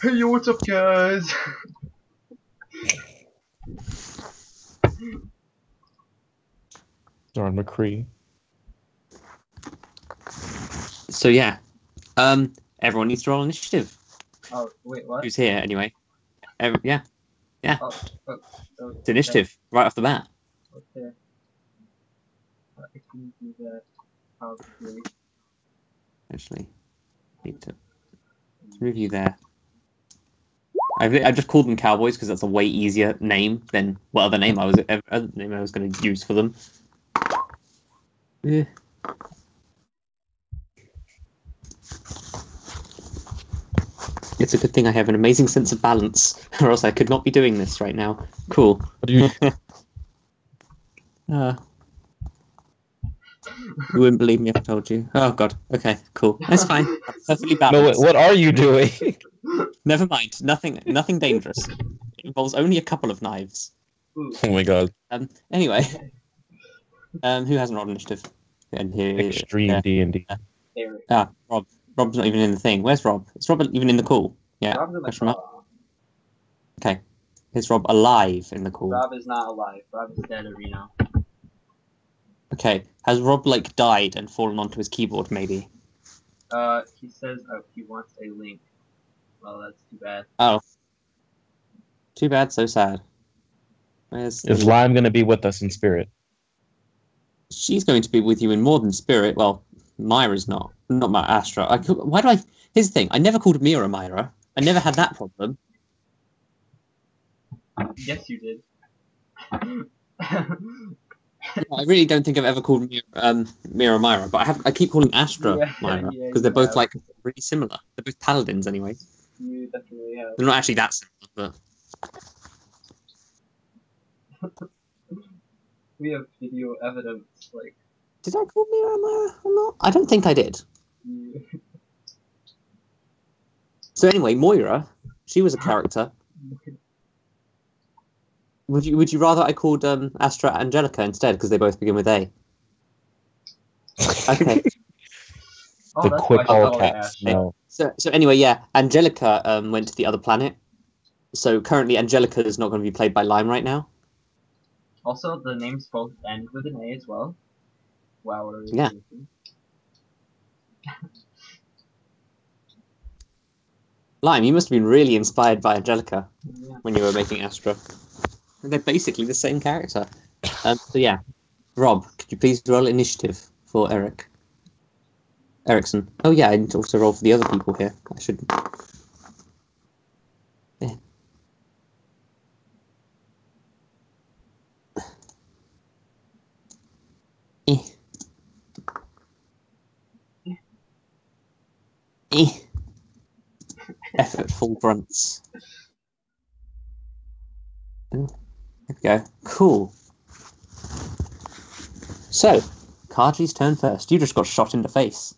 Hey yo, what's up, guys? Darn McCree. So yeah, everyone needs to roll initiative. Oh, wait, what? Who's here anyway? Yeah. Oh, It's initiative right off the bat. okay. I can do that probably. Actually, need to move you there. I just called them Cowboys because that's a way easier name than what other name I was going to use for them. Yeah. It's a good thing I have an amazing sense of balance, or else I could not be doing this right now. Cool. What do you? You wouldn't believe me if I told you. Oh god. Okay. Cool. That's fine. I'm perfectly No, balanced. what are you doing? Never mind. Nothing dangerous. It involves only a couple of knives. Ooh. Oh my god. Anyway. Who hasn't rolled initiative? And here, Extreme D&D. Erik. Ah, Rob. Rob's not even in the thing. Where's Rob? Is Rob even in the call? Yeah. Rob's in the Question mark? call. Okay. Is Rob alive in the call? Rob is not alive. Rob is dead, Arena. Okay. Has Rob died and fallen onto his keyboard? Maybe. He says he wants a link. Well, that's too bad. Oh. Too bad. So sad. Where's Is Lime going to be with us in spirit? She's going to be with you in more than spirit. Well, Myra's not. Not my Astra. Here's the thing. I never called Mira Myra. I never had that problem. Yes, you did. I really don't think I've ever called Mira Myra, but I keep calling Astra Myra because they're both really similar. They're both paladins anyway. You definitely have. They're not actually that similar, but We have video evidence, like. did I call Mira Myra or not? I don't think I did. So anyway, Moira, she was a character. Would you rather I called Astra Angelica instead because they both begin with A? Okay. Oh, The quick all caps. No. So anyway, yeah, Angelica went to the other planet. So currently, Angelica is not going to be played by Lime right now. Also, the names both end with an A as well. Wow. Yeah. Lime, you must have been really inspired by Angelica when you were making Astra. They're basically the same character. So yeah, Rob, could you please roll initiative for Erik? Erickson. Oh yeah, I need to also roll for the other people here. I should. Yeah. Effortful grunts. There we go. Cool. So, Kaji's turn first. You just got shot in the face.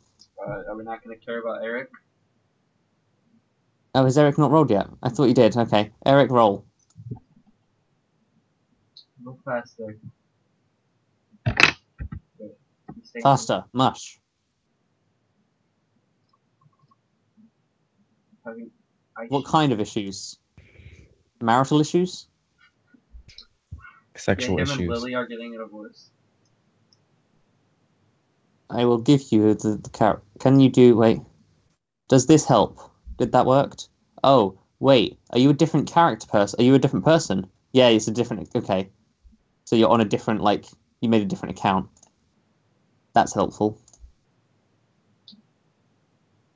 Are we not going to care about Erik? Oh, has Erik not rolled yet? I thought you did. Okay. Erik, roll. Go faster. Faster. Mush. What kind of issues? Marital issues? Sexual him issues. And Lily are getting a divorce. I will give you the carrot. Can you do... Wait. Does this help? Did that work? Oh, wait. Are you a different character person? Are you a different person? Yeah, it's a different... Okay. So you're on a different, you made a different account. That's helpful.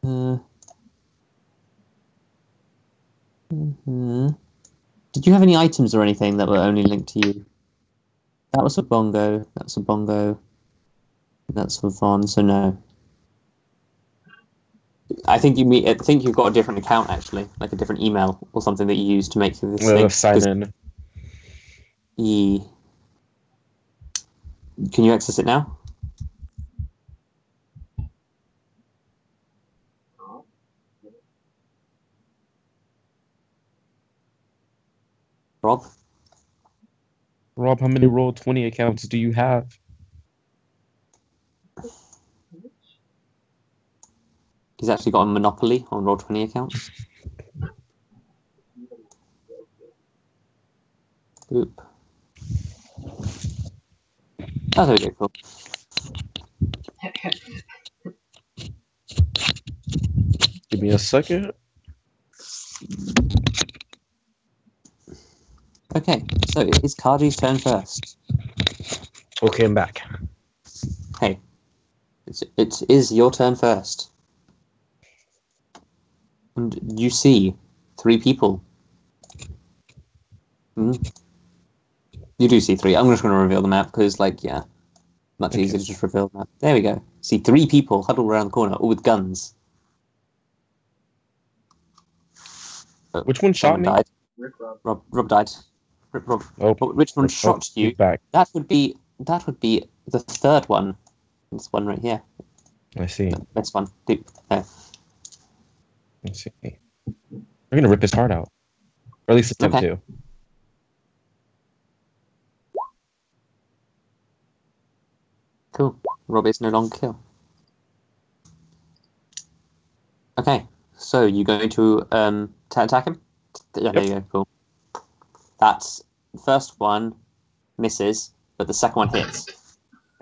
Did you have any items or anything that were only linked to you? That was a Bongo. That's a Bongo. That's for Vaughn, so no. I think you've got a different account actually, like a different email or something that you use to make this thing. Sign in. Can you access it now? Rob, how many Roll20 accounts do you have? He's actually got a monopoly on Roll20 accounts. Boop. Oh, there we go. Cool. Give me a second. Okay, so it is Kaji's turn first. Okay, I'm back. Hey, it is your turn first. And you see 3 people. You do see 3. I'm just going to reveal the map because, like, yeah, much easier to just reveal the map. There we go. See 3 people huddled around the corner, all with guns. Which one shot me? Died. Rick Rob. Rob died. Rob. Oh, Which one shot you? he's back. That would be the 3rd one. This one right here. I see. This one. Let's see. We're gonna rip his heart out, or at least attempt to. Cool. Rob is no longer kill. Okay, so you're going to attack him? Yeah, Yep. there you go. Cool. That's the first one misses, but the second one hits.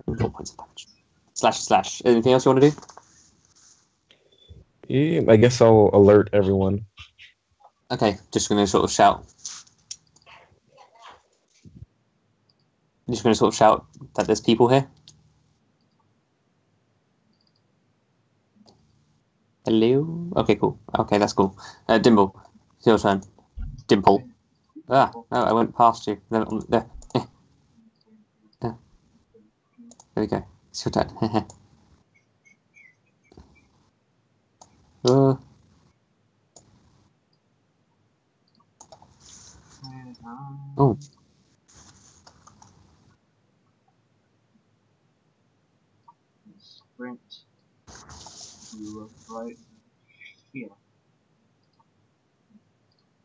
4 points of damage. Slash. Anything else you want to do? Yeah, I guess I'll alert everyone. Okay, just going to sort of shout. Just going to sort of shout that there's people here. Hello? Okay, cool. Okay, that's cool. Dimble, it's your turn. Dimple. Ah, no, I went past you. There. There we go. It's your turn. Oh. Sprint. You look right here.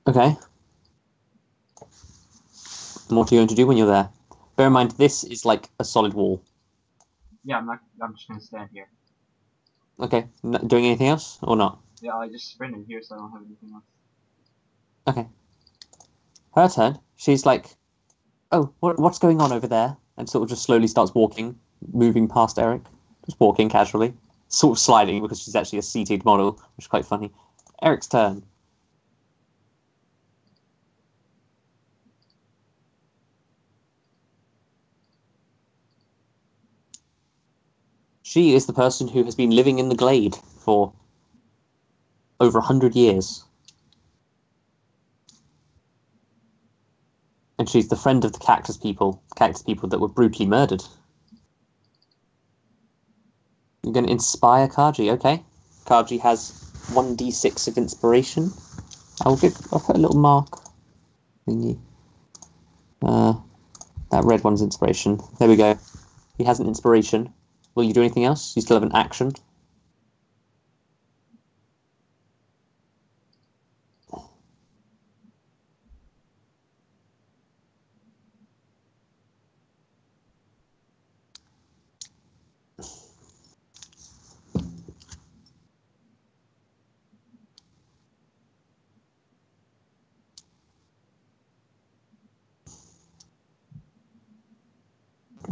Okay. And what are you going to do when you're there? Bear in mind, this is like a solid wall. Yeah, I'm just gonna stand here. Okay. Doing anything else or not? Yeah, I just sprinted here, so I don't have anything else. Okay. Her turn. She's like, oh, what's going on over there? And sort of just slowly starts walking, moving past Erik. Just walking casually. Sort of sliding because she's actually a seated model, which is quite funny. Eric's turn. She is the person who has been living in the glade for over 100 years. And she's the friend of the cactus people that were brutally murdered. You're going to inspire Kaji, okay. Kaji has 1d6 of inspiration. I'll put a little mark thingy. That red one's inspiration. There we go. He has an inspiration. Will you do anything else? You still have an action.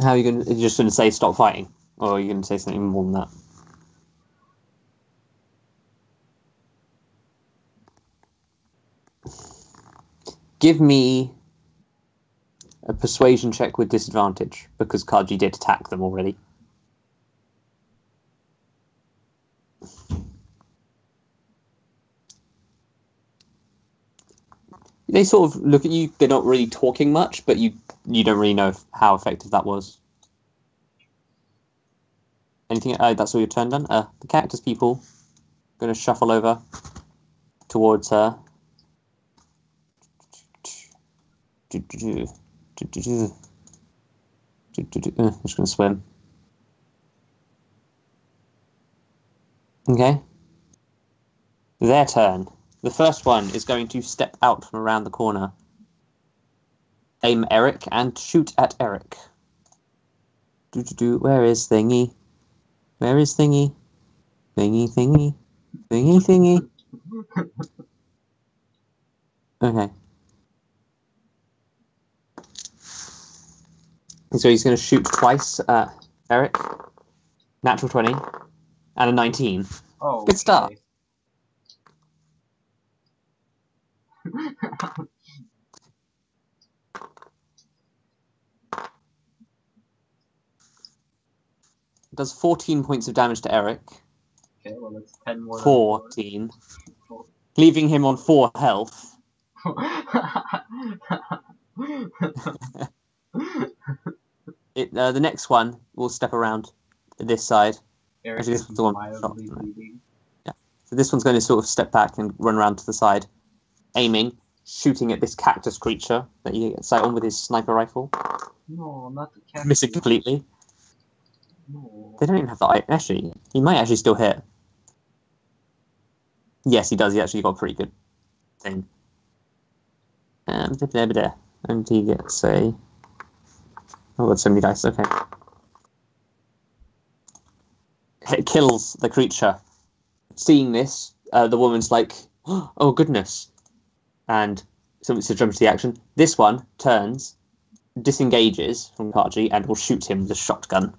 How are you going to... Are you just going to say stop fighting? Or are you going to say something more than that? Give me a persuasion check with disadvantage, because Kaji did attack them already. They sort of look at you, they're not really talking much, but you don't really know how effective that was. Anything? That's all your turn done? The cactus people going to shuffle over towards her. I'm just going to swim. Okay. Their turn. The first one is going to step out from around the corner, aim Erik, and shoot at Erik. Where is Thingy? Where is Thingy? Thingy. Okay. So he's going to shoot twice at Erik. Natural 20 and a 19. Oh, Good start. okay. Does 14 points of damage to Erik. Okay, well that's 10 more. 14. Leaving him on 4 health. The next one will step around this side. Erik Actually, this is one's the one mildly bleeding. Yeah. So this one's going to sort of step back and run around to the side, aiming, shooting at this cactus creature that you get sight on with his sniper rifle. No, not the cactus. Missing completely. No. They don't even have that. Actually, he might actually still hit. Yes, he does. He actually got a pretty good thing. And he gets a... Oh, got so many dice. Okay. It kills the creature. Seeing this, the woman's like, "Oh goodness!" And so it's a jump to the action. This one turns, disengages from Kaji, and will shoot him with a shotgun.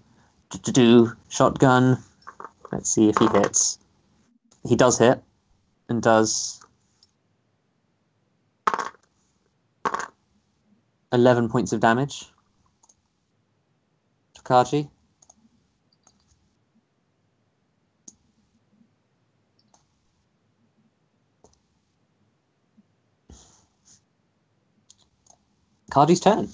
Shotgun. Let's see if he hits. He does hit, and does 11 points of damage to Kaji. Kaji's turn.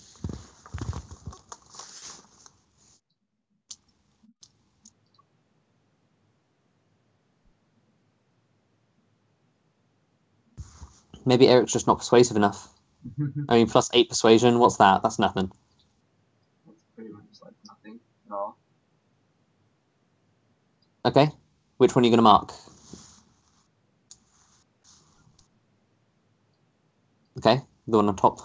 Maybe Eric's just not persuasive enough. I mean, plus 8 persuasion, what's that? That's nothing. That's pretty much like nothing at all. Okay, which one are you going to mark? Okay, the one on top.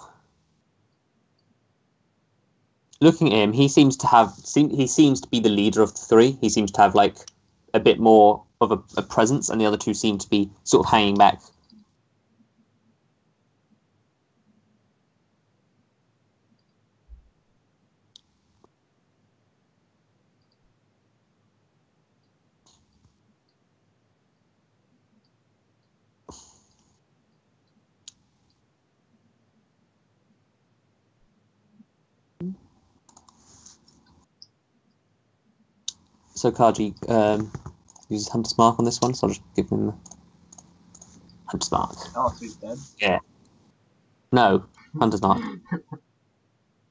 Looking at him, he seems to be the leader of the 3. He seems to have like a bit more of a presence, and the other 2 seem to be sort of hanging back. So Kaji uses Hunter's Mark on this one, so I'll just give him Hunter's Mark. Oh, so he's dead? Yeah. No, Hunter's Mark.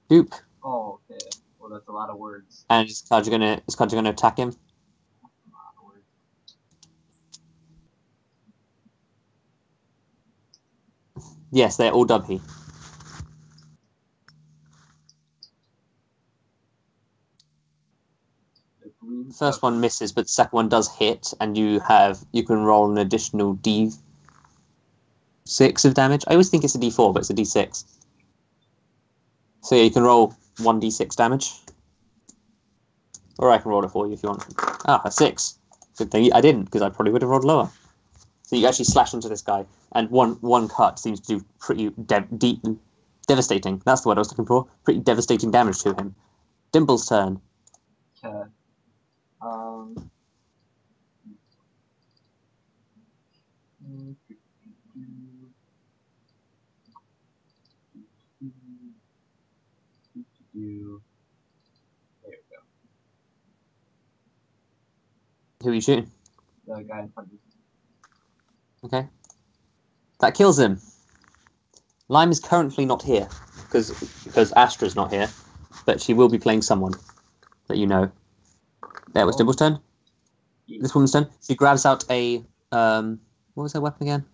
Dupe. Oh, okay. Well, that's a lot of words. And is Kaji gonna attack him? A lot of words. Yes, they're all W. First one misses, but the second one does hit, and you can roll an additional D6 of damage. I always think it's a D4, but it's a D6. So yeah, you can roll 1d6 damage. Or I can roll it for you if you want. Ah, a 6. Good thing I didn't, because I probably would have rolled lower. So you actually slash into this guy, and one cut seems to do pretty devastating. That's the word I was looking for. Pretty devastating damage to him. Dimble's turn. Okay. There we go. Who are you shooting? The guy in front of you. Okay. That kills him. Lime is currently not here, because Astra's not here, but she will be playing someone that you know. There was Dimble's turn. Yeah. This woman's turn. She grabs out a what was her weapon again?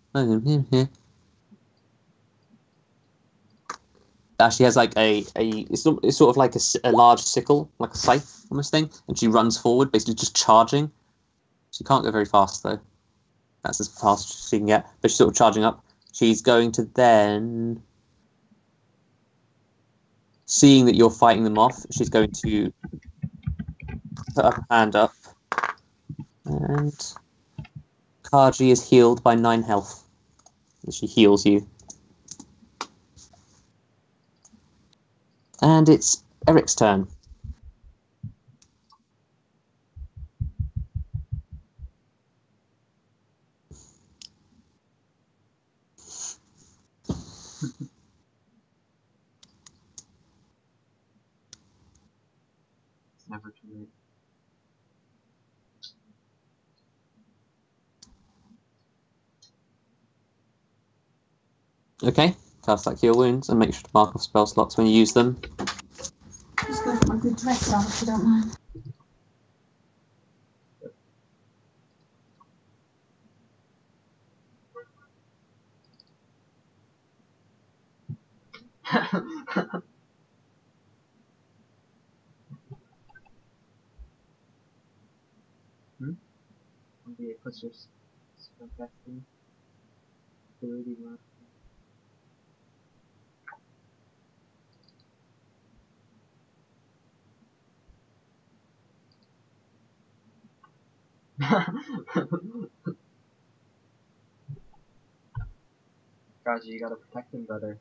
She has like it's sort of like a large sickle, like a scythe almost thing, and she runs forward, basically just charging. She can't go very fast though. That's as fast as she can get, but she's sort of charging up. She's going to then, seeing that you're fighting them off, she's going to put her hand up, and Kaji is healed by 9 health. She heals you. And it's Eric's turn. It's never too late. Okay, cast that Cure Wounds and make sure to mark off spell slots when you use them. Just go for my good dress on if you don't mind. Okay, puts your spellcasting ability mark. Kaji, you gotta protect him better.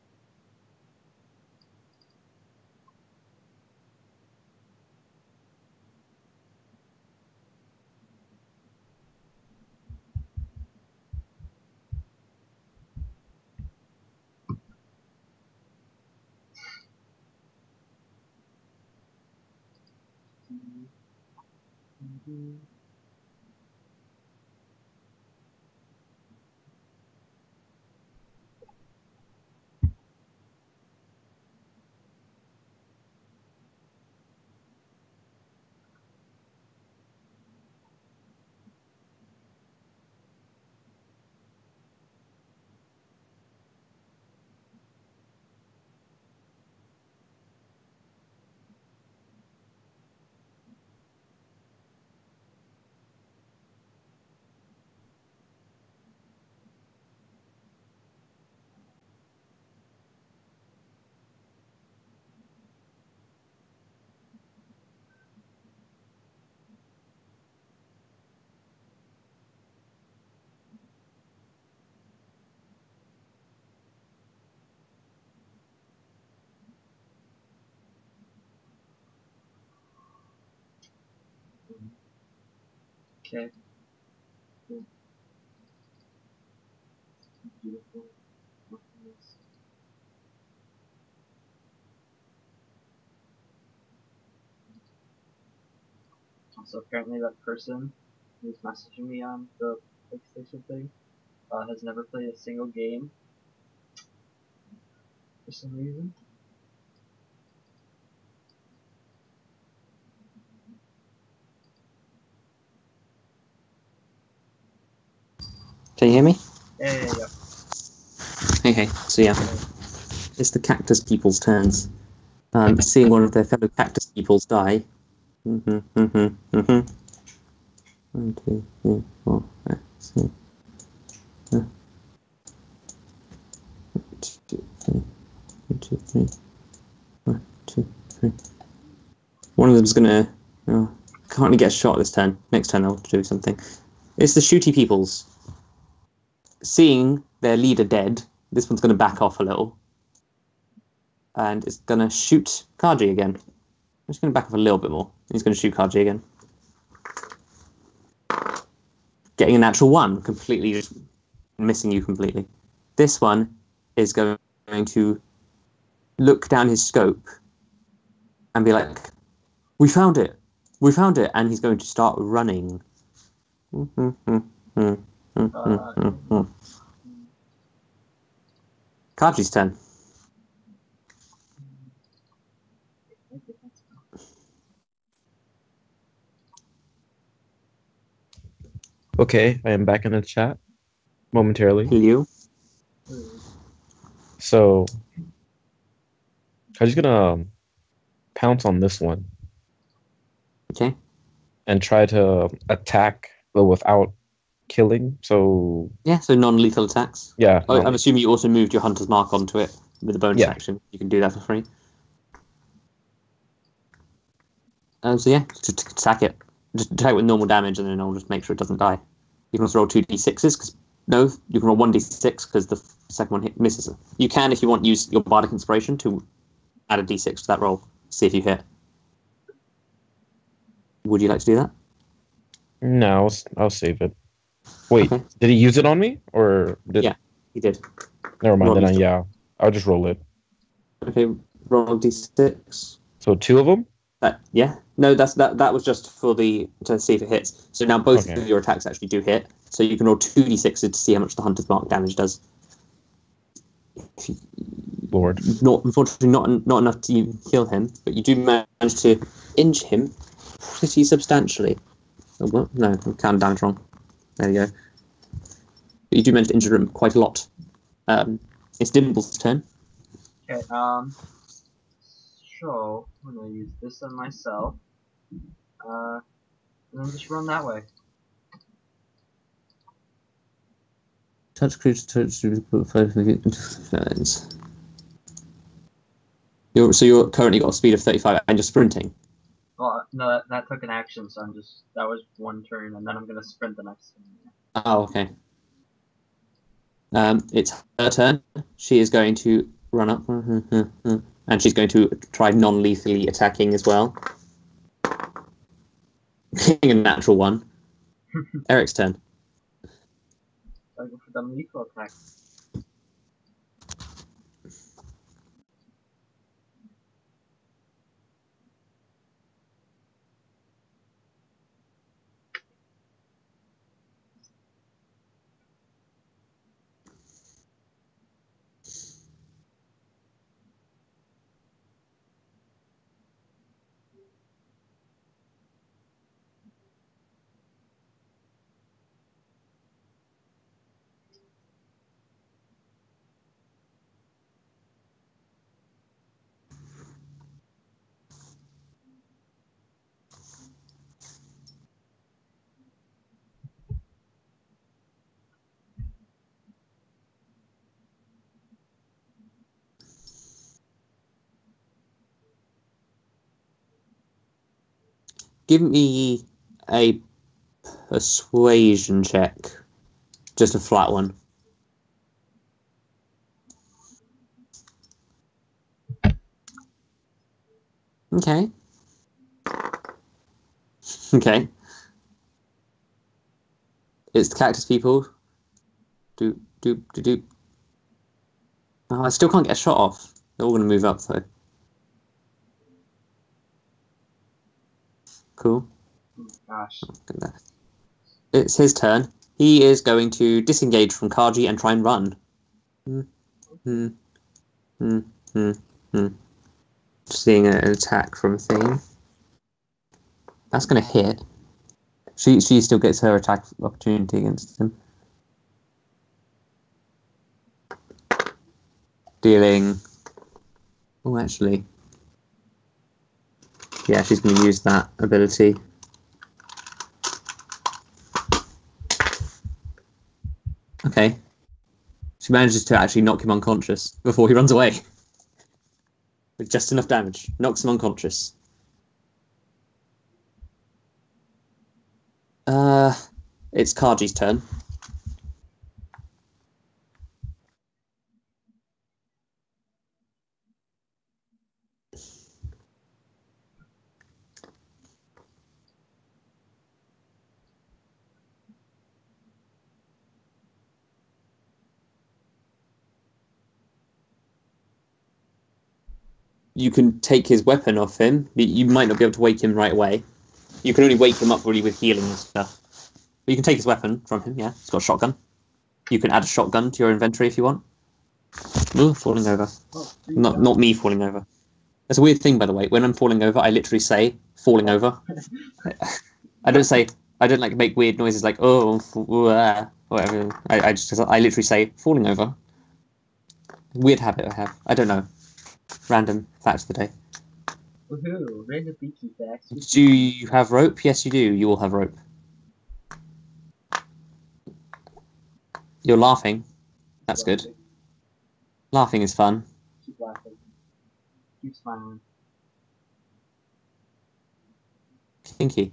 Okay. Cool. Beautiful. So apparently that person who's messaging me on the PlayStation thing has never played a single game for some reason. Can you hear me? Yeah. Okay, so yeah, it's the cactus people's turns. Seeing one of their fellow cactus peoples die. 1, 2, 3, 4, 5, 6. 1, 2, 3. 1, 2, 3. 1, 2, 3. One of them's gonna can't really get a shot this turn. Next turn I'll do something. It's the shooty peoples. Seeing their leader dead, this one's gonna back off a little. And it's gonna shoot Kaji again. I'm just gonna back off a little bit more. He's gonna shoot Kaji again. Getting a natural 1, completely just missing you completely. This one is going to look down his scope and be like, we found it, and he's going to start running. Kaji's turn. Okay, I am back in the chat momentarily. Hello. So I'm just gonna pounce on this one. Okay. And try to attack, but without killing. So yeah, so non-lethal attacks. Yeah. I'm assuming you also moved your hunter's mark onto it with a bonus action. You can do that for free. So yeah, just attack it. Just attack it with normal damage, and then I'll just make sure it doesn't die. You can also roll 2d6s because you can roll 1d6 because the second one misses it. You can, if you want, use your bardic inspiration to add a d6 to that roll. See if you hit. Would you like to do that? No, I'll save it. Wait, Okay. did he use it on me or did? Yeah. He did. Never mind. Roll Then your- yeah, I'll just roll it. Okay, roll d6. So 2 of them. Yeah. No, that was just for to see if it hits. So now both Okay. of your attacks actually do hit. So you can roll 2d6s to see how much the Hunter's Mark damage does. Lord. Unfortunately, not enough to heal him, but you do manage to injure him pretty substantially. Oh, well, no, I'm counting damage wrong. There you go. But you do manage to injure him quite a lot. It's Dimble's turn. Okay, so I'm gonna use this on myself. And then just run that way. Touch creature, touch you're currently got a speed of 35 and you're sprinting. Well, no, that took an action, so that was one turn, and then I'm gonna sprint the next turn. Oh, okay. It's her turn. She is going to run up, and she's going to try non-lethally attacking as well. Getting a natural one. Eric's turn. So I go for the lethal attack. Give me a persuasion check. Just a flat one. Okay. Okay. It's the cactus people. Do. Oh, I still can't get a shot off. They're all going to move up, though. Cool. Gosh. It's his turn. He is going to disengage from Kaji and try and run. Seeing an attack from Thing. That's going to hit. She still gets her attack opportunity against him. Dealing... Oh, actually... Yeah, she's going to use that ability. Okay. She manages to actually knock him unconscious before he runs away. With just enough damage. Knocks him unconscious. It's Kaji's turn. You can take his weapon off him. You might not be able to wake him right away. You can only wake him up really with healing and stuff. But you can take his weapon from him, yeah. He's got a shotgun. You can add a shotgun to your inventory if you want. Ooh, falling over. Oh, Not me falling over. That's a weird thing, by the way. When I'm falling over, I literally say falling over. I don't like make weird noises like whatever. I literally say falling over. Weird habit I have. I don't know. Random fact of the day. Woohoo! Random beaky facts. Do you have rope? Yes, you do. You will have rope. You're laughing. That's good. Laughing is fun. Keep laughing. Keep smiling. Kinky.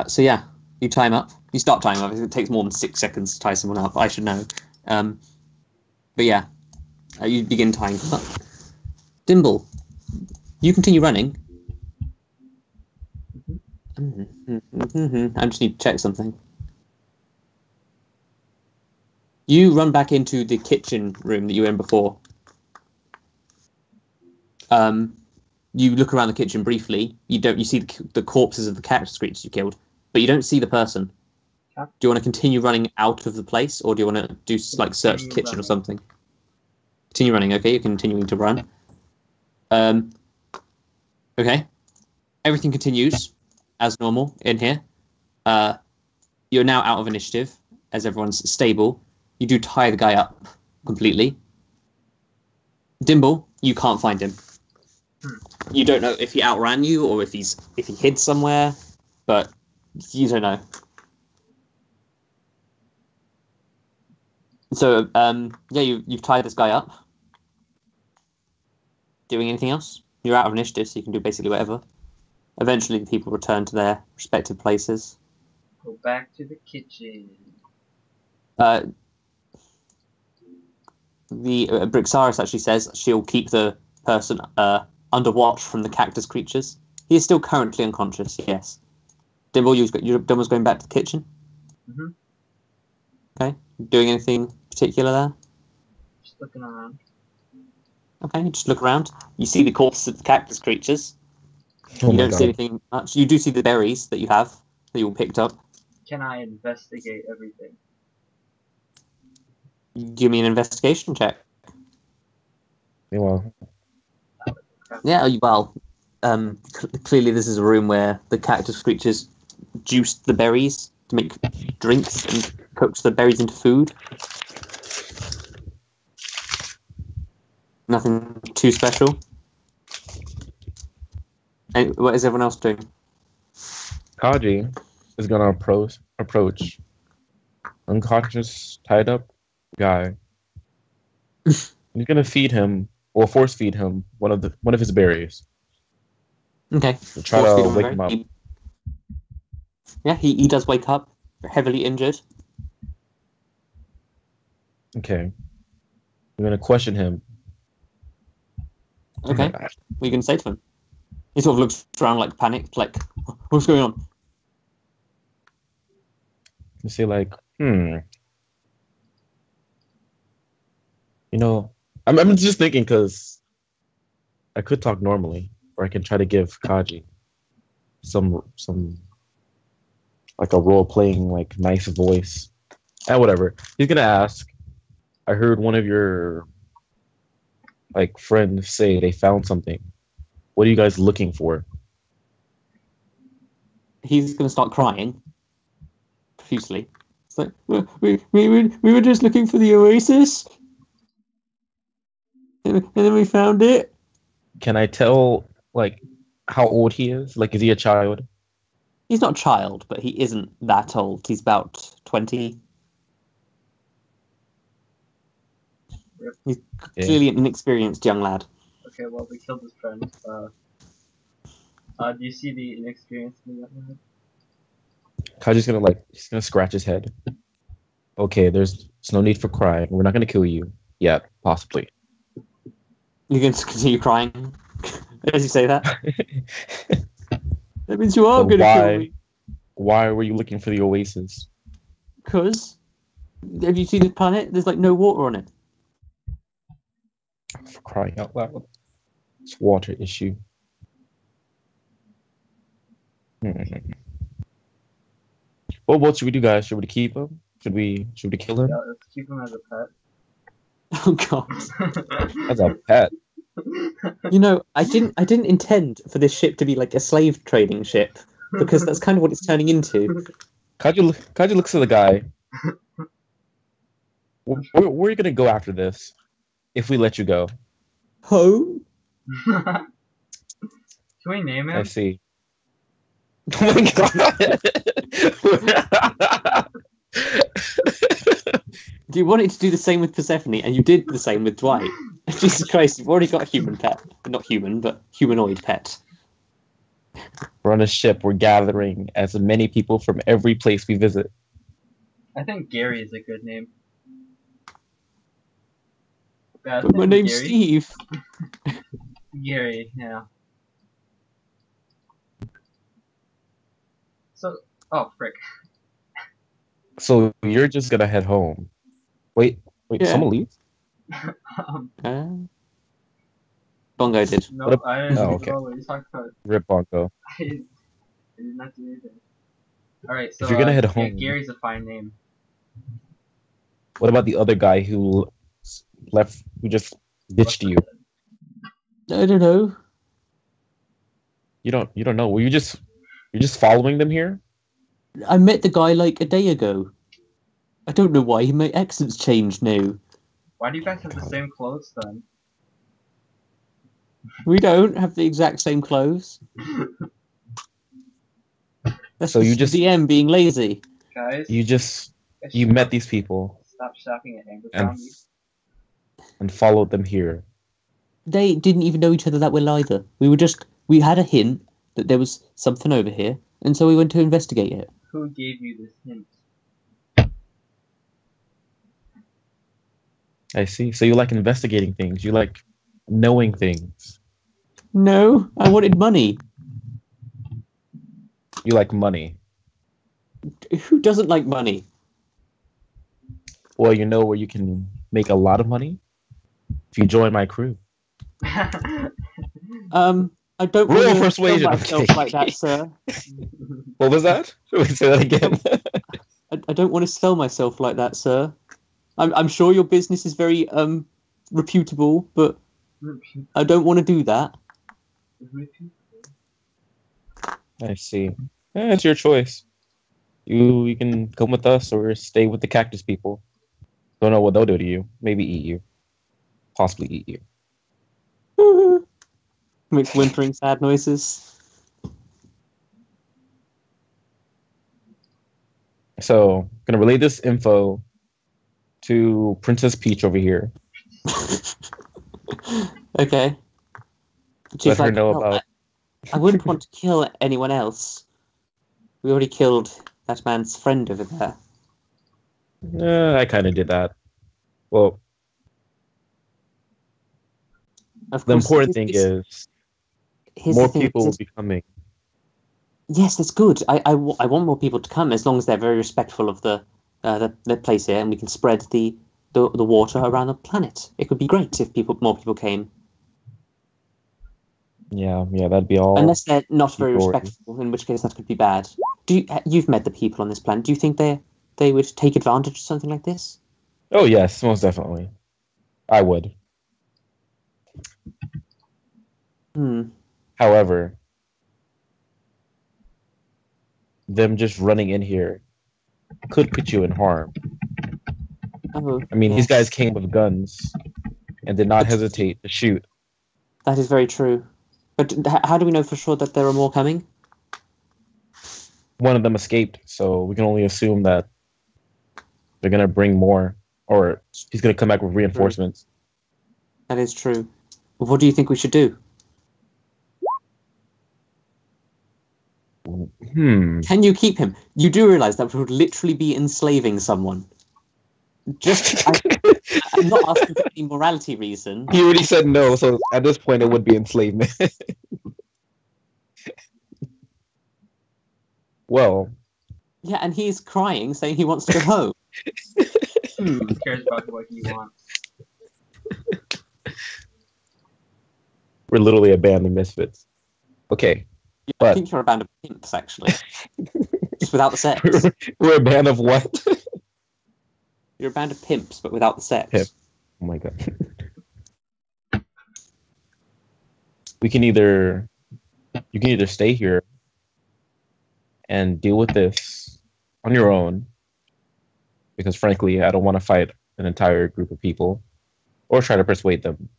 So yeah, you time up. You start timing up. It takes more than 6 seconds to tie someone up. I should know. But yeah, you begin tying them up. Dimble, You continue running. Mhm. I just need to check something. You run back into the kitchen room that you were in before. You look around the kitchen briefly. You see the corpses of the cactus creatures you killed, but you don't see the person. Okay. Do you want to continue running out of the place, or do you want to do like search the Continue kitchen or running. something? Continue running. Okay, you're continuing to run. Okay, everything continues as normal in here. You're now out of initiative as everyone's stable. You do tie the guy up completely. Dimble, you can't find him. You don't know if he outran you or if he hid somewhere, but you don't know. So yeah, you've tied this guy up. Doing anything else? You're out of initiative, so you can do basically whatever. Eventually, the people return to their respective places. Go back to the kitchen. The Brixaris actually says she'll keep the person under watch from the cactus creatures. He is still currently unconscious. Yes. Dimble's going back to the kitchen. Mhm. Okay. Doing anything particular there? Just looking around. Okay. Just look around. You see the corpses of the cactus creatures. Oh You my don't see god. anything much. You do see the berries that you have that you all picked up. Can I investigate everything? Give me an investigation check. Meanwhile, Yeah, well, clearly this is a room where the cactus creatures juiced the berries to make drinks and cooked the berries into food. Nothing too special. And what is everyone else doing? Kaji is gonna approach unconscious, tied up guy. He's gonna feed him or force feed him one of his berries. Okay. Try Force feed to him wake a him up. berry. Yeah, he does wake up, heavily injured. Okay. I'm gonna question him. Okay. What are you going to say to him? He sort of looks around like panicked, like, what's going on? You say like, You know, I'm just thinking because I could talk normally, or I can try to give Kaji some like a role playing like nice voice. Whatever. He's gonna ask. I heard one of your like friends say they found something. What are you guys looking for? He's going to start crying profusely. It's like, we were just looking for the oasis, and then we found it. Can I tell like how old he is? Like, is he a child? He's not a child, but he isn't that old. He's about 20. Yep. He's clearly an inexperienced young lad. Okay, well, we killed his friend. Do you see the inexperienced in that man? Kaji's gonna he's gonna scratch his head. Okay, there's no need for crying. We're not gonna kill you yet, possibly. You can continue crying as you say that. That means you are So going to kill me. Why were you looking for the oasis? Because, have you seen this planet? There's like no water on it. For crying out loud. It's a water issue. Well, what should we do, guys? Should we keep him? Should we kill him? Yeah, let's keep him as a pet. Oh god. As a pet. You know, I didn't intend for this ship to be like a slave trading ship, because that's kind of what it's turning into. Kaji looks at the guy. Where are you gonna go after this? If we let you go. Home? Can we name him? I see. Oh my god! You wanted to do the same with Persephone, and you did the same with Dweit. Jesus Christ, you've already got a human pet. Not human, but humanoid pet. We're on a ship. We're gathering as many people from every place we visit. I think Gary is a good name. Yeah, But my name's Gary. Steve. Gary, yeah. Oh, frick. So you're just gonna head home. Wait, Yeah. someone leaves? Bongo did. No, What I didn't oh, leave okay. at all. What are you talking about? Rip Bongo. I did not do anything. Alright, so If you're gonna head home, Gary's a fine name. what about the other guy who left, who just ditched you? I don't know. You don't know. Were you're just following them here? I met the guy like a day ago. I don't know why my accent's changed now. Why do you guys have the same clothes then? We don't have the exact same clothes. That's So you just just- the DM being lazy. Guys, You met these people stop shouting at Angus and on me. and followed them here. They didn't even know each other that well either. We had a hint that there was something over here, and so we went to investigate it. Who gave you this hint? I see. So you like investigating things. You like knowing things. No, I wanted money. You like money. Who doesn't like money? Well, you know where you can make a lot of money? If you join my crew. I don't Roll want to persuasion, sell myself okay. like that, sir. What was that? Should we say that again? I don't want to sell myself like that, sir. I'm sure your business is very reputable, but I don't want to do that. I see. It's your choice. You can come with us or stay with the cactus people. Don't know what they'll do to you. Maybe eat you. Possibly eat you. Makes whimpering sad noises. So, gonna relay this info to Princess Peach over here. Okay. Let her know "Well, about. I wouldn't want to kill anyone else. We already killed that man's friend over there. I kind of did that. Well, Of the course, important thing is here's more the thing, people will is- be coming. Yes, that's good. I want more people to come as long as they're very respectful of the place here, and we can spread the water around the planet. It would be great if more people came. Yeah, that'd be all. Unless they're not very people- respectful, in which case that could be bad. You've met the people on this planet. Do you think they would take advantage of something like this? Oh yes, most definitely. I would. However, them just running in here could put you in harm. Oh, I mean, yes. these guys came with guns and did not hesitate to shoot. That is very true. But how do we know for sure that there are more coming? One of them escaped, so we can only assume that they're gonna bring more, or he's gonna come back with reinforcements. That is true. What do you think we should do? Can you keep him? You do realize that would literally be enslaving someone. I'm not asking for any morality reason. He already said no, so at this point it would be enslavement. Well, Yeah, and he's crying, saying he wants to go home. Who cares about what he wants? we're literally a band of misfits. Okay, I but think you're a band of pimps, actually. Just without the sex. we're a band of what? You're a band of pimps, but without the sex. Pimp. Oh my god. You can either stay here and deal with this on your own, because frankly, I don't want to fight an entire group of people, or try to persuade them.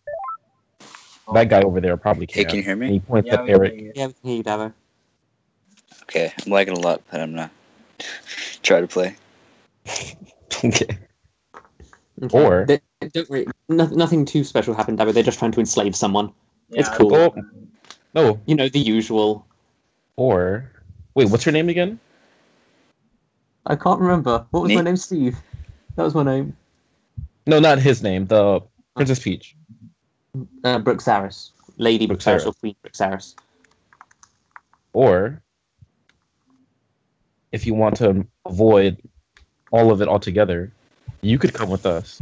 That guy over there probably Hey, can. can you hear me? And he points Yeah, at we can Erik. hear you. Yeah, we can hear you, Dabo. Okay, I'm lagging a lot, but I'm not. Try to play. Okay. Okay. Or- Don't worry. Nothing too special happened, Dabo. They're just trying to enslave someone. It's Yeah, cool. Oh. No, You know, the usual. or wait, what's your name again? I can't remember. What was Me? my name? Steve. That was my name. No, not his name. The Princess Peach. Brooke Saris. Lady Brooke Saris or Queen Brooke Saris. Or if you want to avoid all of it altogether, you could come with us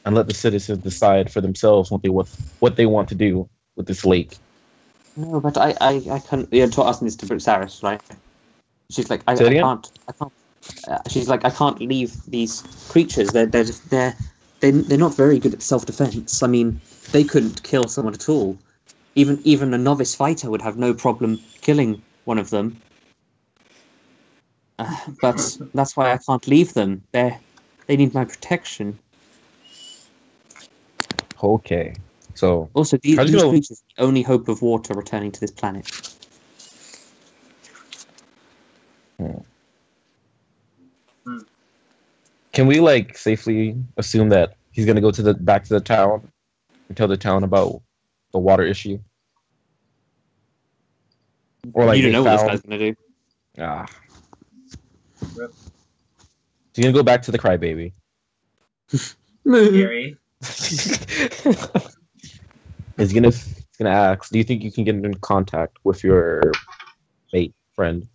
and let the citizens decide for themselves what they want to do with this lake. No, but I can't. You're asking this to Saris, right? She's like, I Say it again? can't. She's like, I can't leave these creatures. They're not very good at self-defense. I mean, they couldn't kill someone at all. Even a novice fighter would have no problem killing one of them. But that's why I can't leave them. They need my protection. Okay. So Also, these creatures are the only hope of water returning to this planet. Can we safely assume that he's gonna go back to the town and tell the town about the water issue? Or You don't know what this guy's gonna do. Ah. He's gonna go back to the crybaby. Scary. He's gonna ask, do you think you can get in contact with your mate friend?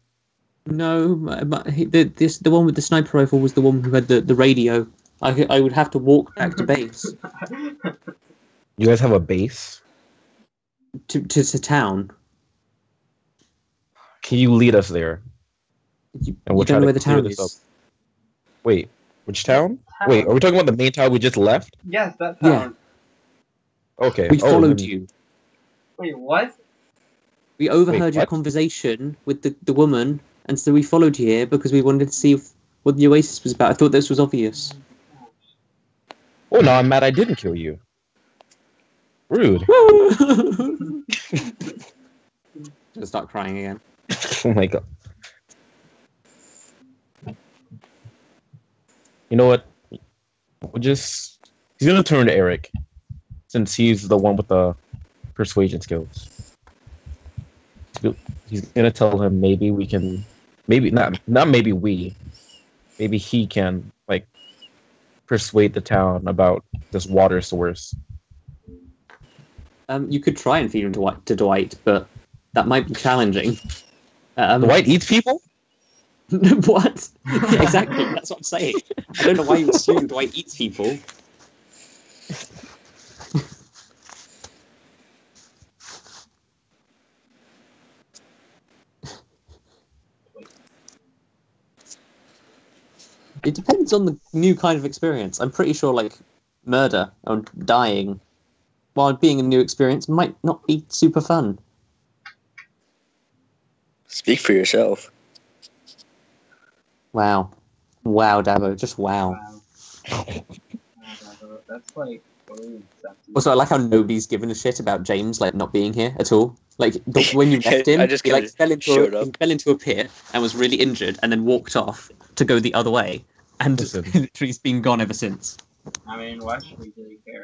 No, but the one with the sniper rifle was the one who had the radio. I would have to walk back to base. You guys have a base? To town. Can you lead us there? You don't know where the town is. Up. Wait, which town? Wait, are we talking about the main town we just left? Yes, that town. Yeah. Okay. We followed you. Wait, what? We overheard your conversation with the woman, and so we followed you here because we wanted to see what the Oasis was about. I thought this was obvious. Oh, no, I'm mad I didn't kill you. Rude. Just start crying again. Oh my god. You know what? He's gonna turn to Erik, since he's the one with the persuasion skills. He's gonna tell him maybe he can persuade the town about this water source. You could try and feed him to Dweit, but that might be challenging. Dweit eats people? What? Yeah, exactly, that's what I'm saying. I don't know why you assume Dweit eats people. It depends on the new kind of experience. I'm pretty sure, murder or dying, while being a new experience, might not be super fun. Speak for yourself. Wow, Dabo, just wow. Dabo, that's Also, I like how nobody's given a shit about James not being here at all. When you left him, he fell into a pit and was really injured, and then walked off to go the other way, and literally he's been gone ever since. I mean, why should we really care?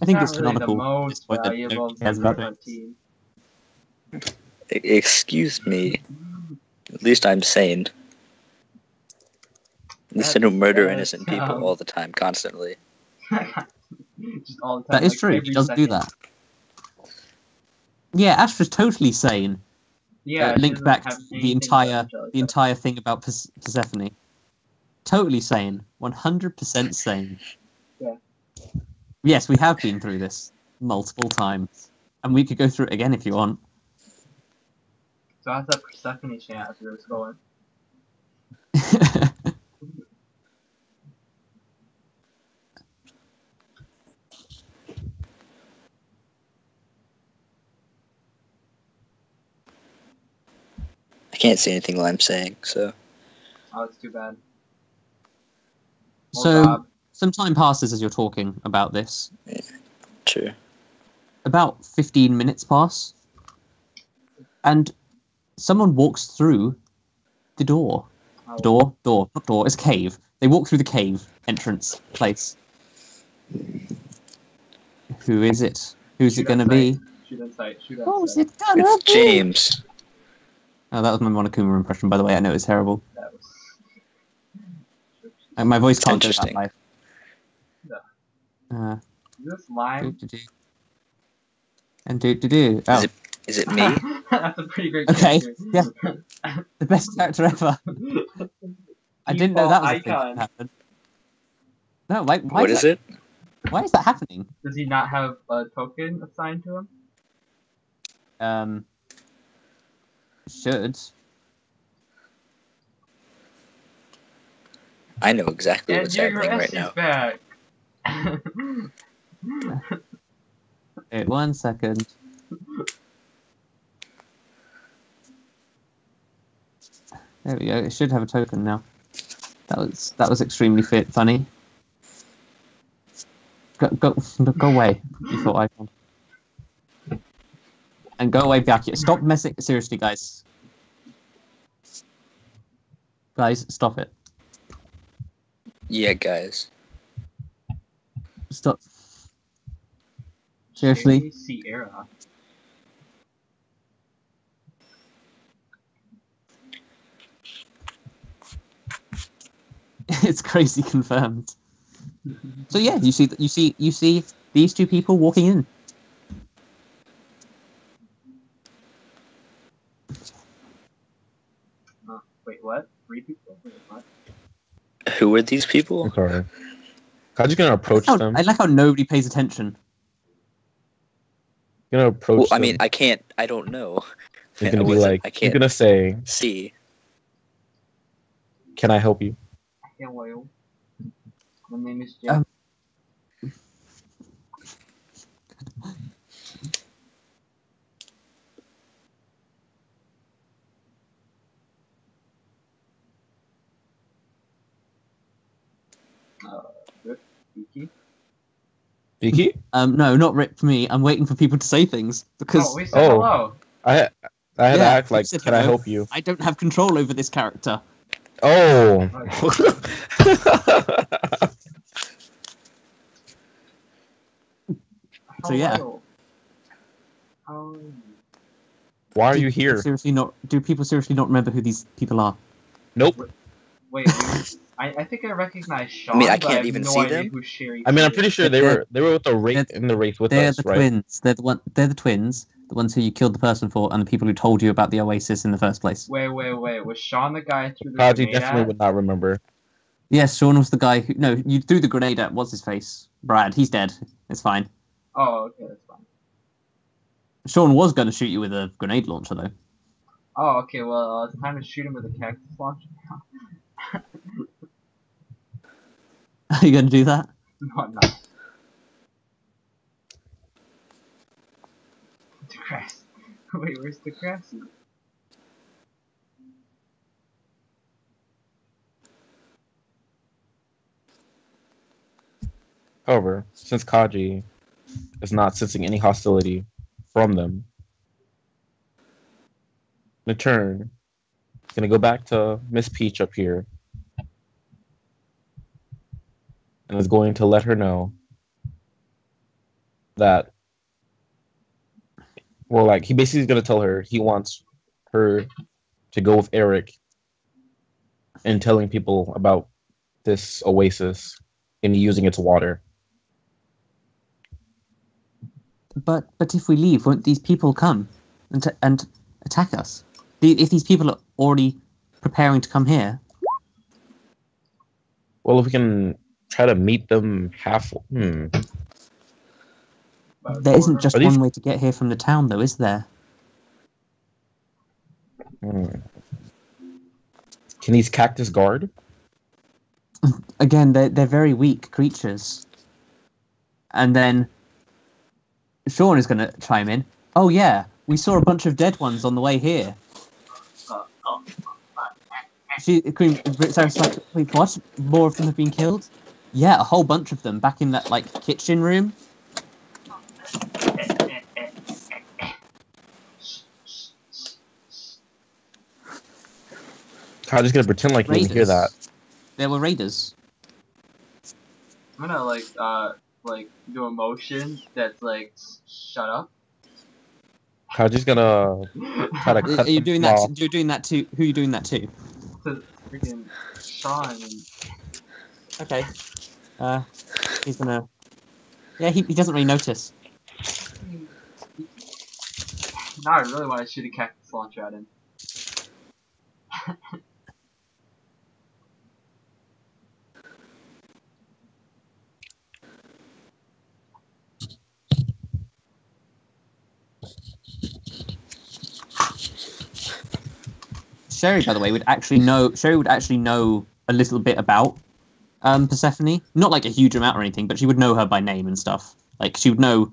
I think it's really canonical. The most valuable member of our team. Excuse me. At least I'm sane. At least I don't murder innocent people all the time, constantly. Just all the time, that is true. He does do that. Yeah, Astra's totally sane. Yeah, link back to the entire thing about Persephone. Totally sane. 100% sane. Yeah. Yes, we have been through this multiple times, and we could go through it again if you want. So how's that Persephone chant as we were going? I can't see anything while I'm saying, so... Oh, it's too bad. So, some time passes as you're talking about this. Yeah, true. About 15 minutes pass, and someone walks through the door. Oh. Not door, it's a cave. They walk through the cave entrance place. Who is it? Who's it gonna be? Shoot on sight. Who's it gonna It's be? James. Oh, that was my Monokuma impression, by the way. I know it's terrible. That was... My voice can't go that Interesting. live. Is this live? And do. Oh. Is it me? That's a pretty great Okay, character. yeah. The best character ever. I didn't know that was a thing that Icon. happened. No, why What is that, it? Why is that happening? Does he not have a token assigned to him? Should. I know exactly And what's your happening right is now. back. Wait 1 second. There we go. It should have a token now. That was extremely funny. Go away. You thought icon. And go away back here. Stop messing. Seriously, guys. Guys, stop it. Yeah, guys. Stop. Seriously. Sierra. It's crazy confirmed. So yeah, you see these two people walking in. Wait, what? 3 people? Wait, what? Who are these people? I'm sorry. Kaji's gonna approach them. I like how nobody pays attention. Gonna approach Well, I them. mean, I can't. I don't know. He's gonna I be wasn't- like, I he's can't gonna say, see. "Can I help you?" Hello. My name is Jeff. Vicky? Vicky? No, not Rip for me. I'm waiting for people to say things because Oh, we said hello. I had to Yeah, act you like, said "Can I hello. help you?" I don't have control over this character. Oh. So, yeah. Hello. How are you? Why are you here? Do people seriously not remember who these people are? Nope. Wait, I think I recognize Sean. I mean, I but can't have even no see idea them. Who Sherry I mean, I'm is. pretty sure they were with the race in the race with They're us, the right? twins. They're the twins, the ones who you killed the person for, and the people who told you about the Oasis in the first place. Wait. Was Sean the guy through the Kaji grenade definitely at? would not remember. Yes, Sean was the guy who. No, you threw the grenade at. What's his face? Brad. He's dead. It's fine. Oh, okay, that's fine. Sean was going to shoot you with a grenade launcher, though. Oh, okay, well, it's time to shoot him with a cactus launcher now. Are you going to do that? No, I'm not. The grass. Wait, where's the grass? However, since Kaji is not sensing any hostility from them, in turn, he's gonna go back to Miss Peach up here and is going to let her know that, well, like, he basically is gonna tell her he wants her to go with Erik and telling people about this oasis and using its water. But if we leave, won't these people come and attack us? If these people are already preparing to come here. Well, if we can try to meet them half. There isn't just Are these- one way to get here from the town, though, is there? Can these cactus guard? Again, they're very weak creatures. And then Sean is going to chime in. Oh yeah, we saw a bunch of dead ones on the way here. Sarah's like, wait, what? More of them have been killed? Yeah, a whole bunch of them back in that kitchen room. I'm just gonna pretend like you didn't hear that. There were raiders. I'm gonna do a motion that's like shut up. I'm just gonna try to cut. Are you them doing that? off. You're doing that too. Who are you doing that to? To freaking Sean and Okay. He's gonna. Yeah, he doesn't really notice. Now I really want to shoot a cactus launcher at him. Sherry, by the way, would actually know. Sherry would actually know a little bit about Persephone. Not like a huge amount or anything, but she would know her by name and stuff. Like she would know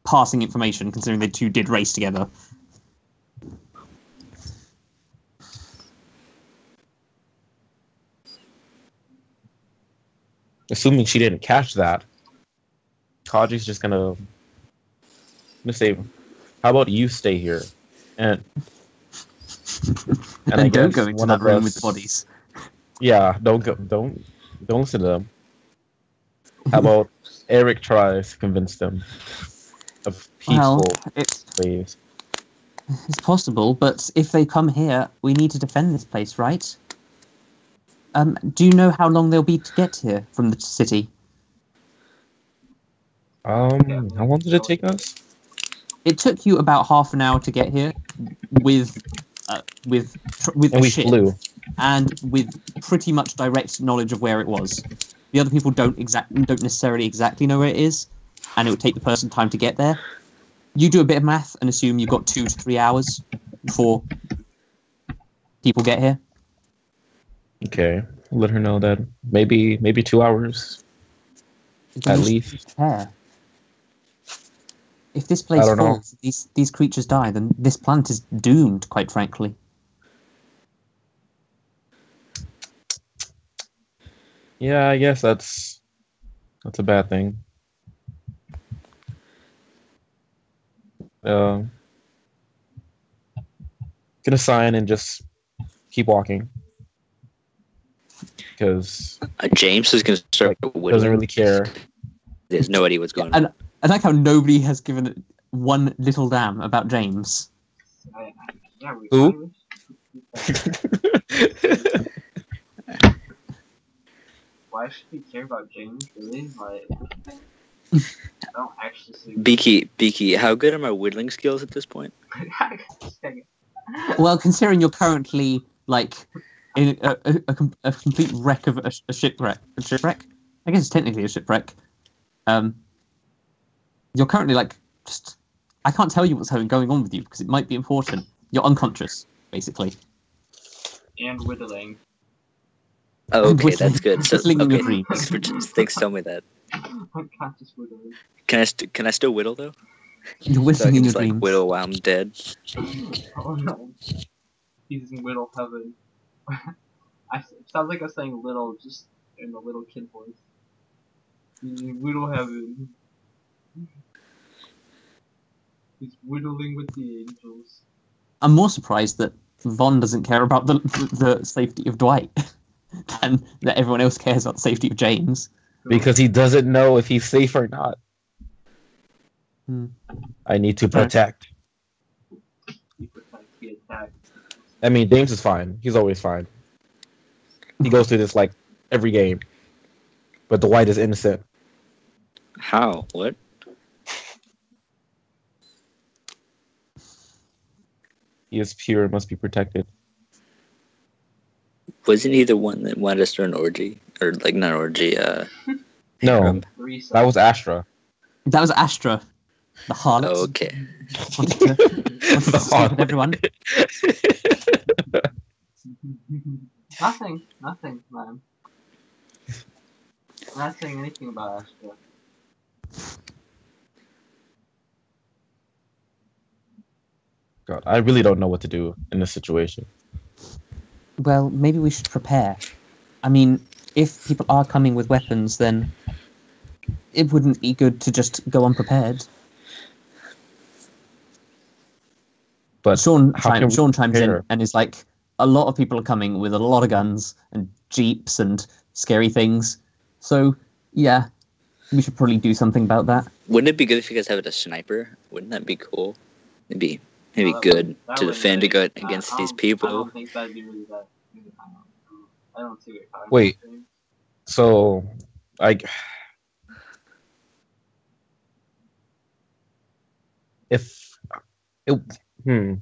passing information, considering they two did race together. Assuming she didn't catch that, Kaji's just gonna say, "How about you stay here?" And I don't go into that room with the bodies. Yeah, don't listen to them. How about Erik tries to convince them of peaceful ways? It's possible, but if they come here, we need to defend this place, right? Do you know how long they'll be to get here from the city? How long did it take us? It took you about half an hour to get here, with And a we ship, flew. and with pretty much direct knowledge of where it was. The other people don't necessarily exactly know where it is, and it would take the person time to get there. You do a bit of math and assume you've got 2 to 3 hours before people get here. Okay, let her know that maybe 2 hours at least. Prepare. If this place falls, these creatures die, then this planet is doomed, quite frankly. Yeah, I guess that's a bad thing. Get a sign and just keep walking. Because James is going to start whittling. Doesn't really care. He has no idea what's going on. And I like how nobody has given it one little damn about James. Who? Why should we care about James, really? Like, I don't actually see... Beaky, how good are my whittling skills at this point? Well, considering you're currently, like, in a complete wreck of a shipwreck. A shipwreck? I guess it's technically a shipwreck. You're currently, like, just... I can't tell you what's going on with you, because it might be important. You're unconscious, basically. And whittling. Oh, okay, that's good. So, Whittling in your okay, dreams. thanks for telling me that. Unconscious whittling. Can I still whittle, though? You're So I whittling can in your just, like, dreams. whittle while I'm dead? Oh no. He's in whittle heaven. Sounds like I'm saying little, just in the little kid voice. He's in whittle heaven. He's whittling with the angels. I'm more surprised that Vaughn doesn't care about the safety of Dweit than that everyone else cares about the safety of James. Because he doesn't know if he's safe or not. I need to protect. He protects, he attacks. I mean, James is fine. He's always fine. He goes through this, like, every game. But Dweit is innocent. How? What? He is pure and must be protected. Wasn't he the one that wanted us to an orgy? Or, like, not orgy, No, harem? that was Astra. That was Astra, the harlot. Oh, okay. Wanted to sleep with everyone. Nothing, man. I'm not saying anything about Astra. God, I really don't know what to do in this situation. Well, maybe we should prepare. I mean, if people are coming with weapons, then it wouldn't be good to just go unprepared. But Sean how can we chimes prepare? in and is like, a lot of people are coming with a lot of guns and jeeps and scary things. So, yeah, we should probably do something about that. Wouldn't it be good if you guys have a sniper? Wouldn't that be cool? It'd be good that to would defend be- against I these don't- people. I don't think that'd be really that. I don't see what you're talking Wait. about. So, if It, hmm.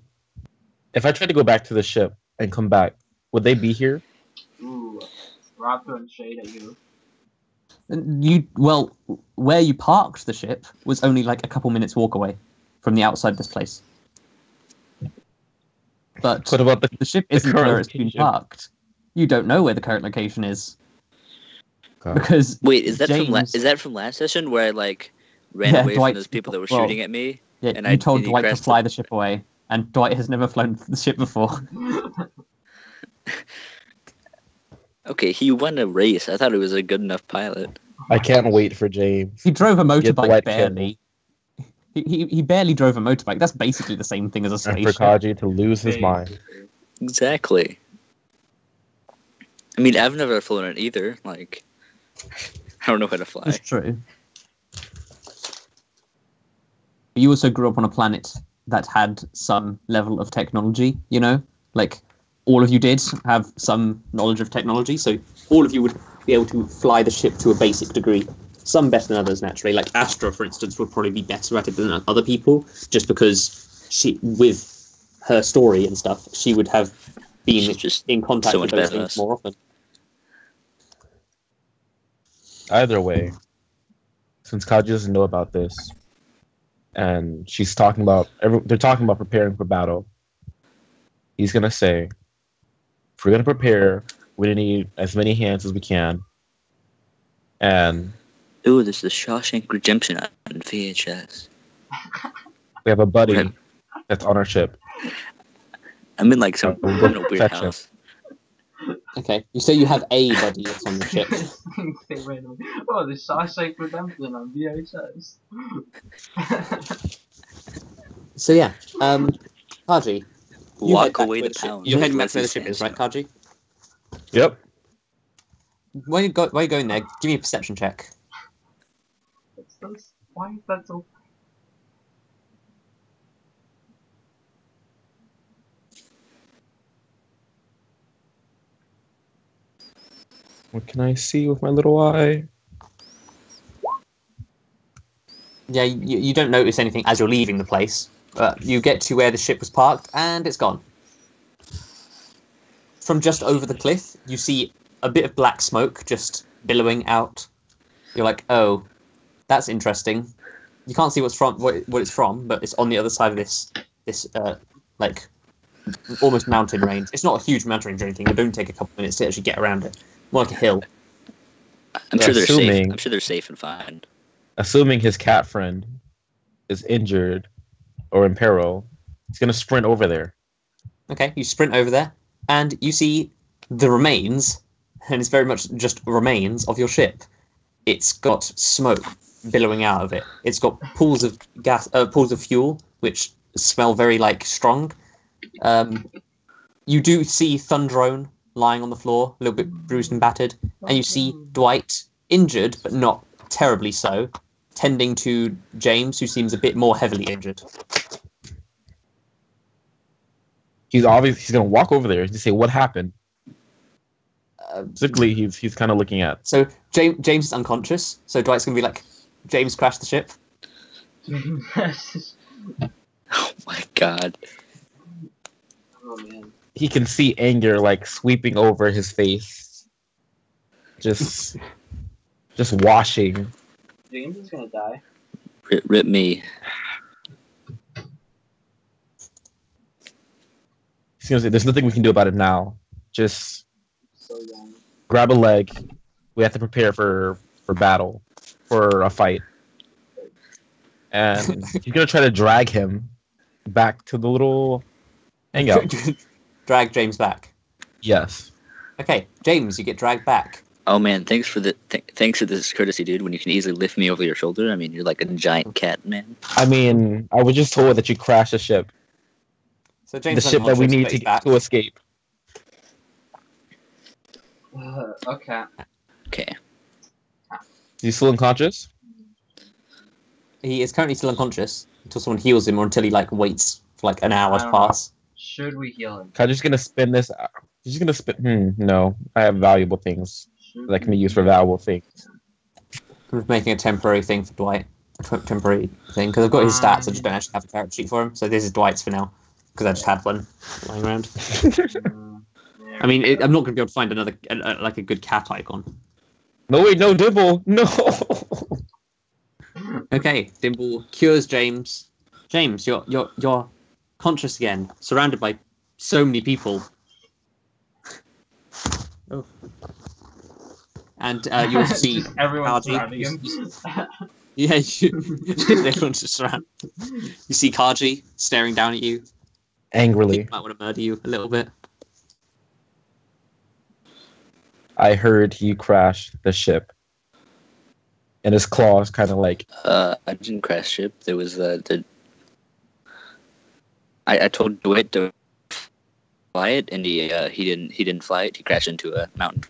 If I tried to go back to the ship and come back, would they be here? Ooh, Rob throwing shade at you. Well, where you parked the ship was only like a couple minutes walk away from the outside of this place. But What about the ship isn't current where it's been location? parked. You don't know where the current location is God. because Wait, is that James, is that from last session where I like ran Yeah, away Dwight- from those people that were well, shooting at me? yeah, and you told he Dwight to crashed fly the ship away, and Dwight has never flown the ship before. Okay, he won a race. I thought he was a good enough pilot. I can't wait for James. He drove a Get the motorbike white barely. He barely drove a motorbike. That's basically the same thing as a And spaceship. for Kaji to lose his mind. Exactly. I mean, I've never flown it either. Like, I don't know how to fly. That's true. You also grew up on a planet that had some level of technology, you know? Like, all of you did have some knowledge of technology, so all of you would be able to fly the ship to a basic degree. Some better than others, naturally. Like Astra, for instance, would probably be better at it than other people, just because she, with her story and stuff, she would have been She's just in contact so with much those better than things us. more often. Either way, since Kaji doesn't know about this, and she's talking about they're talking about preparing for battle, he's gonna say, if we're gonna prepare, we need as many hands as we can. And Ooh, there's the Shawshank Redemption on VHS. we have a buddy Right. that's on our ship. I'm in like some We'll go weird fetch him. house. Okay, you say you have a buddy that's on the ship. Oh, the Shawshank Redemption on VHS. So yeah, Kaji, you head Walk back away to the ship. pound. You're heading back to where the Leslie ship is, right, Sandstone. Kaji? Yep. Why are you going there? Give me a perception check. Why is that so? What can I see with my little eye? Yeah, you don't notice anything as you're leaving the place, but you get to where the ship was parked, and it's gone. From just over the cliff, you see a bit of black smoke just billowing out. You're like, oh, that's interesting. You can't see what it's from, but it's on the other side of this like almost mountain range. It's not a huge mountain range or anything. It don't take a couple minutes to actually get around it. More like a hill. I'm sure they're safe. Assuming- I'm sure they're safe and fine. Assuming his cat friend is injured or in peril, he's gonna sprint over there. Okay, you sprint over there, and you see the remains, and it's very much just remains of your ship. It's got smoke billowing out of it. It's got pools of gas, pools of fuel, which smell very like strong. You do see Thundrone lying on the floor, a little bit bruised and battered, and you see Dwight injured, but not terribly so, tending to James, who seems a bit more heavily injured. He's gonna walk over there and say, "What happened?" Basically, he's kind of looking at. So James is unconscious, so Dwight's gonna be like, James crashed the ship. Oh my god. Oh man. He can see anger like sweeping over his face, just washing. James is gonna die. Rip me. He's gonna say, "There's nothing we can do about it now. Just So young. grab a leg. We have to prepare for battle, for a fight." And he's gonna try to drag him back to the little hangout. Drag James back. Yes. Okay, James, you get dragged back. Oh man, thanks for this courtesy, dude. When you can easily lift me over your shoulder. I mean, you're like a giant cat, man. I mean, I was just told that you crashed a ship. So James The ship that we unconscious, need but to he's back. to escape. Okay. Okay. He's still unconscious? He is currently still unconscious until someone heals him, or until he like waits for like an hour I to don't know. pass. Should we heal him? I'm just gonna spin this. He's gonna spin. No, I have valuable things Should that can be we used for heal him? valuable things. I'm just making a temporary thing for Dwight. temporary thing because I've got his stats. I just don't actually have a character sheet for him. So this is Dwight's for now because I just had one lying around. I mean, I'm not going to be able to find another like a good cat icon. No, wait, no, Dimble, no. Okay, Dimble cures James. James, you're conscious again, surrounded by so many people. Oh. And you also see everyone's Kaji. surrounding him. Yeah, everyone's just around. You see Kaji staring down at you. Angrily. He might want to murder you a little bit. I heard you crash the ship. And his claws kind of like... I didn't crash ship. There was I told Dweit to fly it, and he didn't fly it. He crashed into a mountain.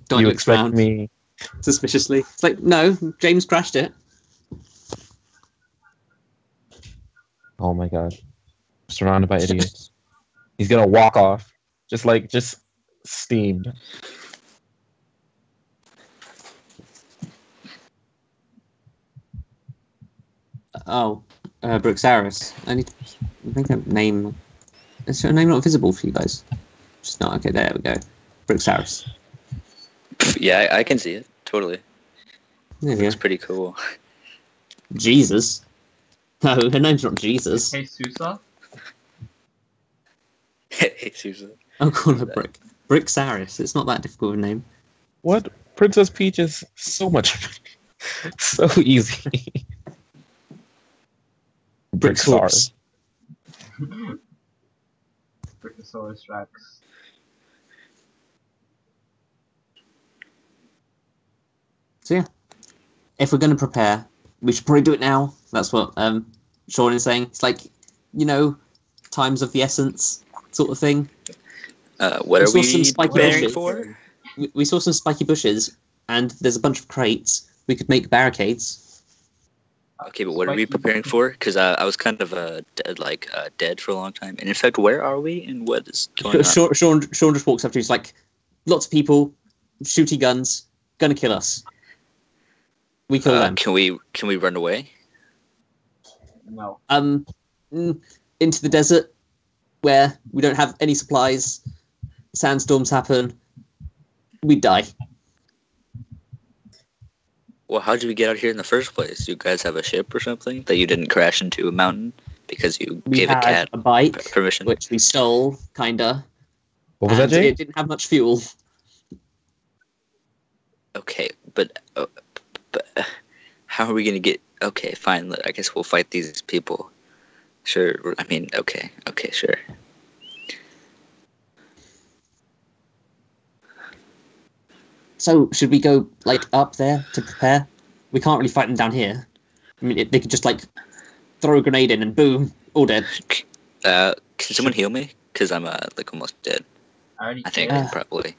Don't you look expect around me... suspiciously. It's like, no, James crashed it. Oh my god. Surrounded by idiots. He's gonna walk off. Just steamed. Oh, Bruxaris. I think that name... Is her name not visible for you guys? Just not. Okay, there we go. Bruxaris. Yeah, I can see it. Totally. There we It's go. pretty cool. Jesus. No, her name's not Jesus. Hey, Susa? Hey, Susan. I'll call her Brick. Bruxaris. It's not that difficult of a name. What? Princess Peach is so much... so easy. Brixaurus. Brachiosaurus Rex. So yeah, if we're going to prepare, we should probably do it now. That's what Sean is saying. It's like, times of the essence sort of thing. What are saw we some spiky preparing bushes. for? We saw some spiky bushes, and there's a bunch of crates. We could make barricades. Okay, but what are we preparing for? Because I was kind of dead for a long time. And in fact, where are we? And what is going on? Sean just walks up to you. He's like, lots of people, shooty guns, gonna kill us. We kill them. Can we run away? No. Into the desert, where we don't have any supplies. Sandstorms happen. We die. Well, how did we get out here in the first place? You guys have a ship or something that you didn't crash into a mountain because you We gave a had cat a bike, permission? which we stole, kinda. What was that, and Jay? it didn't have much fuel. Okay, but how are we gonna get? Okay, fine. I guess we'll fight these people. Sure. I mean, okay, sure. So, should we go, up there to prepare? We can't really fight them down here. I mean, they could just, throw a grenade in and boom, all dead. Can someone heal me? Because I'm almost dead. I already I think did. probably.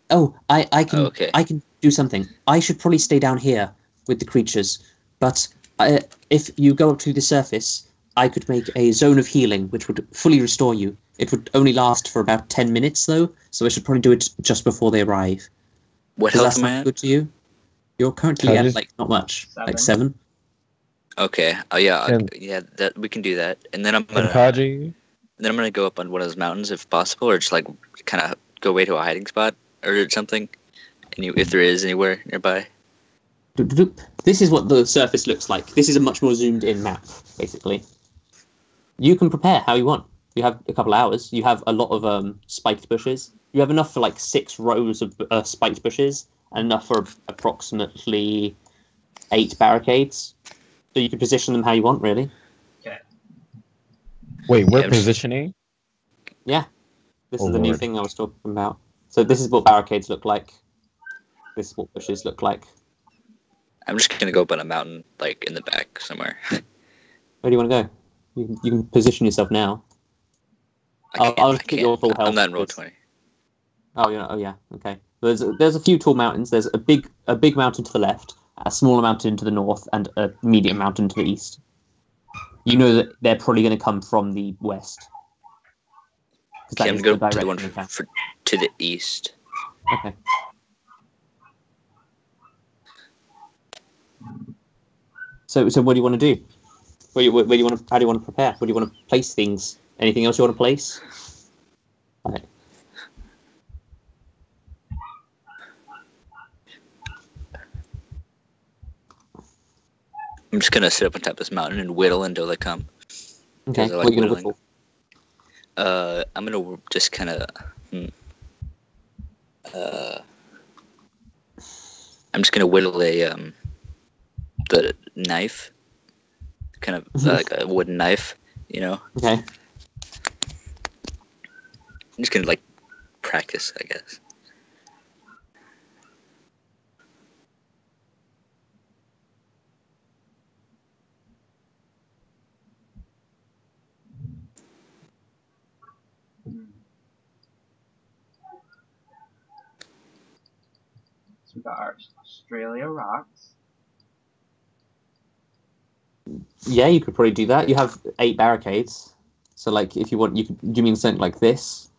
Oh, I can Okay. I can do something. I should probably stay down here with the creatures, but if you go up to the surface, I could make a zone of healing, which would fully restore you. It would only last for about 10 minutes, though, so I should probably do it just before they arrive. What Does that health am I sound at? good to you? You're currently Can I at, just- not much, 7. 7. Okay. Oh yeah. Can- Yeah. That we can do that, and then I'm And gonna Kaji? go up on one of those mountains if possible, or just kind of go away to a hiding spot or something. If there is anywhere nearby. This is what the surface looks like. This is a much more zoomed in map, basically. You can prepare how you want. You have a couple hours. You have a lot of spiked bushes. You have enough for 6 rows of spiked bushes, and enough for approximately 8 barricades. So you can position them how you want, really. Okay. Wait, we're Yeah, I'm just- positioning? Yeah. This Oh, is the new Lord. thing I was talking about. So this is what barricades look like. This is what bushes look like. I'm just gonna go up on a mountain, in the back somewhere. Where do you want to go? You can position yourself now. I'll just put your full health. I'm not in roll because- 20. Oh yeah, okay. There's a few tall mountains. There's a big mountain to the left, a smaller mountain to the north, and a medium mountain to the east. You know that they're probably going to come from the west. 'Cause that Okay, I'm is gonna go to the direction one they come. to the east. Okay. So what do you want to do? Where do you want to? How do you want to prepare? Where do you want to place things? Anything else you want to place? Right. I'm just gonna sit up on top of this mountain and whittle until they come. Okay. I like What are you gonna whittling. whittle? I'm gonna just kind of. I'm just gonna whittle the knife, kind of like a wooden knife, you know. Okay. I'm just gonna like practice, I guess. So we got our Australia rocks. Yeah, you could probably do that. You have 8 barricades, so like if you want, you could. Do you mean something like this,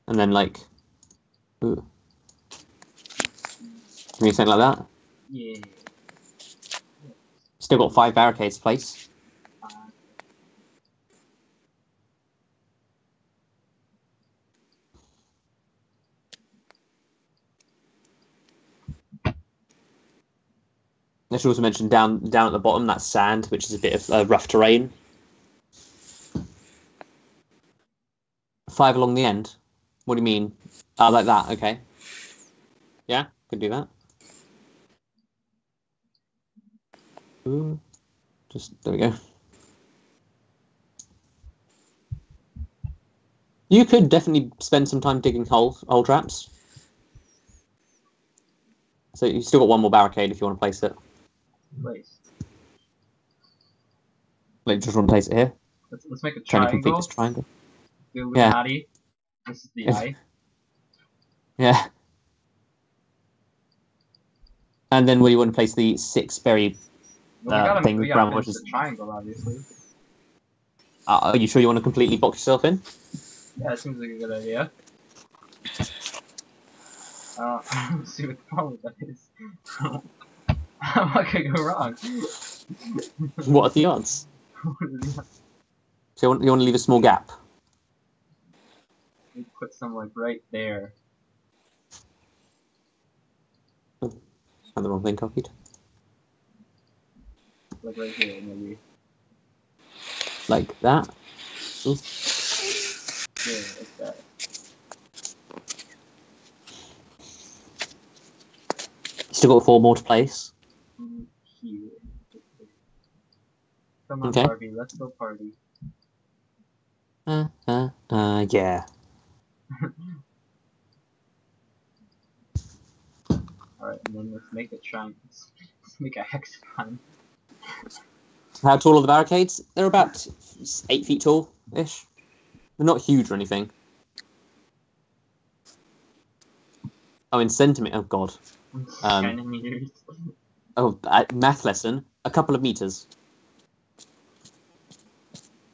and then like, ooh, you mean something like that? Yeah. Still got 5 barricades to place. I should also mention down at the bottom that's sand, which is a bit of rough terrain. 5 along the end. What do you mean? Like that. Okay. Yeah, could do that. Ooh, just there we go. You could definitely spend some time digging hole traps. So you've still got 1 more barricade if you want to place it. Place. Like, just want to place it here. Let's make a Trying to complete triangle. this triangle. The Illuminati. This is the eye. Yeah. And then where you want to place the 6 berry thing? We gotta finish the triangle, obviously. Are you sure you want to completely box yourself in? Yeah, that seems like a good idea. I don't see what the problem with that is. What could go wrong? What are the odds? So you want to leave a small gap? We put some like right there. Oh, had the wrong thing copied. Like right here, maybe. Like that? Ooh. Yeah, like that. Still got 4 more to place. Here. Come on, Okay. Barbie, let's go party. Yeah. Alright, and then let's make a triangle. Let's make a hexagon. How tall are the barricades? They're about 8 feet tall-ish. They're not huge or anything. Oh, in centimeter. Oh god. Centimeters. Oh, math lesson. A couple of meters.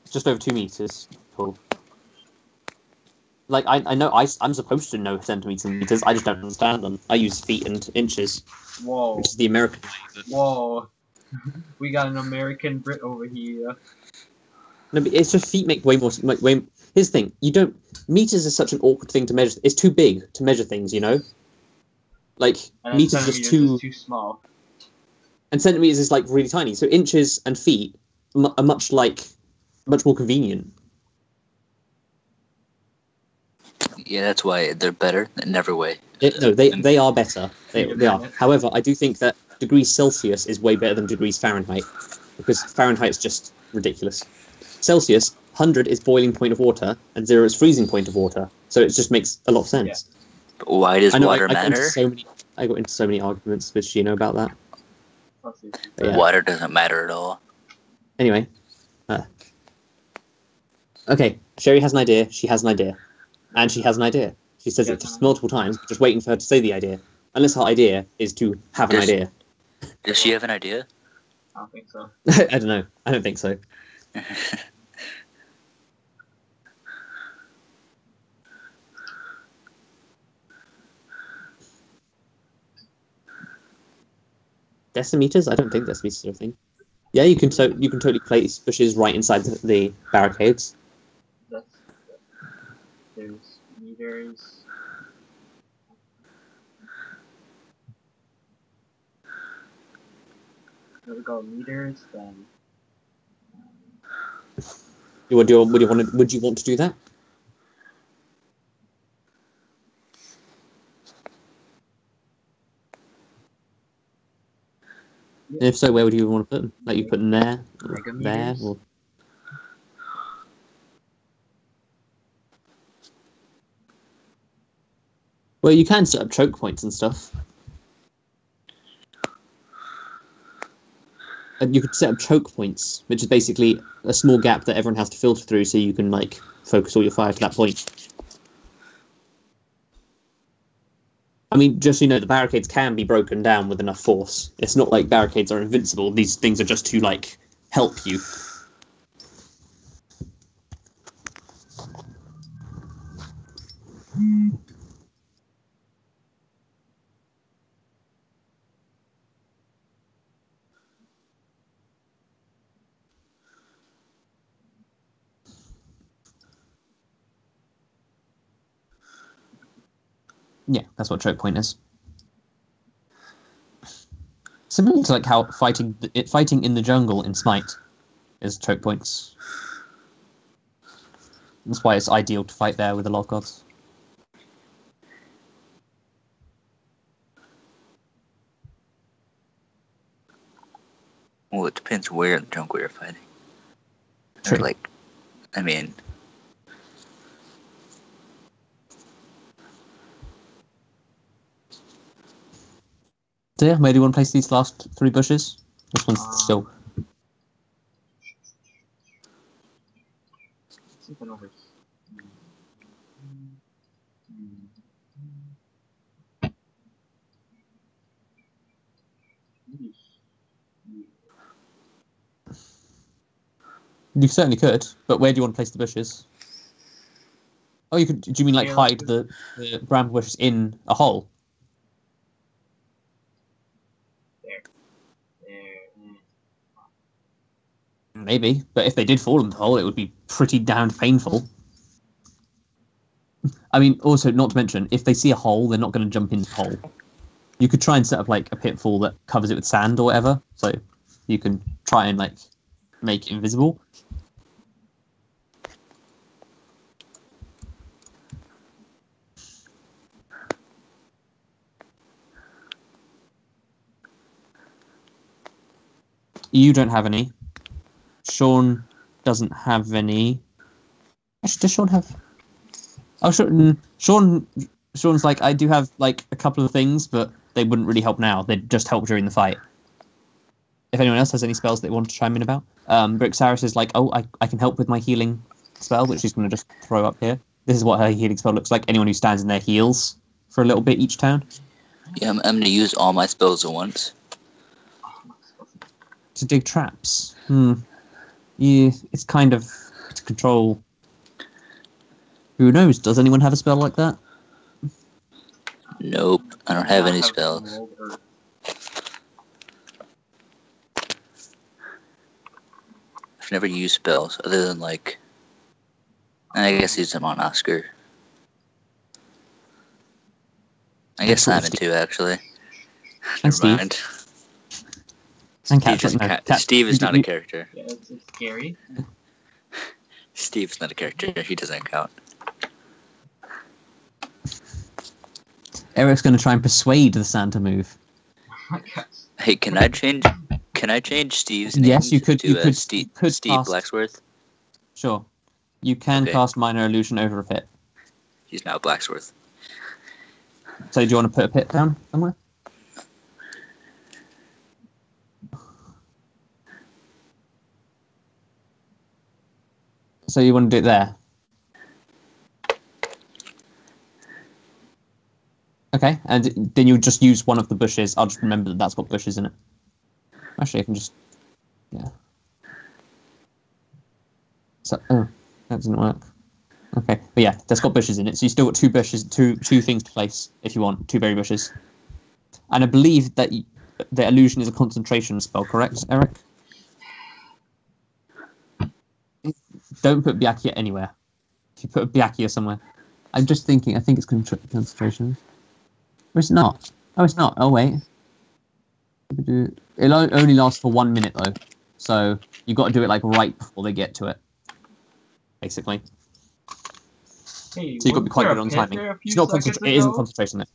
Just over 2 meters tall. Like I know I'm supposed to know centimeters and meters. I just don't understand them. I use feet and inches, Whoa. which is the American way. Whoa. We got an American Brit over here. No, but it's just feet make way more. Here's the thing: you don't. Meters is such an awkward thing to measure. It's too big to measure things, you know. Like And meters is just too small. and centimeters is like really tiny. So inches and feet are much more convenient. Yeah, that's why they're better in every way. No, they are better. They are. However, I do think that degrees Celsius is way better than degrees Fahrenheit, because Fahrenheit is just ridiculous. Celsius, 100 is boiling point of water, and 0 is freezing point of water. So it just makes a lot of sense. Yeah. But why does water matter? I got into so many arguments with Shino about that. Yeah. Water doesn't matter at all. Anyway. Okay, Sherry has an idea. She has an idea. And she has an idea. She says it just multiple times, just waiting for her to say the idea. Unless her idea is to have an idea. Does she have an idea? I don't think so. I don't know. I don't think so. Decimeters? I don't think decimeters are a thing. Yeah, you can totally place bushes right inside the barricades. There's meters. There we go, meters. Then Would you want to do that? yeah. If so, where would you want to put them? Like you put them there, Mega there, meters. or... Well, you can set up choke points and stuff. And you could set up choke points, which is basically a small gap that everyone has to filter through, so you can like focus all your fire to that point. I mean, just so you know, the barricades can be broken down with enough force. It's not like barricades are invincible. These things are just to like help you. Yeah, that's what choke point is. Similar to like how fighting in the jungle in Smite is choke points. That's why it's ideal to fight there with a lot of gods. Well, it depends where in the jungle you're fighting. True. Or like, I mean, So yeah, where do you want to place these last 3 bushes? This one's still... Something over You certainly could, but where do you want to place the bushes? Oh, you could. Do you mean like hide the bramble bushes in a hole? there. Maybe, but if they did fall in the hole, it would be pretty damned painful. I mean, also, not to mention, if they see a hole, they're not going to jump into the hole. You could try and set up like a pitfall that covers it with sand or whatever, so you can try and like make it invisible. You don't have any. Sean doesn't have any. Actually, does Sean have? Oh, Sean's like, I do have like a couple of things, but they wouldn't really help now. They'd just help during the fight. If anyone else has any spells they want to chime in about, Brixaris is like, oh, I can help with my healing spell, which she's going to just throw up here. This is what her healing spell looks like. Anyone who stands in there heals for a little bit each turn. yeah, I'm going to use all my spells at once. To dig traps. Yeah, it's kind of to control. Who knows? Does anyone have a spell like that? Nope, I don't have any spells. I've never used spells other than like, I guess use them on Oscar. I guess Simon too, actually. And Never Steve. mind. And Steve is not a character. Yeah, it's scary. Steve's not a character. He doesn't count. Eric's going to try and persuade the Santa move. Hey, can I change Steve's name? Yes, you could. To Steve cast Blacksworth. Sure, you can cast minor illusion over a pit. He's now Blacksworth. So, do you want to put a pit down somewhere? So you want to do it there? Okay, and then you just use one of the bushes. I'll just remember that that's got bushes in it. Actually, I can just... Yeah. So, oh, that doesn't work. Okay, but yeah, that's got bushes in it. So you still got 2 bushes, two things to place if you want, 2 berry bushes. And I believe that the illusion is a concentration spell, correct, Eric? Don't put Byakuya anywhere. If you put Byakuya somewhere. I'm just thinking, I think it's concentration. Or it's not. Oh, it's not. Oh, wait. It'll only last for 1 minute, though. So you've got to do it, like, right before they get to it. Basically. Hey, So you've got to be quite good on timing. It's not it isn't concentration, though.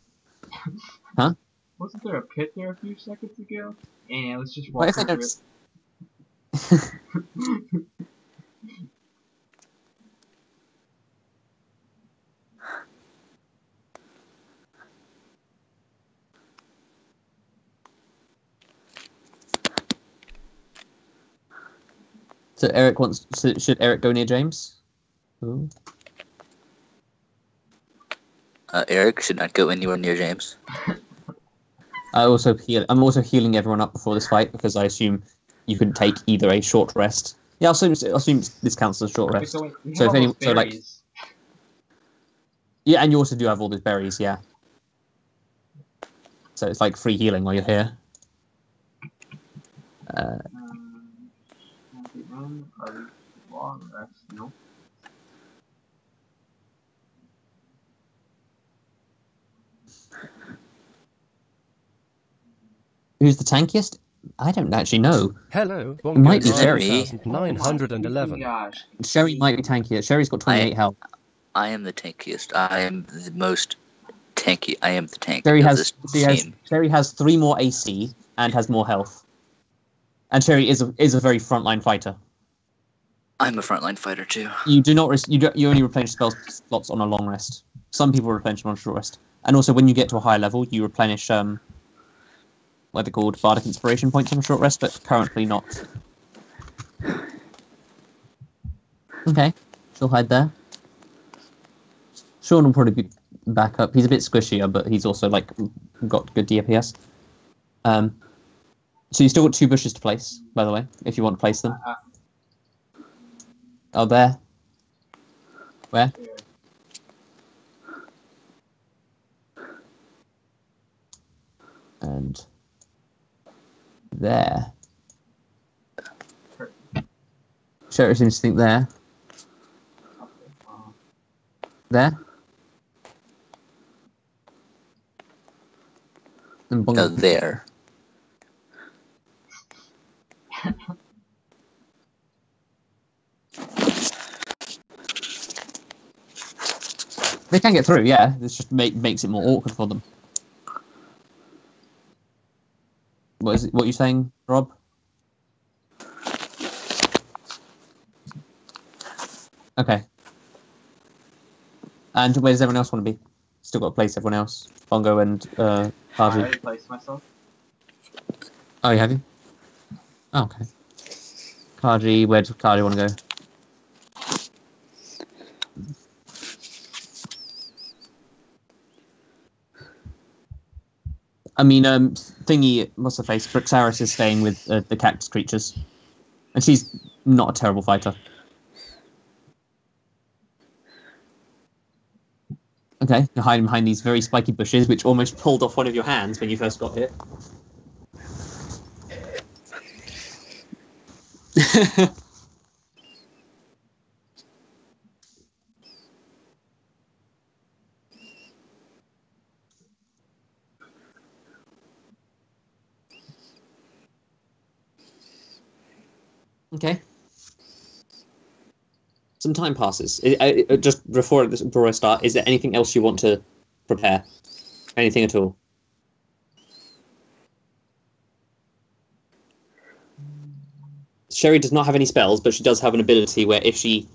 Huh? Wasn't there a pit there a few seconds ago? And let's just What walk if they over don't... it. So Erik wants... So should Erik go near James? Ooh. Erik should not go anywhere near James. I'm also healing everyone up before this fight because I assume you can take either a short rest. Yeah, I'll assume this counts as a short rest. Wait, So if any, so like, berries. yeah, and you also do have all these berries, yeah. So it's like free healing while you're here. Long rest, no. Who's the tankiest? I don't actually know. Hello, It might be Bongo Sherry. 911. Gosh. Sherry might be tankier. Sherry's got 28 health. I am the tankiest. I am the most tanky. I am the tank Sherry of has, this team. Sherry has 3 more AC and has more health. And Sherry is a very frontline fighter. I'm a frontline fighter too. You do not you only replenish spell slots on a long rest. Some people replenish them on a short rest. And also when you get to a higher level, you replenish what they're called, Bardic Inspiration points on a short rest, but currently not. Okay, she'll hide there. Sean will probably be back up. He's a bit squishier, but he's also like got good DPS. So you still got 2 bushes to place, by the way, if you want to place them. Oh, there. Where? And there. Sherry seems to think there. There. And Bongo. There. They can get through, yeah. This just makes it more awkward for them. What are you saying, Rob? Okay. And where does everyone else want to be? Still got to place everyone else. Bongo and I Kaji. already placed myself. Oh, you have you? Oh, okay. Kaji, where does Kaji want to go? I mean, thingy, what's her face? Brixaris is staying with the cactus creatures. And she's not a terrible fighter. Okay, you're hiding behind these very spiky bushes, which almost pulled off one of your hands when you first got here. Okay. Some time passes. Just before I start, is there anything else you want to prepare? Anything at all? Sherry does not have any spells, but she does have an ability where if she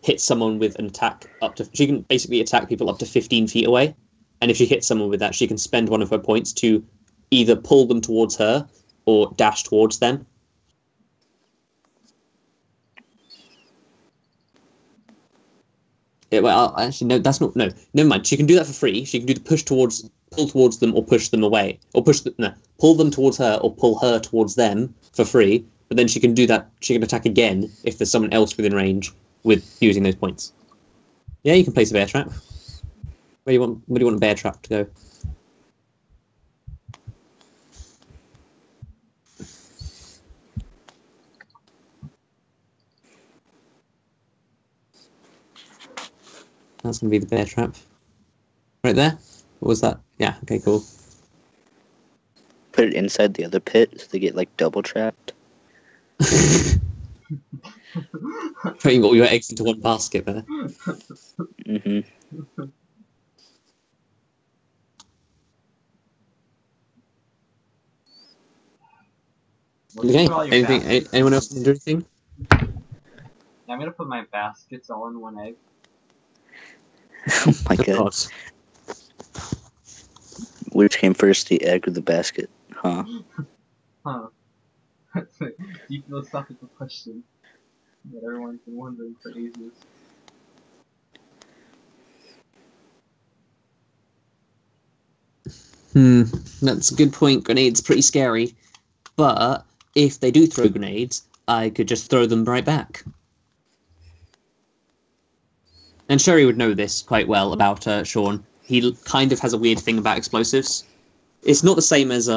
hits someone with an attack she can basically attack people up to 15 feet away. And if she hits someone with that, she can spend one of her points to either pull them towards her or dash towards them. Yeah, well, actually, no, that's not. No, never mind. She can do that for free. She can do the pull towards them, or push them away, or pull them towards her, or pull her towards them for free. But then she can do that. She can attack again if there's someone else within range with using those points. Yeah, you can place a bear trap. Where do you want a bear trap to go? That's going to be the bear trap. Right there? What was that? Yeah, okay, cool. Put it inside the other pit so they get like double trapped. Putting all your eggs into one basket there. Mm-hmm. What's Okay, for all your anything, baskets? anyone else want to do anything? Yeah, I'm gonna put my baskets all in one egg. Oh my god. Which came first, the egg or the basket? Huh? Huh. That's a deep philosophical question that everyone's been wondering for ages. That's a good point. Grenades pretty scary. But if they do throw grenades, I could just throw them right back. And Sherry would know this quite well about Sean. He kind of has a weird thing about explosives. It's not the same as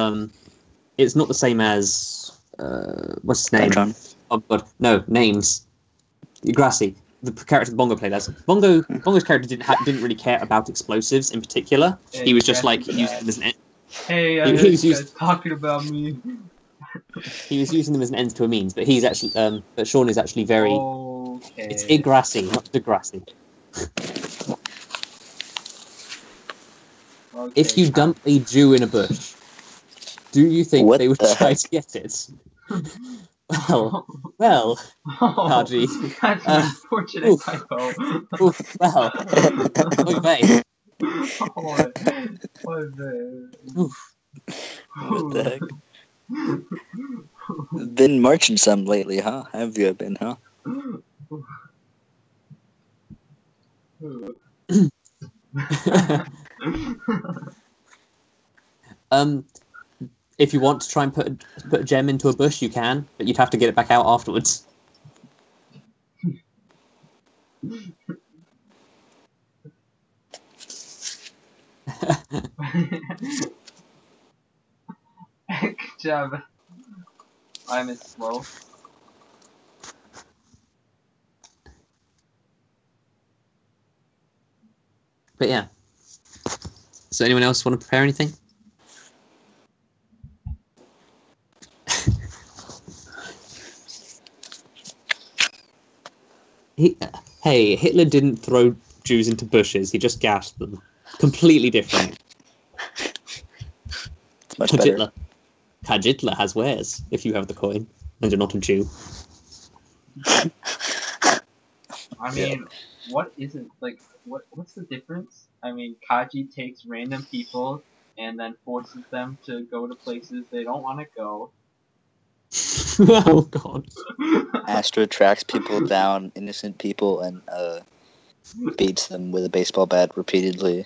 what's his name? Patron. Oh god, no names. Grassy, the character Bongo played as. Bongo's character didn't really care about explosives in particular. Hey, He was just like Grassy's using bad. them as an Hey, I He heard was you guys used- talking about me. he was using them as an end to a means. But he's actually but Sean is actually very. Okay. It's Igrassi, not Degrassi. Okay, If you dump a Jew in a bush, do you think What they would the try heck? to get it? Well, Kaji. That's an unfortunate oof. typo. oof, well, oy vey. What Oof. What the heck? Been marching some lately, huh? Have you been, huh? If you want to try and put a gem into a bush, you can, but you'd have to get it back out afterwards. Good job. I'm as slow. But yeah. So anyone else want to prepare anything? Hey, Hitler didn't throw Jews into bushes. He just gassed them. Completely different. It's much better. Kajitler. Kajitler has wares, if you have the coin, and you're not a Jew. I mean, what isn't, like, what's the difference? I mean, Kaji takes random people and then forces them to go to places they don't want to go. Oh god. Astra tracks people down, innocent people, and beats them with a baseball bat repeatedly.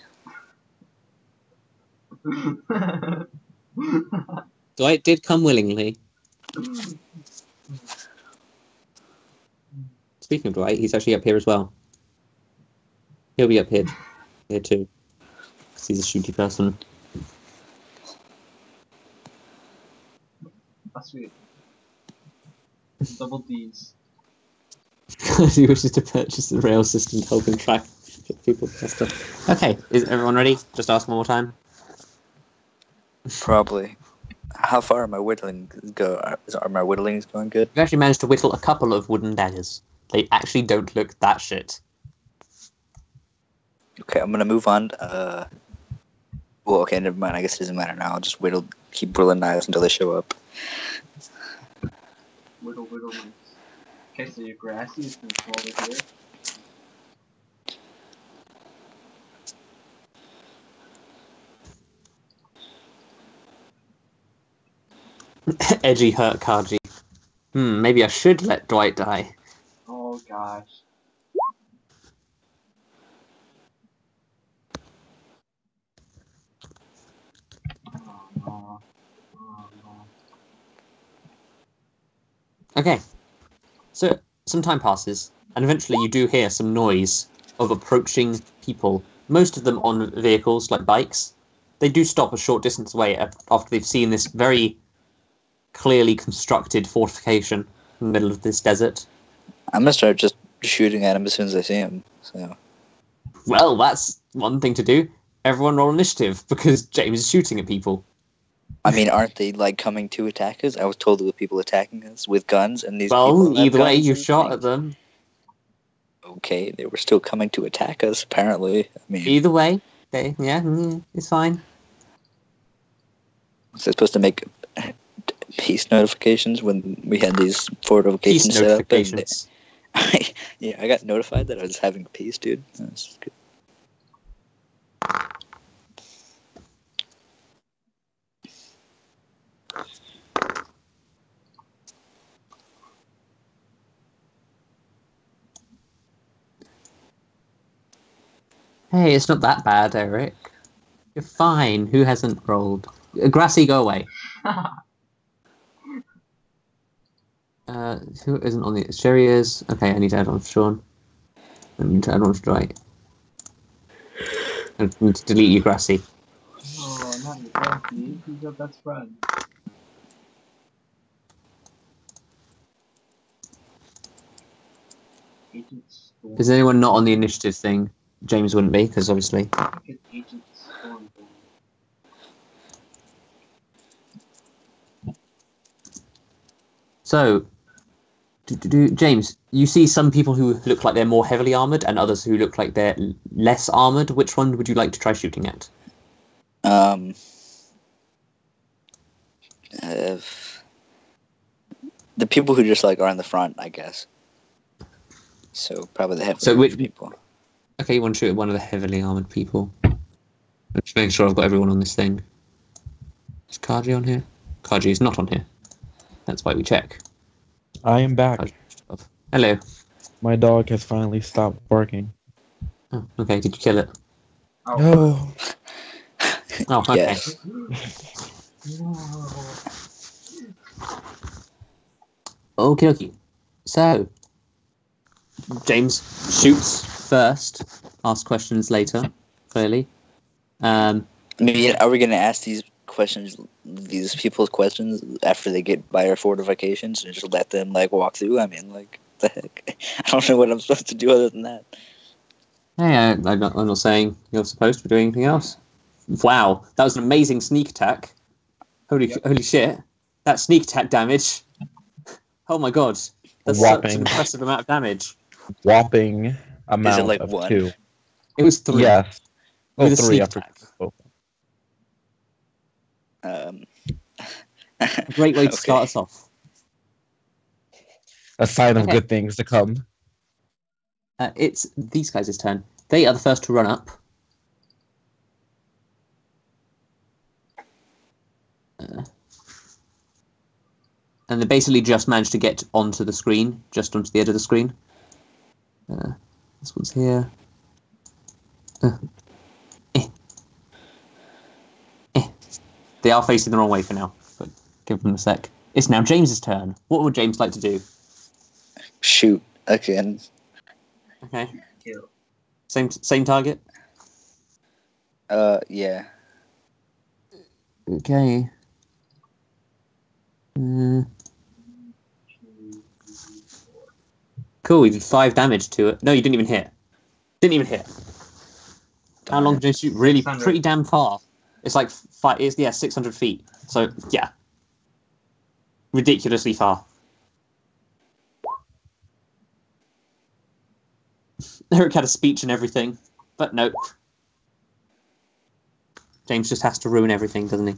Dwight did come willingly. Speaking of Dwight, he's actually up here as well. He'll be up here too. Because he's a shooty person. That's sweet. Double D's. He wishes to purchase the rail system to help him track people faster. Okay, is everyone ready? Just ask one more time. Probably. How far are my whittlings go? Are my whittlings going good? We've actually managed to whittle a couple of wooden daggers. They actually don't look that shit. Okay, I'm gonna move on. Well, okay, never mind. I guess it doesn't matter now. I'll just keep whittling knives until they show up. Whittle, whittle, nice. Okay, so your grassy is gonna come over here. Edgy hurt Kaji. Maybe I should let Dwight die. Oh gosh. Oh no. Oh no. Okay. So, some time passes, and eventually you do hear some noise of approaching people. Most of them on vehicles, like bikes. They do stop a short distance away after they've seen this very clearly constructed fortification in the middle of this desert. I'm gonna start just shooting at him as soon as I see him. So Well, that's one thing to do. Everyone roll initiative because James is shooting at people. I mean, aren't they like coming to attack us? I was told there were people attacking us with guns, and these people Well, have either way, guns you and shot things. at them. Okay, they were still coming to attack us. Apparently, I mean, Either way, it's fine. was I supposed to make peace notifications when we had these fortifications Peace set notifications. up? And yeah, I got notified that I was having peace, dude. That's good. Hey, it's not that bad, Eric. You're fine. Who hasn't rolled? Grassy, go away. Who isn't on the... Sherry is. Okay, I need to add on Sean. I need to add on Dweit. I need to delete you, Grassy. Oh, not Grassy. He's your best friend. Agent Storm. Is anyone not on the initiative thing? James wouldn't be, because obviously... I think it's Agent Storm. So, James, you see some people who look like they're more heavily armoured and others who look like they're less armoured. Which one would you like to try shooting at? The people who just like are in the front, I guess. So probably the heavily So which armored people. Okay, you want to shoot at one of the heavily armoured people. Just making sure I've got everyone on this thing. Is Kaji on here? Kaji is not on here. That's why we check. I am back. Hello. My dog has finally stopped barking. Oh, okay, did you kill it? Oh. No. Oh, okay. Yes. No. Okie dokie. So, James shoots first, asks questions later, clearly. I mean, are we going to ask these questions, these people's questions, after they get by our fortifications and just let them, like, walk through? I mean, like, the heck? I don't know what I'm supposed to do other than that. Hey, I'm not saying you're supposed to be doing anything else. Wow, that was an amazing sneak attack. Holy shit. That sneak attack damage. Oh my god. That's such an impressive amount of damage. Whopping amount. Is it like of 1? 2. It was 3. Yes. With a 3 sneak after. attack. A Great way to start us off. A sign of Okay. good things to come. It's these guys' turn. They are the first to run up. And they basically just managed to get onto the screen, just onto the edge of the screen. This one's here. They are facing the wrong way for now, but give them a sec. It's now James's turn. What would James like to do? Shoot again. Okay. Kill. Same target? Yeah. Okay. Cool, you did 5 damage to it. No, you didn't even hit. How long did you shoot? Really, 600. pretty damn far. It's like 600 feet. So, yeah. Ridiculously far. Erik had a speech and everything, but nope. James just has to ruin everything, doesn't he?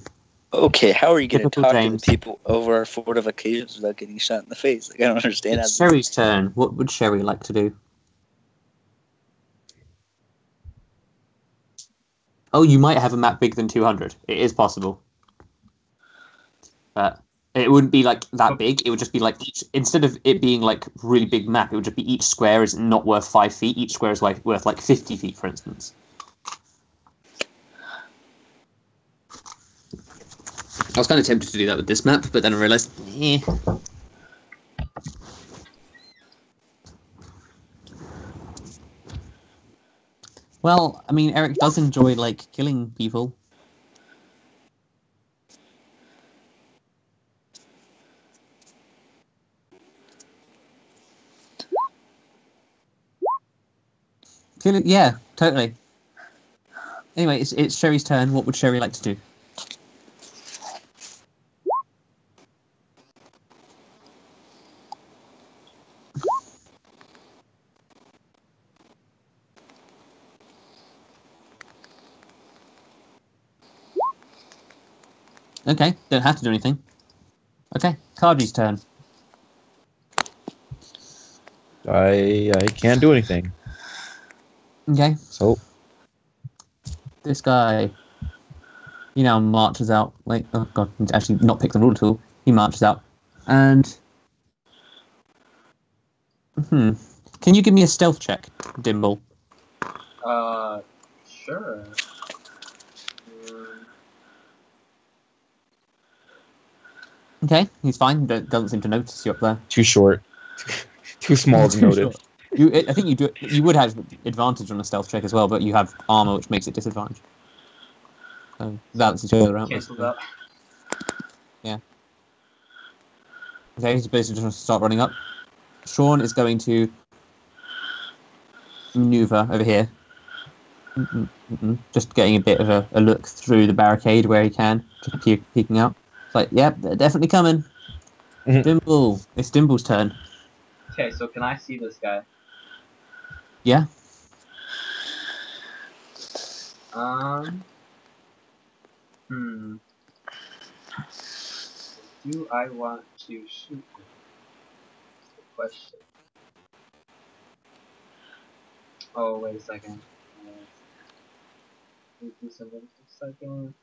Okay, how are you going to Typical talk James. to the people over our fortifications without getting shot in the face? Like, I don't understand. It's Sherry's turn. What would Sherry like to do? Oh, you might have a map bigger than 200. It is possible. But it wouldn't be like that big. It would just be like instead of it being like really big map, it would just be each square is not worth 5 feet. Each square is like worth like 50 feet, for instance. I was kind of tempted to do that with this map, but then I realised, Well, I mean, Erik does enjoy, like, killing people. Yeah, totally. Anyway, it's Sherry's turn. What would Sherry like to do? Okay, don't have to do anything. Okay, Kaji's turn. I can't do anything. Okay, So this guy, he now marches out. Wait, oh god, he's actually not picked the rule tool. He marches out. And... Can you give me a stealth check, Dimble? Sure. Okay, he's fine. Doesn't seem to notice you up there. too short. Too small to Too notice. short. I think you do. You would have advantage on a stealth check as well, but you have armor, which makes it disadvantage. So that's each other out. Cancel that. Yeah. Okay, he's basically just going to start running up. Sean is going to maneuver over here. Just getting a bit of a look through the barricade where he can, just peeking out. It's like, yep, they're definitely coming. Dimble, it's Dimble's turn. Okay, so can I see this guy? Yeah. Do I want to shoot him? That's the question. Oh, wait a second. Let me do something for a second.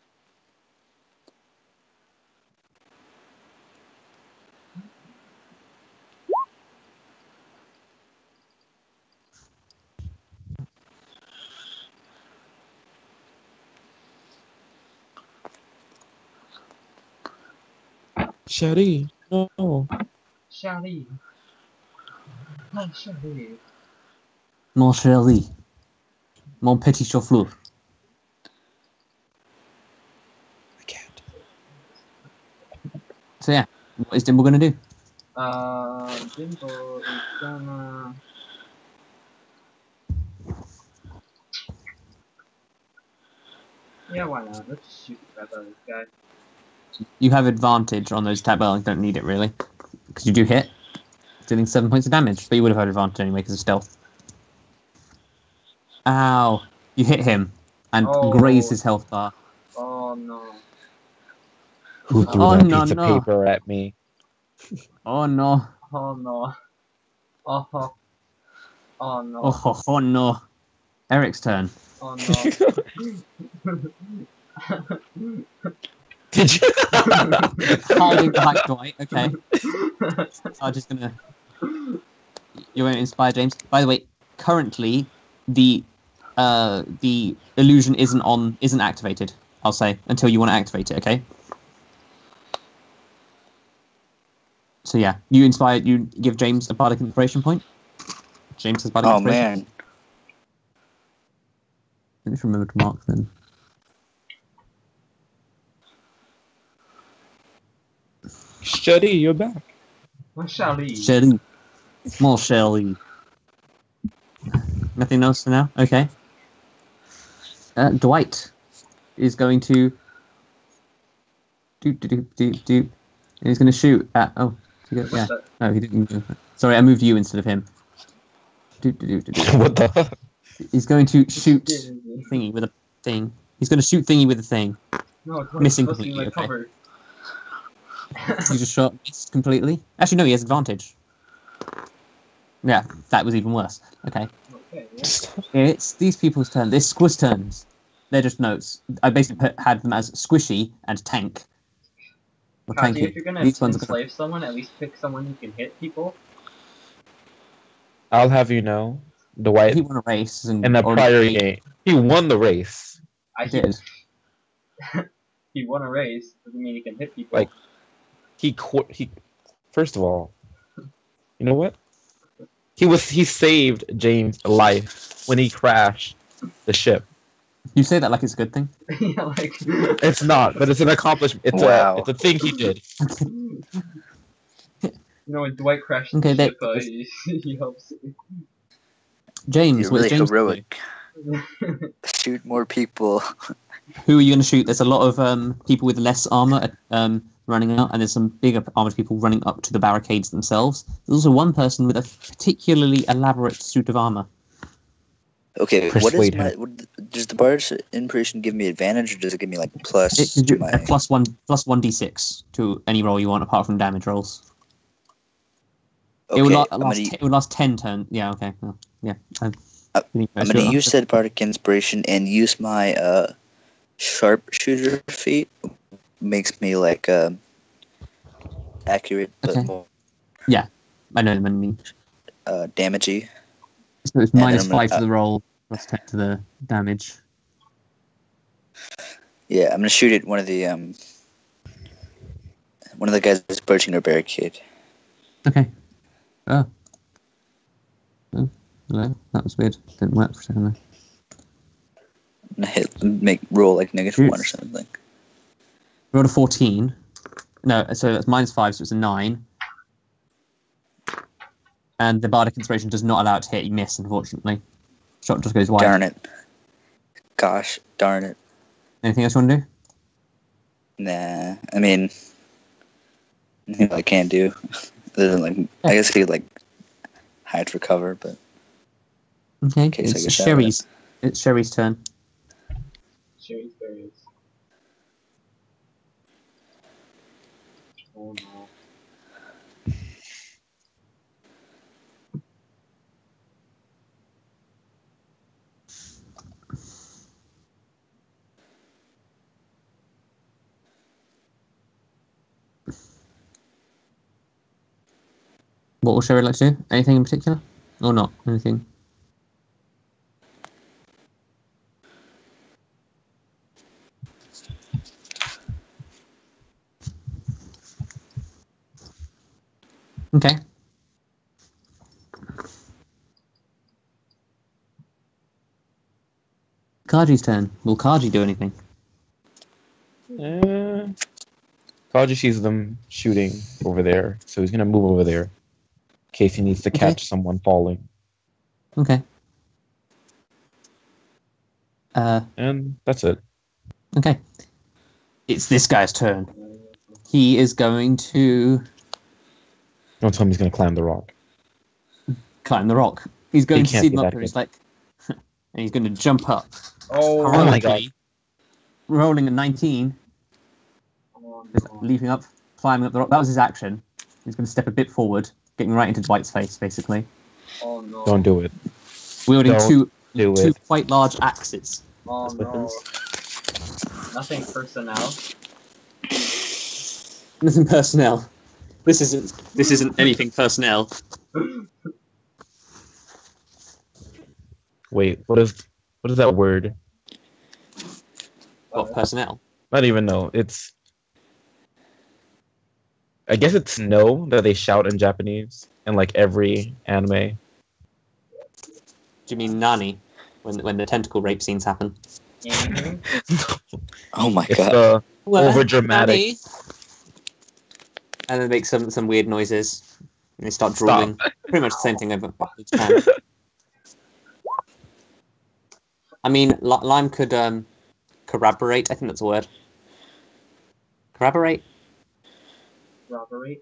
Sherry, no. Charlie. Hi, Charlie. Mon chéri. Mon petit chauffeur. I can't. So yeah, what is Dimble going to do? Dimble is gonna... Yeah, why not? Let's shoot the crap out of this guy. You have advantage on those attack. Well, you don't need it really, because you do hit, dealing 7 points of damage. But you would have had advantage anyway because of stealth. Ow! You hit him and graze his health bar. Oh no. Who threw that piece of paper at me? Oh no! Oh no. Oh no. Oh no! Eric's turn. Oh no. Did you? Hiding behind Dweit. Okay. I'm just gonna. You're going to inspire James. By the way, currently the illusion isn't activated. I'll say until you want to activate it. Okay. So yeah, you give James a bardic inspiration point. James has bardic inspiration. Oh man. Let me just remember to mark them. Sherry, you're back. Where's Charlie? Shelly. Small Shelly. Nothing else for now? Okay. Dweit is going to do. And he's going to shoot at... Oh, yeah. No, he didn't move. Sorry, I moved you instead of him. What the? He's going to shoot Thingy with a thing. He's going to shoot Thingy with a thing. No, it's Missing supposed to be completely, my okay. cover. You just shot missed completely. Actually, no, he has advantage. Yeah, that was even worse. Okay. Okay, It's these people's turn. This squish turns. They're just notes. I basically had them as squishy and tank. Or Kaji, tanky. if you're gonna These ones are enslave someone, at least pick someone who can hit people. I'll have you know, He Dweit won a race and in the prior game, he won the race. I did. He won a race. Doesn't mean he can hit people. Like, he first of all, you know what? He saved James' life when he crashed the ship. You say that like it's a good thing. Yeah, like It's not, but it's an accomplishment. It's Wow. it's a thing he did. you know, when Dwight crashed Okay, the that- ship, he helps. James, You're what's really James heroic. Shoot more people. Who are you going to shoot? There's a lot of people with less armor running out, and there's some bigger armored people running up to the barricades themselves. There's also one person with a particularly elaborate suit of armor. Okay, Persuade does the Bard's Inspiration give me advantage, or does it give me like plus It gives you my? a plus 1d6 to any roll you want apart from damage rolls. Okay, It would last 10 turns. Yeah, okay. Well, yeah. I'm gonna use said Bardic Inspiration and use my sharpshooter feat. Makes me like accurate, but Okay. more Yeah, I know what I mean. damagey. So it's And minus then I'm 5 gonna- to the roll, plus 10 to the damage. Yeah, I'm gonna shoot at one of the guys that's approaching our barricade. Okay. Oh. Oh, hello. That was weird. Didn't work for a second there. I'm gonna roll like -1 or Oof. something. Rolled a 14. No, so that's minus 5, so it's a 9. And the Bardic Inspiration does not allow it to hit. You miss, unfortunately. Shot just goes wide. Darn it! Gosh, darn it! Anything else you want to do? Nah, I mean, nothing I can do. Other than like, I guess I could like hide for cover, but Okay, case I it's get shot Sherry's. It's Sherry's turn. Sherry's berries. Oh no. What will Sherry like to do? Anything in particular? Or not? Anything? Okay. Kaji's turn. Will Kaji do anything? Kaji sees them shooting over there, so he's gonna move over there in case he needs to catch someone falling. Okay. And that's it. Okay. It's this guy's turn. He is going to Don't tell him he's gonna climb the rock. climb the rock. He's going He to can't see be them up that here. good. He's like, and he's going to jump up. Oh, my God. Heroically, rolling a 19, oh just no. leaping up, climbing up the rock. That was his action. He's going to step a bit forward, getting right into Dwight's face, basically. Oh no. Don't do it. Wielding Don't two do it. quite large axes Oh as no. weapons. Nothing personnel. Nothing personnel. This isn't anything personnel. Wait, what is that word? What, personnel? I don't even know. I guess it's no that they shout in Japanese in like every anime. Do you mean nani? When the tentacle rape scenes happen? Mhm. Oh my It's god! the over dramatic. Nani? And then make some weird noises. And they start drooling. Pretty much the same thing over each time. I mean, Lime could corroborate. I think that's a word. Corroborate? Robbery.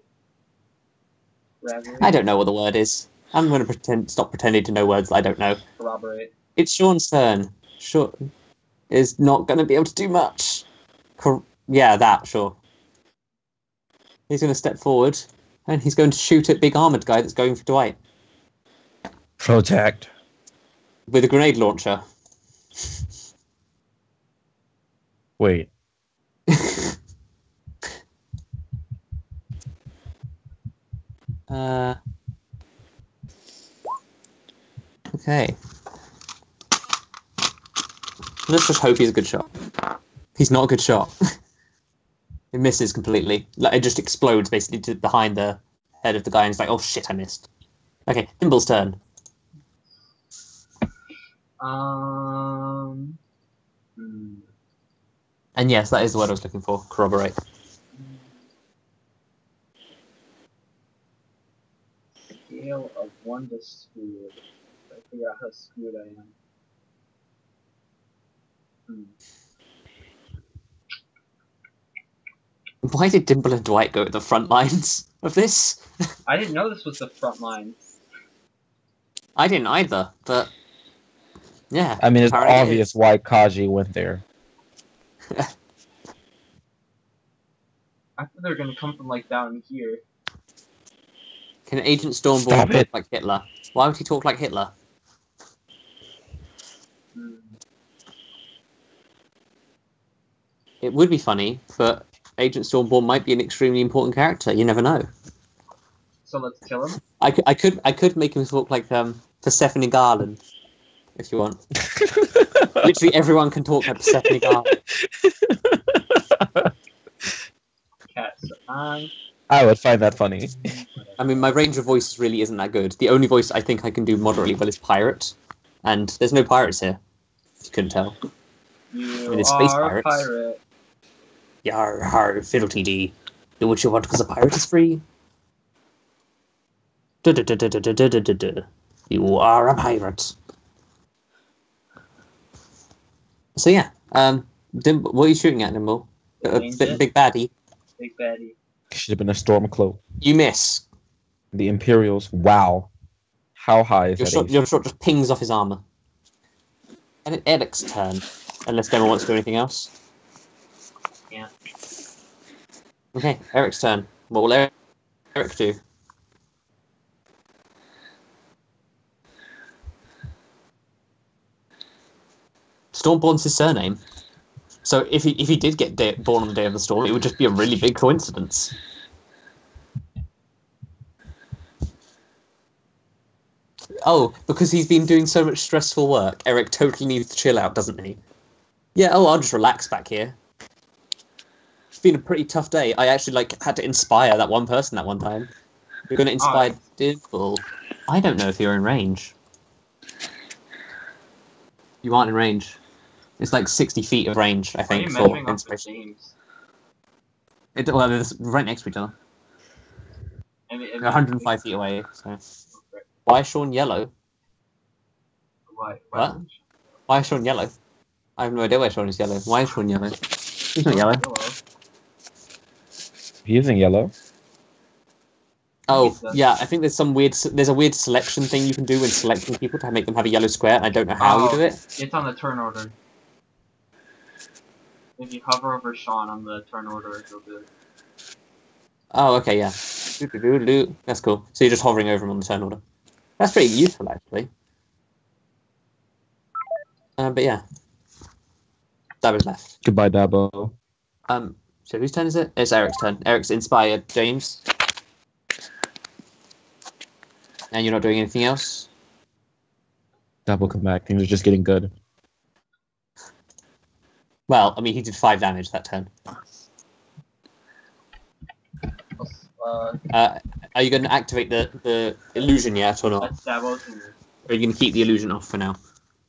I don't know what the word is. I'm going to stop pretending to know words that I don't know. Corroborate. It's Sean's turn. Sean is not going to be able to do much. Yeah, that, sure. He's going to step forward, and he's going to shoot at big armoured guy that's going for Dwight. Protect. With a grenade launcher. Wait. Okay. Let's just hope he's a good shot. He's not a good shot. It misses completely. Like, it just explodes basically to behind the head of the guy, and he's like, "Oh shit, I missed." Okay, Dimble's turn. And yes, that is the word I was looking for. Corroborate. Scale of 1 to screwed. I figure out how screwed I am. Hmm. Why did Dimble and Dwight go to the front lines of this? I didn't know this was the front line. I didn't either, but yeah. I mean, it's apparently it obvious is. why Kaji went there. I thought they were gonna come from like down here. Can Agent Stormball Stop talk it. like Hitler? Why would he talk like Hitler? Hmm. It would be funny, but Agent Stormball might be an extremely important character. You never know. So let's kill him. I could make him talk like Persephone Garland, if you want. Literally everyone can talk like Persephone Garland. Cats. I would find that funny. I mean, my range of voices really isn't that good. The only voice I think I can do moderately well is pirate, and there's no pirates here. If you couldn't tell. You mean, it's space are a pirates. pirate. Yar har fiddle td. Do what you want because a pirate is free. You are a pirate. So yeah, Dimble, what are you shooting at, Dimble? Big baddie. Big baddie. Should have been a Stormcloak. You miss. The Imperials. Wow. How high is that? Your shot just pings off his armor. And it's Eric's turn, unless anyone wants to do anything else. Yeah. Okay, Eric's turn. What will Eric do? Stormborn's his surname. So if he did get born on the day of the storm, it would just be a really big coincidence. Oh, because he's been doing so much stressful work, Erik totally needs to chill out, doesn't he? Yeah, I'll just relax back here. It's been a pretty tough day. I actually had to inspire that one person that one time. You're going to inspire Dimble. I don't know if you're in range. You aren't in range. It's like 60 feet of range, I think, for inspiration. Well, they're right next to each other. They're 105 feet away, so... Why is Sean yellow? What? Why is Sean yellow? I have no idea why Sean is yellow. Why is Sean yellow? He's not yellow. He isn't yellow. Oh, yeah, I think there's a weird selection thing you can do when selecting people to make them have a yellow square, and I don't know how you do it. It's on the turn order. If you hover over Sean on the turn order, it'll do it. Oh, okay, yeah. That's cool. So you're just hovering over him on the turn order. That's pretty useful, actually. But yeah. Dabo's left. Goodbye, Dabo. So whose turn is it? It's Eric's turn. Eric's inspired James. And you're not doing anything else? Dabo, come back. Things are just getting good. Well, I mean, he did 5 damage that turn. Are you going to activate the illusion yet or not? That's Dabo's turn. Or are you going to keep the illusion off for now?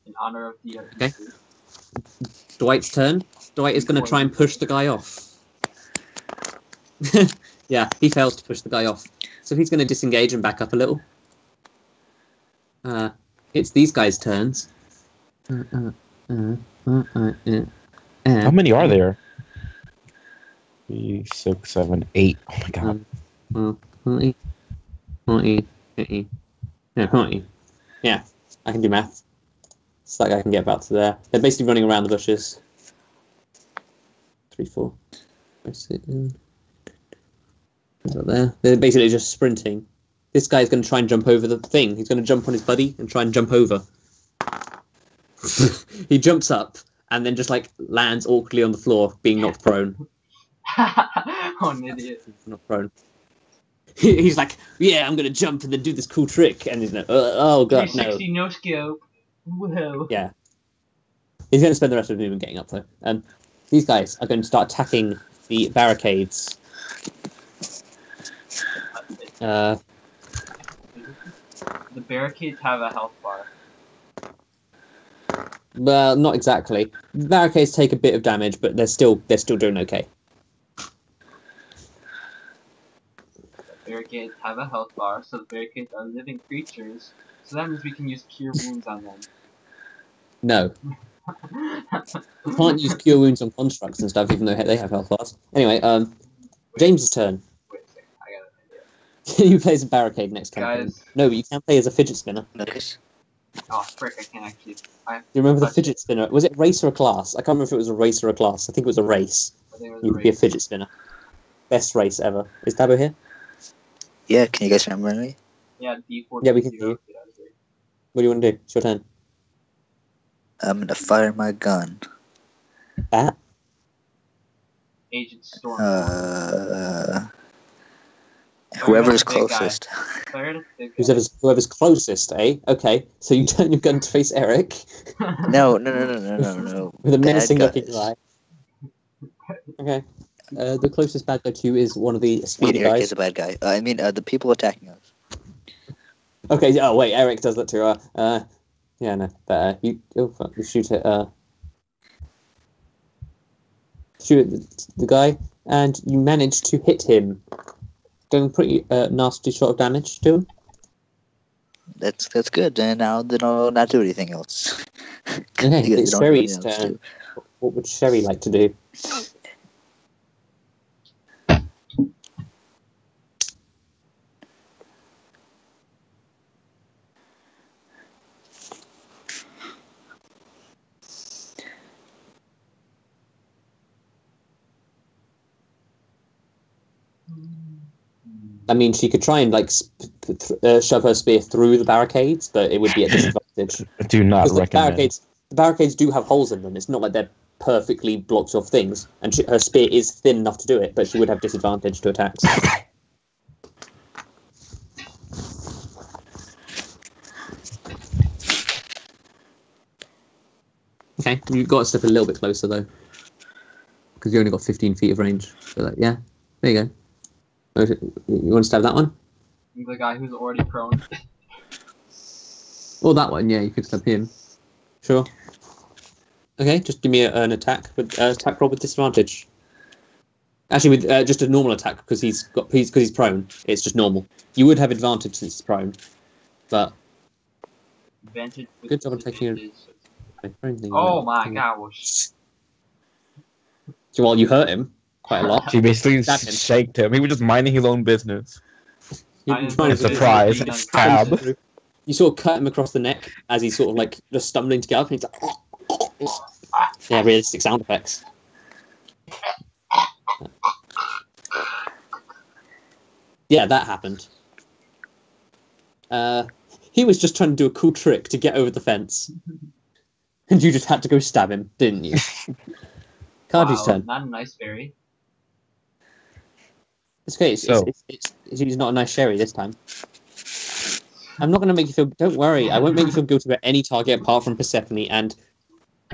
In honor of the... Okay. Dwight's turn. Dwight is going to try and push the guy off. Yeah, he fails to push the guy off. So he's going to disengage and back up a little. It's these guys' turns. How many are there? 3, 6, 7, 8. Oh my god. Yeah, I can do math. It's like I can get about to there. They're basically running around the bushes. 3, 4, 5, 6. About there. They're basically just sprinting. This guy's going to try and jump over the thing. He's going to jump on his buddy and try and jump over. He jumps up and then just lands awkwardly on the floor, being knocked prone. Oh, an idiot. He's not prone. He's like, yeah, I'm going to jump and then do this cool trick. And he's like, oh god, no. 360 no scope. Whoa. Yeah. He's going to spend the rest of the movement getting up, though. These guys are going to start attacking the barricades. The barricades have a health bar. Well, not exactly. The barricades take a bit of damage, but they're still doing okay. The barricades have a health bar, so the barricades are living creatures. So that means we can use cure wounds on them. No. You can't use cure wounds on constructs and stuff, even though they have health bars. Anyway, James's turn. Wait a second, I got an idea. You play as a barricade next campaign. Guys. No, but you can play as a fidget spinner. Nice. Oh, frick, I can't actually. Do you remember the fidget spinner? Was it race or a class? I can't remember if it was a race or a class. I think it was a race. I think it was You could be a fidget spinner. Best race ever. Is Dabo here? Yeah, can you guys remember me? Yeah, D4. Yeah, we can do. What do you want to do? It's your turn. I'm gonna fire my gun. Bat? Agent Storm. Whoever's Fire the big guy. closest. Fire the big guy. Whoever's closest, eh? Okay, so you turn your gun to face Erik. No. With a Bad menacing looking guys. guy. Okay. The closest bad guy to you is one of the Wait, speedy Erik guys. is a bad guy. I mean, the people attacking us. Okay, oh wait, Erik does that too. Yeah, no. But, you shoot at the guy, and you manage to hit him. Doing pretty nasty sort of damage to him. That's good. And now they don't not do anything else. Okay, Because it's they don't have Sherry's anything else to turn. do. What would Sherry like to do? I mean, she could try and like shove her spear through the barricades, but it would be at disadvantage. Do not Because recommend. the barricades do have holes in them. It's not like they're perfectly blocked off things, and her spear is thin enough to do it, but she would have disadvantage to attacks. Okay, you've got to step a little bit closer though, because you only got 15 feet of range. So like, yeah, there you go. You want to stab that one? The guy who's already prone. Or that one, yeah, you could stab him. Sure. Okay, just give me an attack with attack roll with disadvantage. Actually, with just a normal attack because he's prone. It's just normal. You would have advantage since he's prone, but Advantage with good job on taking it. Oh my gosh. Well, you hurt him quite a lot. She basically Stab him. shaked him. He was just minding his own business. You, I trying to didn't- Surprise! Being Stab. you sort of cut him across the neck as he's sort of like just stumbling to get up, and he's like, yeah, realistic sound effects. Yeah, that happened. He was just trying to do a cool trick to get over the fence. And you just had to go stab him, didn't you? Kaji's turn. Not a nice fairy. It's okay, So- he's not a nice Sherry this time. I'm not going to make you feel... Don't worry, I won't make you feel guilty about any target apart from Persephone, and...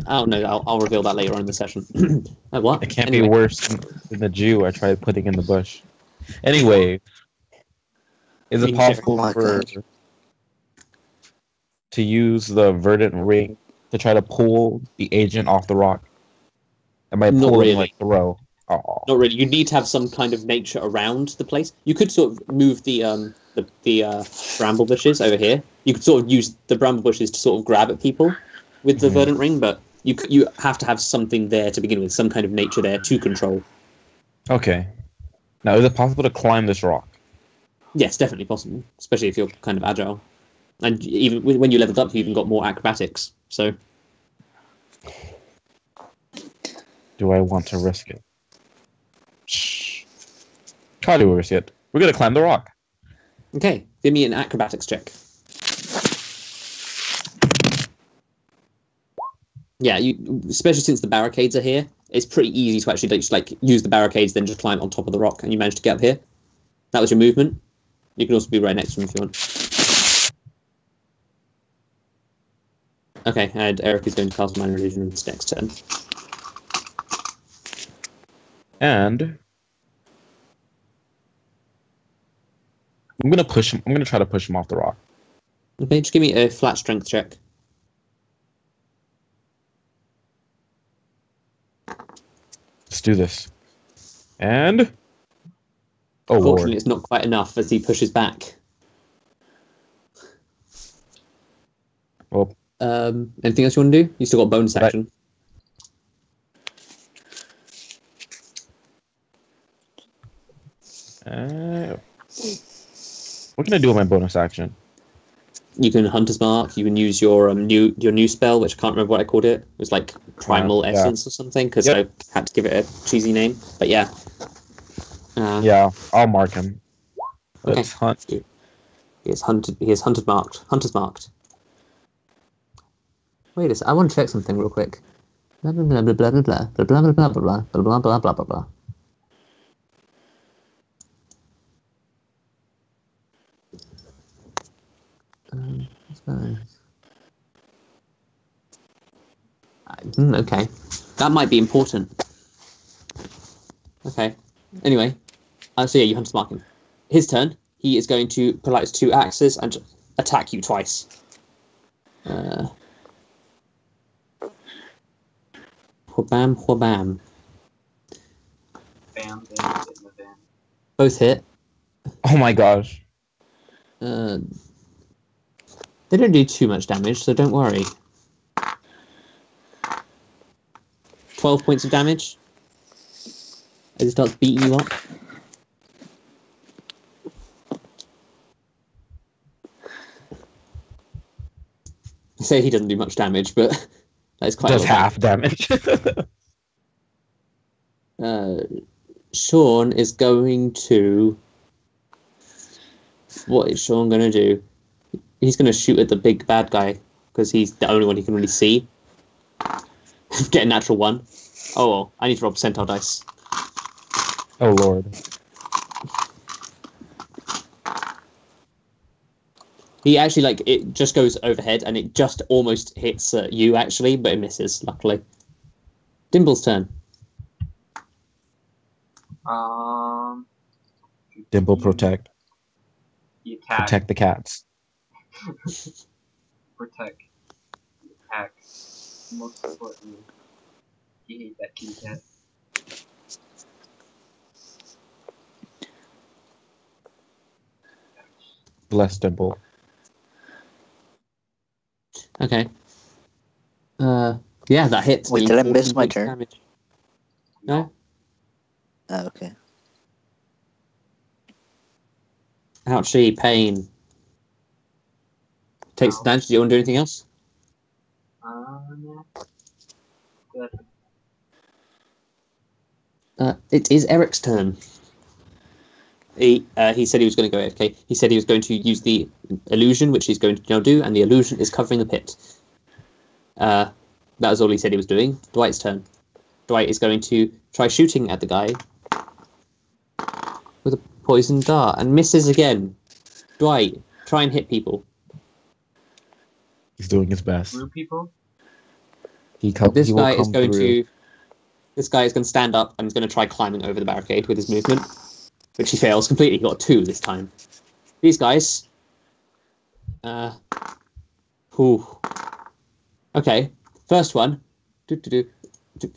Oh no, I'll reveal that later on in the session. What? It can't Anyway. be worse than the Jew I tried putting in the bush. Anyway, is it Being possible Oh my for God. to use the verdant ring to try to pull the agent off the rock? Am I Not pulling really. like the row? Oh, Not really. You need to have some kind of nature around the place. You could sort of move the bramble bushes over here. You could sort of use the bramble bushes to sort of grab at people with the Mhm. verdant ring, but you have to have something there to begin with, some kind of nature there to control. okay. Now, is it possible to climb this rock? Yes, definitely possible, especially if you're kind of agile. And even when you leveled up, you even got more acrobatics. So Do I want to risk it? Shh. Try to risk it. We're gonna climb the rock. okay, give me an acrobatics check. Yeah, especially since the barricades are here, it's pretty easy to actually just like use the barricades, then just climb on top of the rock, and you managed to get up here. That was your movement. You can also be right next to him if you want. Okay, and Erik is going to cast Minor Illusion on his next turn. And I'm gonna push him. I'm gonna try to push him off the rock. Okay, just give me a flat strength check. Let's do this. And oh Unfortunately, lord, it's not quite enough as he pushes back. well, Anything else you want to do? You still got bonus Right. action. What can I do with my bonus action? You can Hunter's Mark. You can use your new spell, which I can't remember what I called it. It was like Primal Yeah. Essence or something, because Yep. I had to give it a cheesy name. But yeah. Yeah, I'll mark him. Okay. Let's hunt. He is hunted marked. Hunter's marked. Wait a sec. I want to check something real quick. Blah blah blah blah blah blah blah blah blah blah blah blah blah blah blah blah blah. Okay, that might be important. Okay. Anyway, so yeah, you Hunter's mark him. His turn. He is going to pull out his 2 axes and attack you twice. Whabam, whabam. Bam, bam, hit my bam. Both hit. Oh my gosh. They don't do too much damage, so don't worry. 12 points of damage as it starts beating you up. I say he doesn't do much damage, but that's quite Does a lot. half damage. Sean is going to... What is Sean going to do? He's going to shoot at the big bad guy, because he's the only one he can really see. Get a natural 1. Oh, well, I need to roll percentile dice. Oh lord. He actually, it just goes overhead, and it just almost hits you, actually, but it misses, luckily. Dimble's turn. Dimble protect. He attack. Protect the cats. Protect. He attacks. Most importantly, he hates that kitty cat. Bless Dimble. Okay. Yeah, that hits. Wait, me. did I miss 14 my points of turn? damage. No? Oh, okay. Ouchie, pain. Takes Ow. damage. Do you want to do anything else? Yeah. Good. It is Eric's turn. He said he was going to go AFK. He said he was going to use the illusion, which he's going to now do, and the illusion is covering the pit. That was all he said he was doing. Dwight's turn. Dwight is going to try shooting at the guy with a poison dart and misses again. Dwight, try and hit people. He's doing his best. Blue people? This He will guy is come going through. to. This guy is going to stand up and is going to try climbing over the barricade with his movement, which he fails completely. He got 2 this time. These guys. Okay. First one.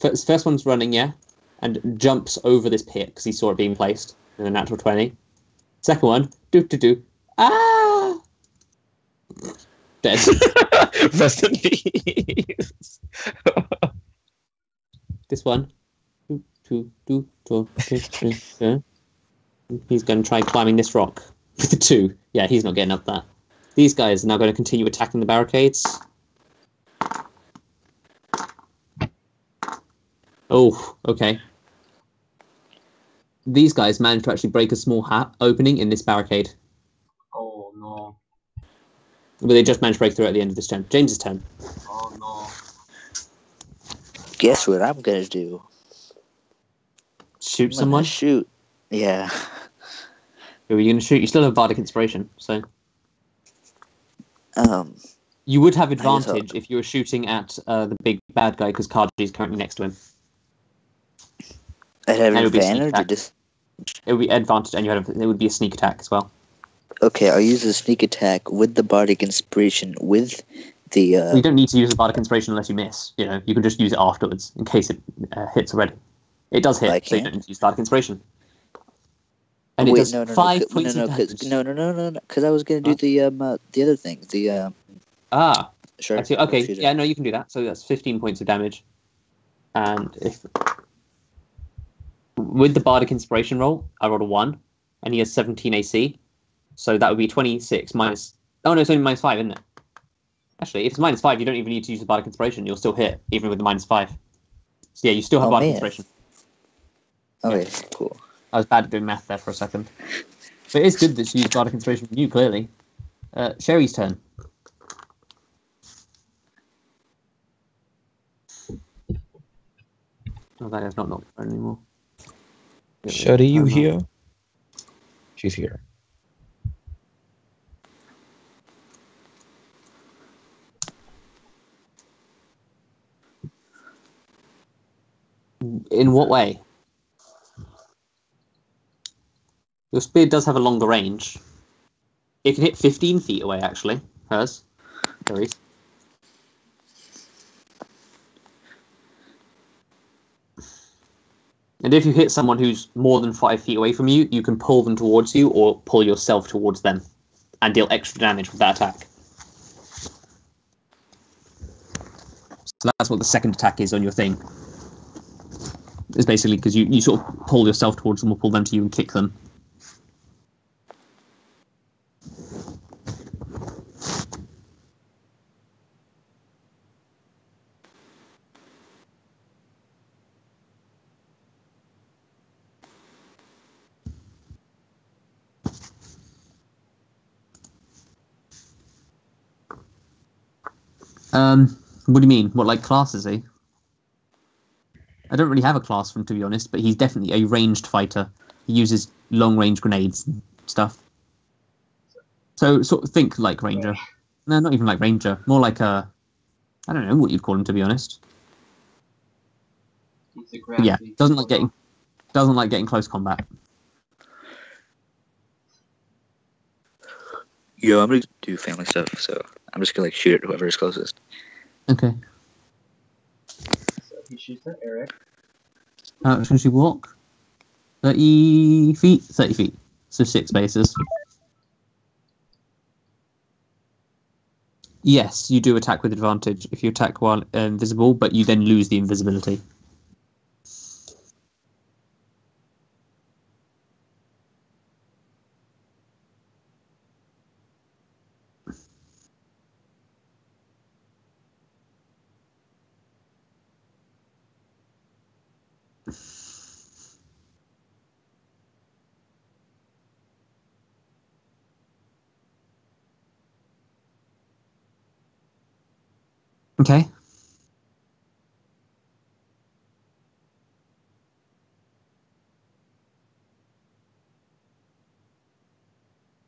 First one's running, yeah, and jumps over this pit because he saw it being placed in a natural 20. Second one. Ah! Dead. Rest in peace. This one. He's going to try climbing this rock with the 2. Yeah, he's not getting up that. These guys are now going to continue attacking the barricades. Oh, okay. These guys managed to actually break a small opening in this barricade. Oh no. But they just managed to break through at the end of this turn. James's turn. Oh no. Guess what I'm gonna do? Shoot I'm gonna someone? shoot. Yeah. Who are you going to shoot? You still have Bardic Inspiration, so... You would have I just advantage if you were shooting at the big bad guy, because Kaji is currently next to him. I'd have And it would be a sneak advantage or attack. just... It would be advantage, and it would be a sneak attack as well. Okay, I'll use a sneak attack with the Bardic Inspiration with the... You don't need to use the Bardic Inspiration unless you miss. You know, you can just use it afterwards in case it hits already. It does hit, I so you can't. don't need to use Bardic Inspiration. And it Wait, does no, 5 points of damage. No, because I was gonna do the other thing, the Sure. Let's see. Okay, yeah, no, you can do that. So that's 15 points of damage. And if with the Bardic Inspiration roll, I rolled a 1, and he has 17 AC. So that would be 26 minus... Oh, no, it's only minus 5, isn't it? Actually, if it's minus 5, you don't even need to use the Bardic Inspiration. You'll still hit, even with the minus 5. So yeah, you still have Bardic Inspiration. Okay, cool. I was bad at doing math there for a second. But it is good that she used Bardic Inspiration from you, clearly. Sherry's turn. Oh, that is not knocked her anymore. Sherry, you here? She's here. In what way? Your spear does have a longer range. It can hit 15 feet away, actually. Hers. Sherry's. And if you hit someone who's more than 5 feet away from you, you can pull them towards you or pull yourself towards them and deal extra damage with that attack. So that's what the second attack is on your thing. It's basically because you sort of pull yourself towards them or pull them to you and kick them. What do you mean? What, like, class is he? I don't really have a class for him, to be honest, but he's definitely a ranged fighter. He uses long-range grenades and stuff. So, sort of think like Ranger. No, not even like Ranger. More like a... I don't know what you'd call him, to be honest. Yeah, doesn't like getting close combat. Yo, I'm gonna do family stuff, so I'm just gonna like shoot at whoever is closest. Okay. So he shoots at Erik. How much can she walk? 30 feet? 30 feet. So 6 spaces. Yes, you do attack with advantage if you attack while invisible, but you then lose the invisibility. Okay.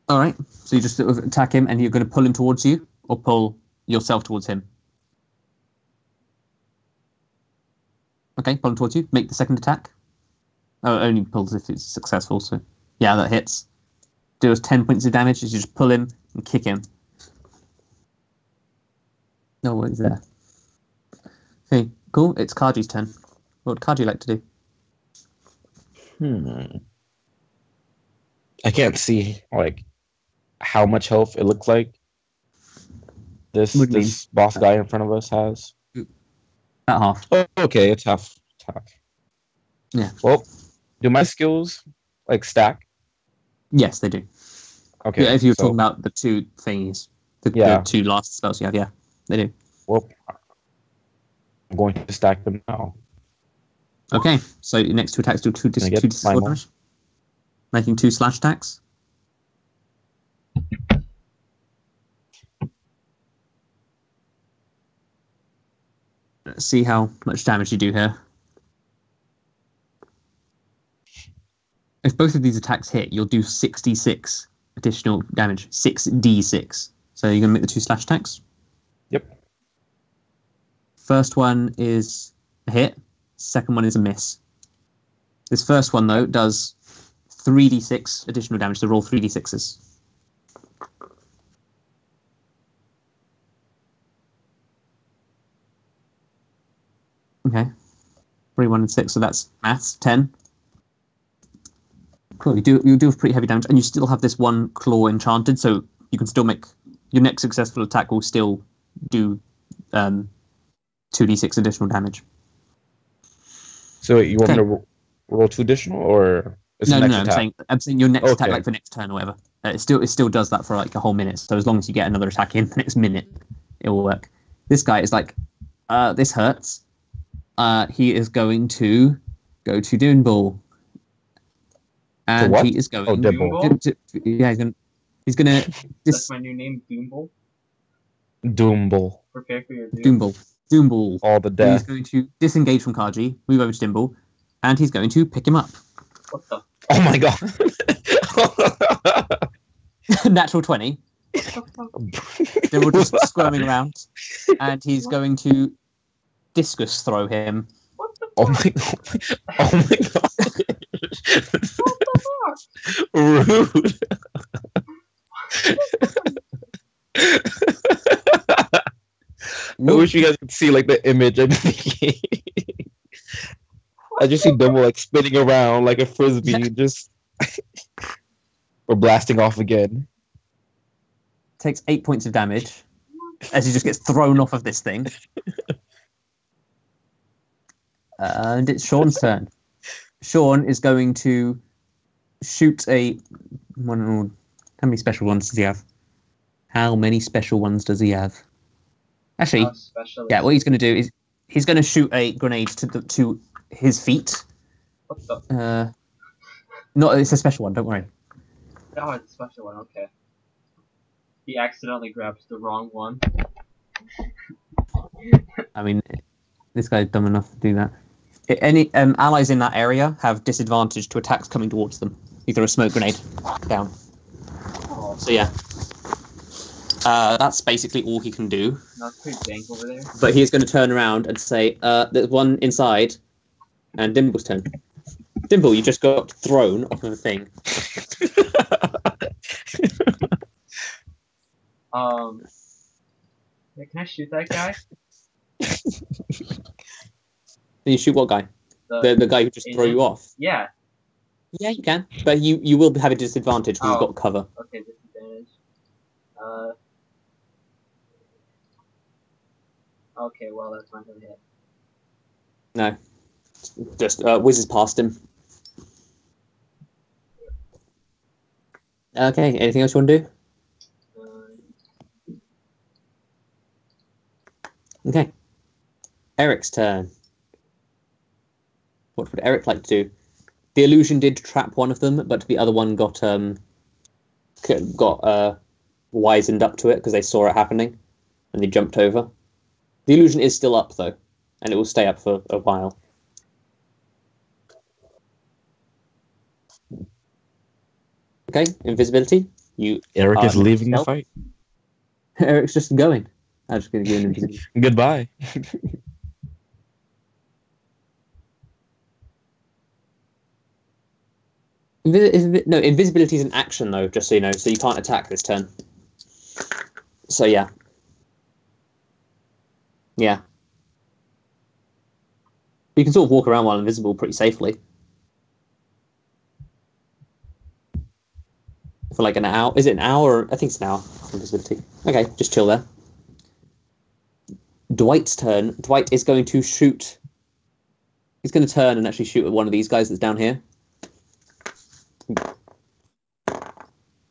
All right. So you just sort of attack him, and you're going to pull him towards you, or pull yourself towards him. Okay, pull him towards you. Make the second attack. Oh, it only pulls if it's successful. So yeah, that hits. Deals 10 points of damage as you just pull him and kick him. No, what is there? Okay, cool. It's Kaji's turn. What would Kaji like to do? I can't see like how much health it looks like this boss guy in front of us has. About half. Oh, okay, it's half. Yeah. Well, do my skills like stack? Yes, they do. Okay. Yeah, if you're talking about the two thingies, the two last spells you have, yeah, they do. Well, I'm going to stack them now. Okay, so your next two attacks do 2 damage. Making 2 slash attacks. Let's see how much damage you do here. If both of these attacks hit, you'll do 66 additional damage. 6d6. So you're going to make the 2 slash attacks? Yep. First one is a hit. Second one is a miss. This first one, though, does 3d6 additional damage. So roll 3d6s. Okay. 3, 1, and 6. So that's maths. 10. Cool. You do pretty heavy damage, and you still have this one claw enchanted, so you can still make your next successful attack will still do 2d6 additional damage. So wait, you want me Okay. to roll 2 additional, or it's No, the no, next no. attack? I'm saying your next attack, Okay. like for next turn or whatever. It still does that for like a whole minute. So as long as you get another attack in the next minute, it will work. This guy is like, this hurts. He is going to go to Dimble. And what? he is going. Oh, Dimble. Yeah, he's gonna. That's my new name, Dimble. Doomble. Prepare for your doom. Doomble. All the He's death. going to disengage from Kaji, move over to Dimble, and he's going to pick him up. What the? Oh my god. Natural 20. What the fuck? Dimble just squirming around, and he's going to discus throw him. What the fuck? Oh my god. Oh my god. What the fuck? Rude. I wish you guys could see like the image of me. I just see Dimble like spinning around like a frisbee, just we're blasting off again. Takes 8 points of damage as he just gets thrown off of this thing. And it's Sean's turn. Sean is going to shoot a one. How many special ones does he have? How many special ones does he have? Actually, yeah. What he's going to do is he's going to shoot a grenade to his feet. What the? No, it's a special one. Don't worry. Oh, it's a special one. Okay. He accidentally grabs the wrong one. I mean, this guy's dumb enough to do that. Any allies in that area have disadvantage to attacks coming towards them. You throw a smoke grenade down. Oh, So yeah, that's basically all he can do. that's pretty dank over there. But he's going to turn around and say, "There's one inside," and Dimble's turn. Dimble, you just got thrown off of a thing. Yeah, can I shoot that guy? Then you shoot what guy? The guy who just threw you off. Yeah. Yeah, you can, but you will have a disadvantage because you've got cover. Okay, disadvantage. Okay, well that's not gonna hit. No, just whizzes past him. Okay, anything else you want to do? Okay. Eric's turn. What would Erik like to do? The illusion did trap one of them, but the other one got wizened up to it because they saw it happening, and they jumped over. The illusion is still up though, and it will stay up for a while. Okay, invisibility. Erik is leaving the fight. Eric's just going. I'm just going to give him invisibility. Goodbye. No, invisibility is an action though, just so you know, so you can't attack this turn. So yeah. Yeah. You can sort of walk around while invisible pretty safely. For like an hour. Is it an hour? I think it's an hour of invisibility. Okay, just chill there. Dwight's turn. Dweit is going to shoot. He's going to turn and actually shoot at one of these guys that's down here.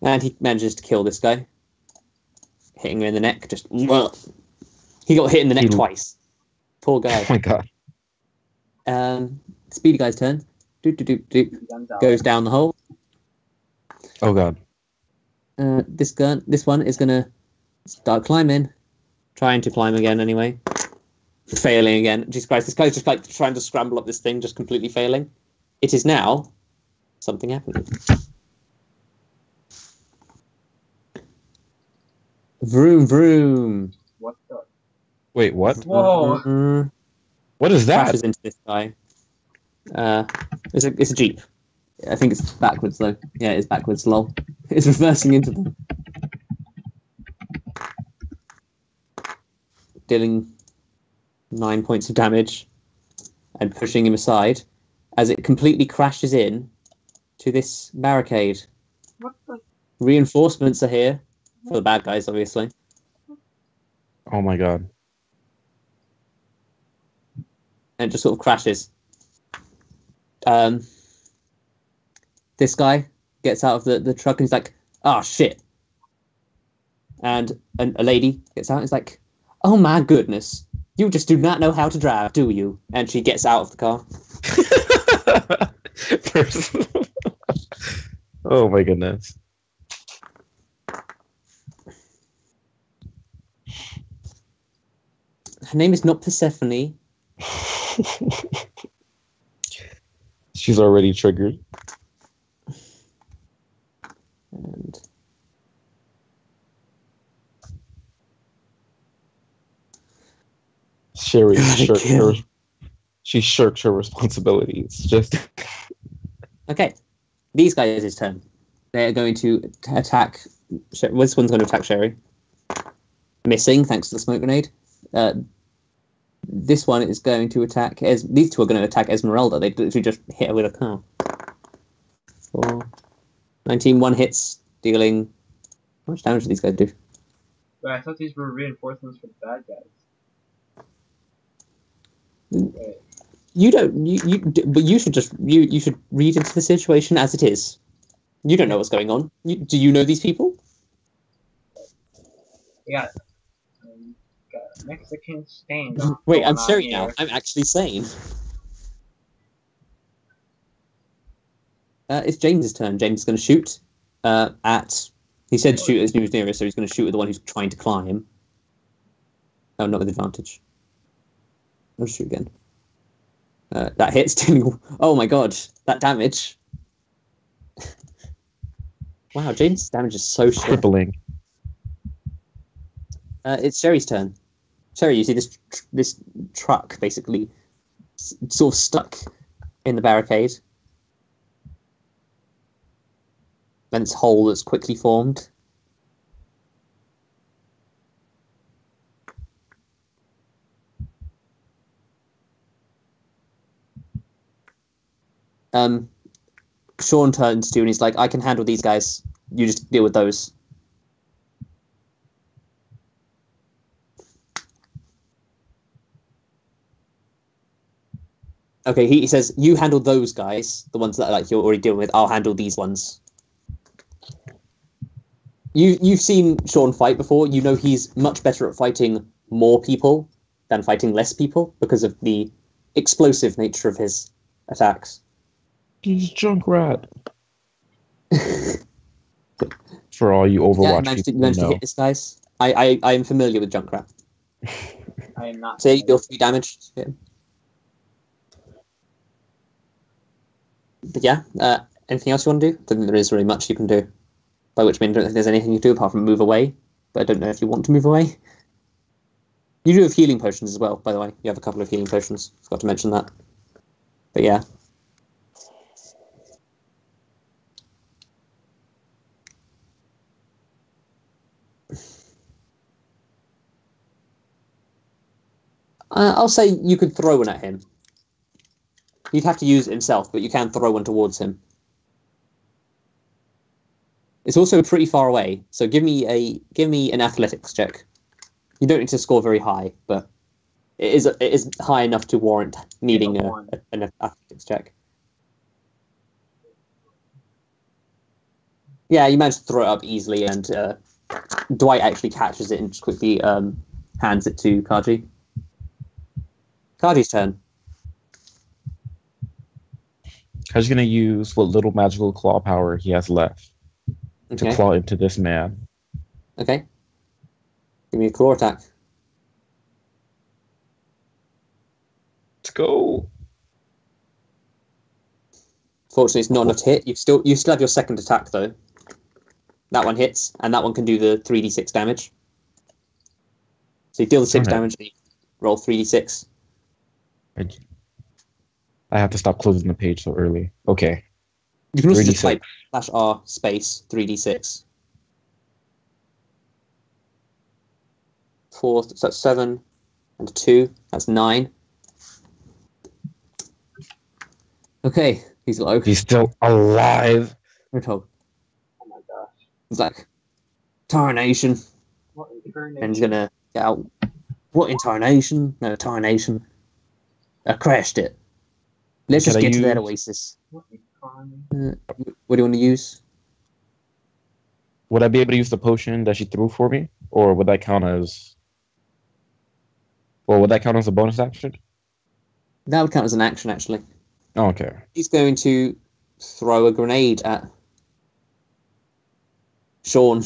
And he manages to kill this guy. Hitting him in the neck. Just he got hit in the neck twice. Poor guy. Oh my god. Speedy guy's turn. Goes down the hole. Oh god. This one is gonna start climbing. Trying to climb again anyway. Failing again. Jesus Christ, this guy's just like trying to scramble up this thing, just completely failing. It is now something happening. Vroom vroom. What the? Wait, what? Whoa. What is that? Crashes into this guy. It's a Jeep. I think it's backwards though. Yeah, it's backwards, lol. It's reversing into them. Dealing 9 points of damage and pushing him aside as it completely crashes in to this barricade. What the? Reinforcements are here for the bad guys, obviously. Oh my god. And it just sort of crashes. This guy gets out of the truck and he's like, "Ah, shit." And a lady gets out and is like, "Oh my goodness, you just do not know how to drive, do you?" And she gets out of the car. Oh my goodness. Her name is not Persephone. She's already triggered. And Sherry Gotta kill. she shirks her responsibilities. Just okay, these guys' is turn. They're going to attack. This one's going to attack Sherry. Missing, thanks to the smoke grenade. This one is going to attack. These two are going to attack Esmeralda. They literally just hit her with a car. 19, one hits, dealing. How much damage do these guys do? But I thought these were reinforcements for the bad guys. You don't. But you should just you should read into the situation as it is. You don't know what's going on. Do you know these people? Yeah. Got a Mexican stain. Wait, I'm Sherry now. I'm actually sane. It's James's turn. James is going to shoot at. He said shoot as he was nearest, so he's going to shoot at the one who's trying to climb. Oh, not with advantage. I'll shoot again. That hits. Oh my god, that damage. Wow, James' damage is so shit. crippling. It's Sherry's turn. Sherry, you see this truck basically sort of stuck in the barricade. Then this hole that's quickly formed. Sean turns to you and he's like, "I can handle these guys. You just deal with those." Okay, he says, "You handle those guys, the ones that like you're already dealing with. I'll handle these ones." You've seen Sean fight before. You know he's much better at fighting more people than fighting less people because of the explosive nature of his attacks. He's Junkrat. For all you Overwatch you people managed to know. hit this guys. I am familiar with Junkrat. I am not. So you deal 3 damage to him. But yeah, anything else you want to do? I don't think there is really much you can do. By which I mean, I don't think there's anything you can do apart from move away. But I don't know if you want to move away. You do have healing potions as well, by the way. You have a couple of healing potions. Forgot to mention that. But yeah. I'll say you could throw one at him. You'd have to use it himself, but you can throw one towards him. It's also pretty far away, so give me an athletics check. You don't need to score very high, but it is high enough to warrant needing an athletics check. Yeah, you managed to throw it up easily, and Dweit actually catches it and just quickly hands it to Kaji. Kaji's turn. Kaji's gonna use what little magical claw power he has left to Okay. claw into this man. Okay. Give me a claw attack. Let's go. Fortunately, it's not enough to hit. You still have your second attack though. That one hits, and that one can do the 3d6 damage. So you deal the 6 Okay. damage, and you roll 3d6. I have to stop closing the page so early. Okay. You can also just 3d6. type /r space 3d6. 4, so that's 7, and 2, that's 9. Okay, he's low. He's still alive. We're told. Oh my gosh. He's like, tarnation. What is her And he's name? gonna get out What in tarnation? No, tarnation. I crashed it. Let's Can just I get to that use- oasis. What in carnage? What do you want to use? Would I be able to use the potion that she threw for me, or would that count as? Well, would that count as a bonus action? That would count as an action, actually. Oh, okay. He's going to throw a grenade at Sean.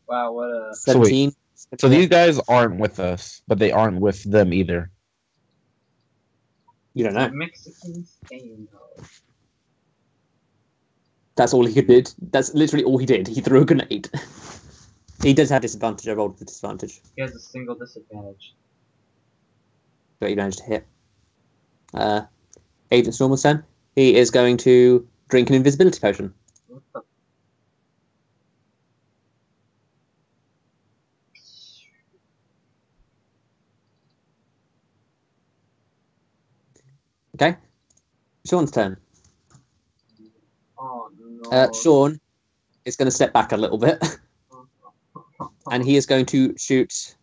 Wow, what a 17. So these guys aren't with us, but they aren't with them either. You don't know. Mexican Spain though. That's all he did. That's literally all he did. He threw a grenade. He does have disadvantage. I rolled with disadvantage. He has a single disadvantage. But he managed to hit. Agent Storm's turn. He is going to drink an invisibility potion. What the? Okay? Sean's turn. Oh no. Sean is going to step back a little bit. And he is going to shoot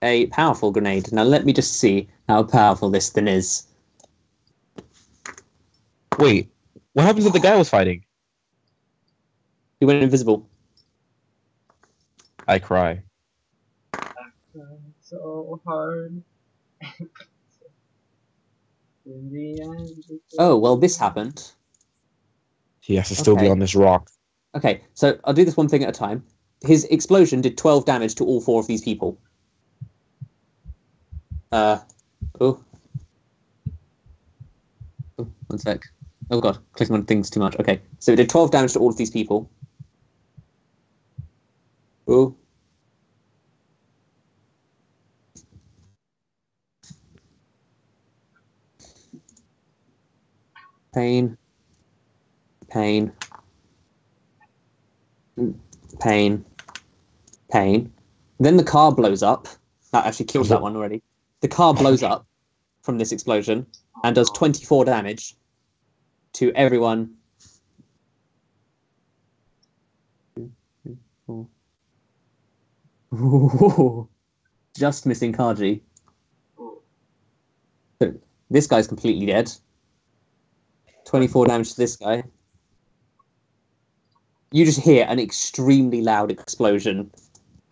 a powerful grenade. Now let me just see how powerful this thing is. Wait, what happens if the guy was fighting? He went invisible. I cry. So hard. In the end, Oh, well, this happened. He has to still be Okay. on this rock. Okay, so I'll do this one thing at a time. His explosion did 12 damage to all 4 of these people. Oh. Oh, one sec. Oh god, clicking on things too much. Okay, so it did 12 damage to all of these people. Oh. Pain. Pain. Pain. Pain. Then the car blows up. That actually killed that one already. The car blows up from this explosion and does 24 damage to everyone. Ooh. Just missing Kaji. So this guy's completely dead. 24 damage to this guy. You just hear an extremely loud explosion.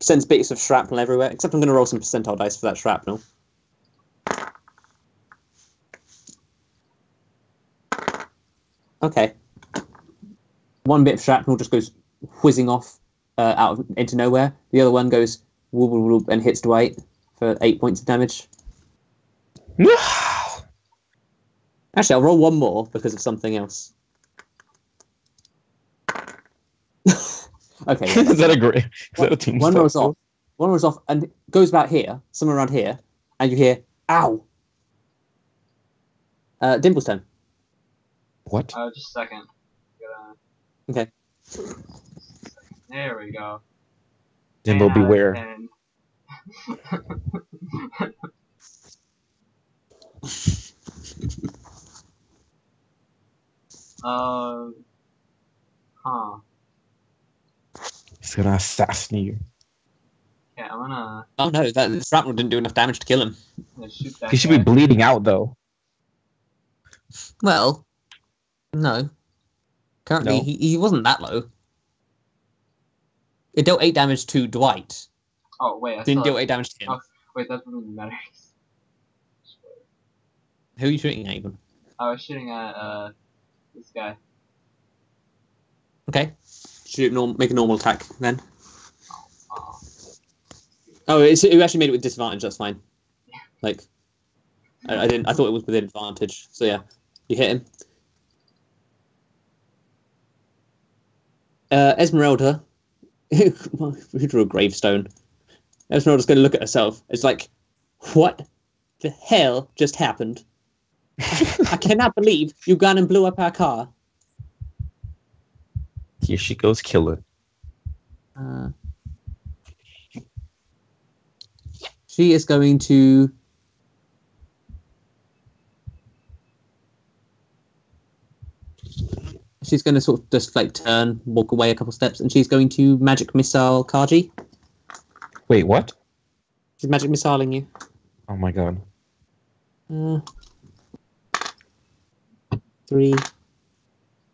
Sends bits of shrapnel everywhere, except I'm going to roll some percentile dice for that shrapnel. Okay. One bit of shrapnel just goes whizzing off out into nowhere. The other one goes whoop, whoop, whoop, and hits Dwight for 8 points of damage. Actually, I'll roll one more because of something else. Okay. Yeah, Is that a great? Is that a tombstone? one rolls off. One rolls off and goes about here, somewhere around here, and you hear "ow." Dimble's turn. What? just a second. Gotta... Okay. There we go. Dimble, 10 out of beware. 10. Huh. He's gonna assassinate you. Yeah, I'm gonna Oh no, that shrapnel didn't do enough damage to kill him. shoot that He should guy. be bleeding out though. Well, no. Currently, No. he wasn't that low. It dealt 8 damage to Dwight. Oh, wait, I Didn't still... deal 8 damage to him. Oh. Wait, that doesn't matter. Who are you shooting at even? I was shooting at, this guy. Okay. Shoot, make a normal attack then. Oh. Oh, it actually made it with disadvantage. That's fine. Like, I didn't. I thought it was with advantage. So yeah, you hit him. Esmeralda, who drew a gravestone? Esmeralda's going to look at herself. It's like, what the hell just happened? I cannot believe you gone and blew up our car. Here she goes killing. She is going to. She's going to sort of just like turn, walk away a couple steps, and she's going to magic missile Kaji. Wait, what? She's magic missiling you. Oh my god. 3,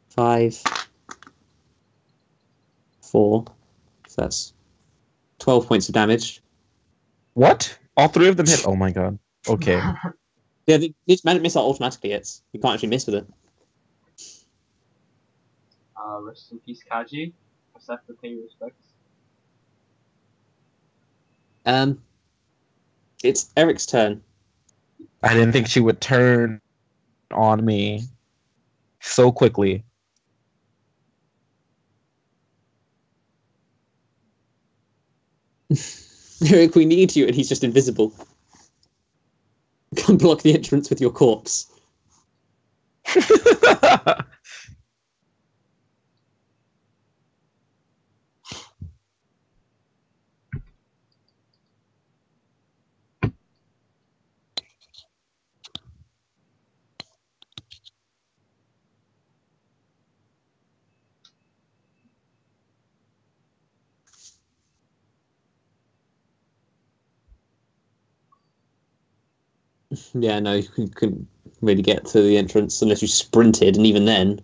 5, 4. So that's 12 points of damage. What? All 3 of them hit? Oh my god. Okay. Yeah, this magic missile automatically hits. You can't actually miss with it. Rest in peace, Kaji. I just have to pay your respects. It's Eric's turn. I didn't think she would turn on me so quickly. Erik, we need you, and he's just invisible. Come block the entrance with your corpse. Yeah, no, you couldn't really get to the entrance unless you sprinted, and even then...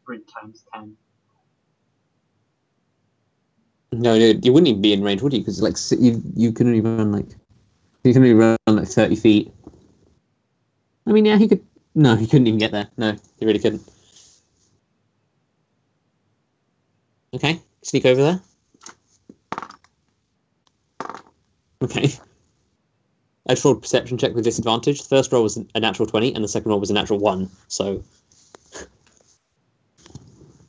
Sprint times 10. No, you wouldn't even be in range, would you? Because like you can only run like 30 feet. I mean, yeah, he could. No, he couldn't even get there. No, he really couldn't. Okay, sneak over there. Okay. I just rolled a perception check with disadvantage. The first roll was a natural 20, and the second roll was a natural 1. So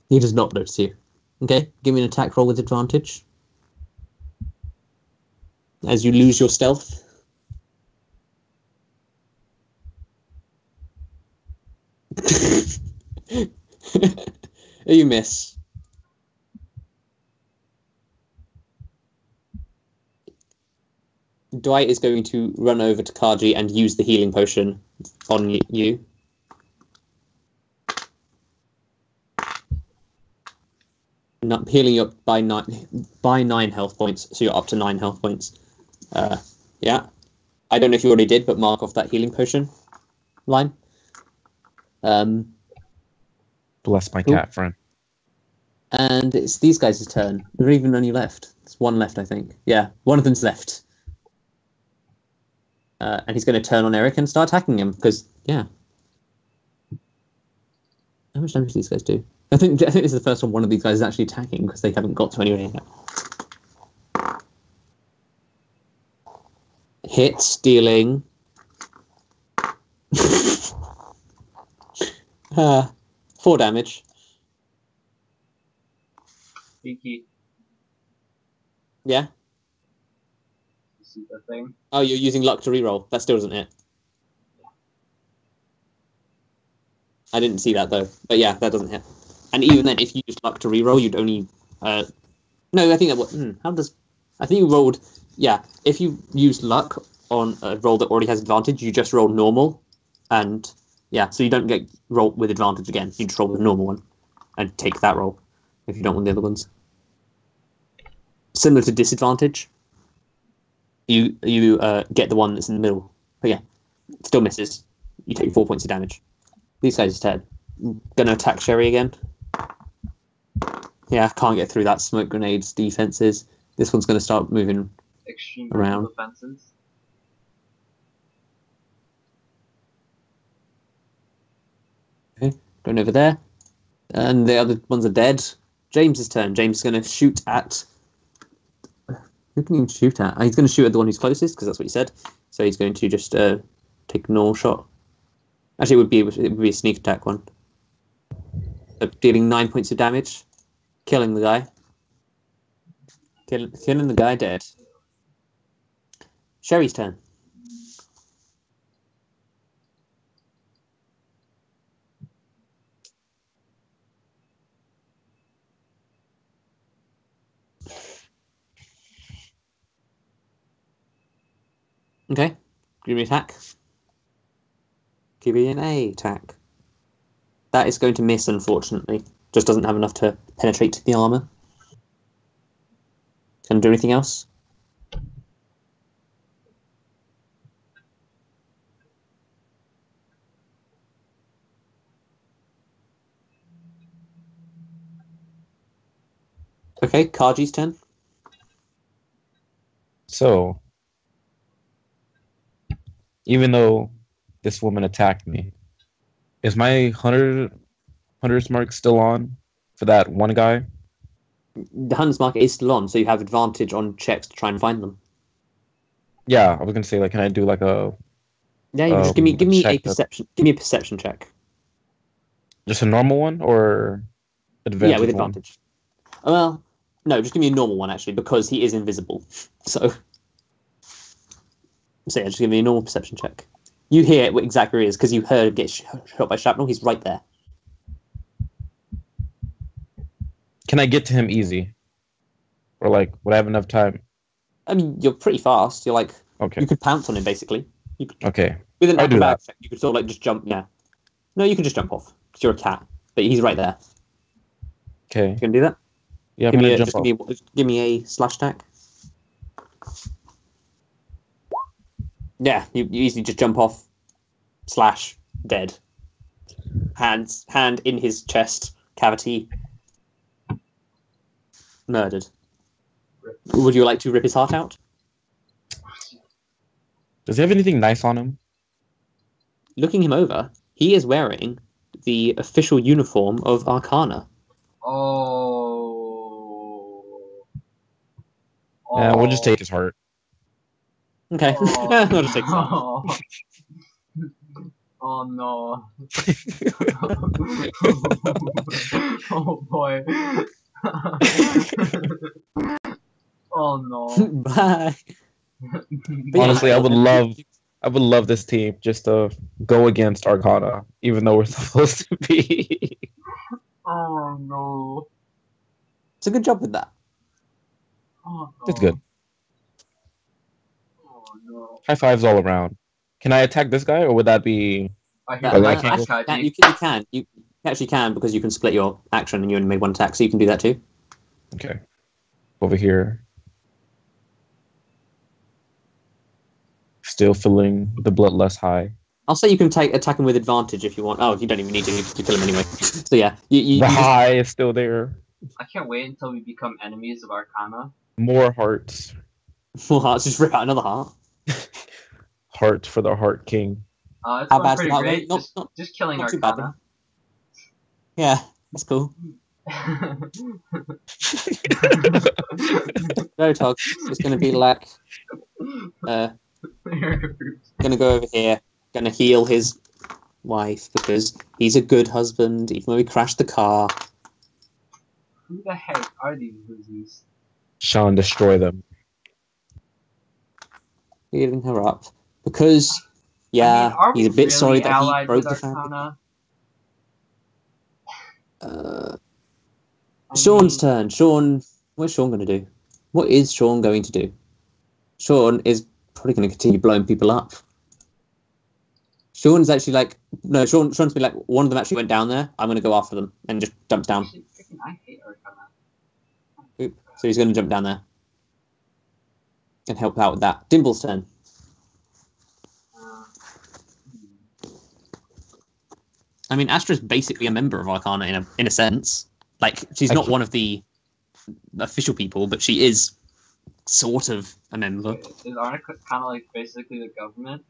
he does not notice you. Okay, give me an attack roll with advantage. As you lose your stealth. You miss. Dweit is going to run over to Kaji and use the healing potion on you. Not healing you up by 9 health points, so you're up to 9 health points. Yeah. I don't know if you already did, but mark off that healing potion line. Bless my cat friend. And it's these guys' turn. They're even only left. There's one left, I think. Yeah, one of them's left. And he's going to turn on Erik and start attacking him, because, yeah. How much damage do these guys do? I think this is the first time one of these guys is actually attacking, because they haven't got to anywhere yet. Hits, dealing... 4 damage. Beaky. Yeah? You see the thing? Oh, you're using luck to reroll. That still doesn't hit. I didn't see that, though. But yeah, that doesn't hit. And even then, if you used luck to reroll, you'd only... No, I think that... how does... I think you rolled... Yeah, if you used luck on a roll that already has advantage, you just roll normal. And, yeah, so you don't get roll with advantage again. You just roll with a normal one. And take that roll, if you don't want the other ones. Similar to disadvantage. You get the one that's in the middle. But yeah, still misses. You take 4 points of damage. These guys are dead. Gonna attack Sherry again. Yeah, can't get through that smoke grenade's defenses. This one's gonna start moving Extreme around. defenses. Okay, going over there. And the other ones are dead. James's turn. James is gonna shoot at... Who can he shoot at? He's going to shoot at the one who's closest, because that's what he said. So he's going to just take a normal shot. Actually, it would be a sneak attack one. So dealing 9 points of damage. Killing the guy. Killing the guy dead. Sherry's turn. Okay, give me an attack. Give me an A attack. That is going to miss, unfortunately. Just doesn't have enough to penetrate the armor. Can I do anything else? Okay, Kaji's turn. So, even though this woman attacked me, is my hunter's mark still on for that one guy? The hunter's mark is still on, so you have advantage on checks to try and find them. Yeah, I was gonna say, like, can I do like a Yeah, you can just give me a check perception. Give me a perception check. just a normal one or advantage? Yeah, with one? advantage. Well, no, just give me a normal one actually, because he is invisible. So yeah, just give me a normal perception check. You hear what exactly where he is because you heard him get shot by shrapnel. He's right there. Can I get to him easy? Or like, would I have enough time? I mean, you're pretty fast. You're like, Okay. you could pounce on him basically. You could, Okay. with an I do acrobatic that. check, you could sort of like just jump. Yeah. No, you can just jump off because you're a cat. But he's right there. Okay. You can do that. Yeah, I'm Give me gonna a, jump just off. give me a slash attack. Yeah, you easily just jump off. Slash dead. Hand in his chest cavity. Murdered. Would you like to rip his heart out? Does he have anything nice on him? Looking him over, he is wearing the official uniform of Arcana. Oh. Yeah, we'll just take his heart. Okay, Oh, I'll just take his heart. Oh no. Oh boy. Oh no. Bye. But yeah, Honestly, I would love this team just to go against Arcana, even though we're supposed to be. Oh no. It's a good job with that. Oh, no. It's good. Oh no. High fives all around. Can I attack this guy, or would that be? I Yeah, hear I that, can't Kaji. you actually can because you can split your action and you only made one attack, so you can do that too. Okay. Over here. Still feeling the bloodlust high. I'll say you can attack him with advantage if you want. Oh, you don't even need to kill him anyway. So yeah, you The just, high is still there. I can't wait until we become enemies of Arcana. More hearts. more hearts, just rip out another heart. Heart for the Heart King. It's How going bad's pretty that? great. Not- just, not- just killing not too bad, Arcana. Yeah, that's cool. No, Tog. It's going to be like, going to go over here, going to heal his wife because he's a good husband, even though he crashed the car. Who the heck are these losers? Sean, destroy them. Healing her up because, yeah, I mean, are he's a we bit really sorry that he allied broke with the family. Arcana? I Sean's mean, turn. Sean, what's Sean going to do? What is Sean going to do? Sean is probably going to continue blowing people up. Sean's actually like, no, Sean's be like, one of them actually went down there. I'm going to go after them and just jumps down. actually, freaking, I hate Arcana. So he's going to jump down there and help out with that. Dimble's turn. Uh, I mean, Astra's basically a member of Arcana in a sense. Like, she's not one of the official people, but she is sort of a member. Is Arcana kind of like basically the government?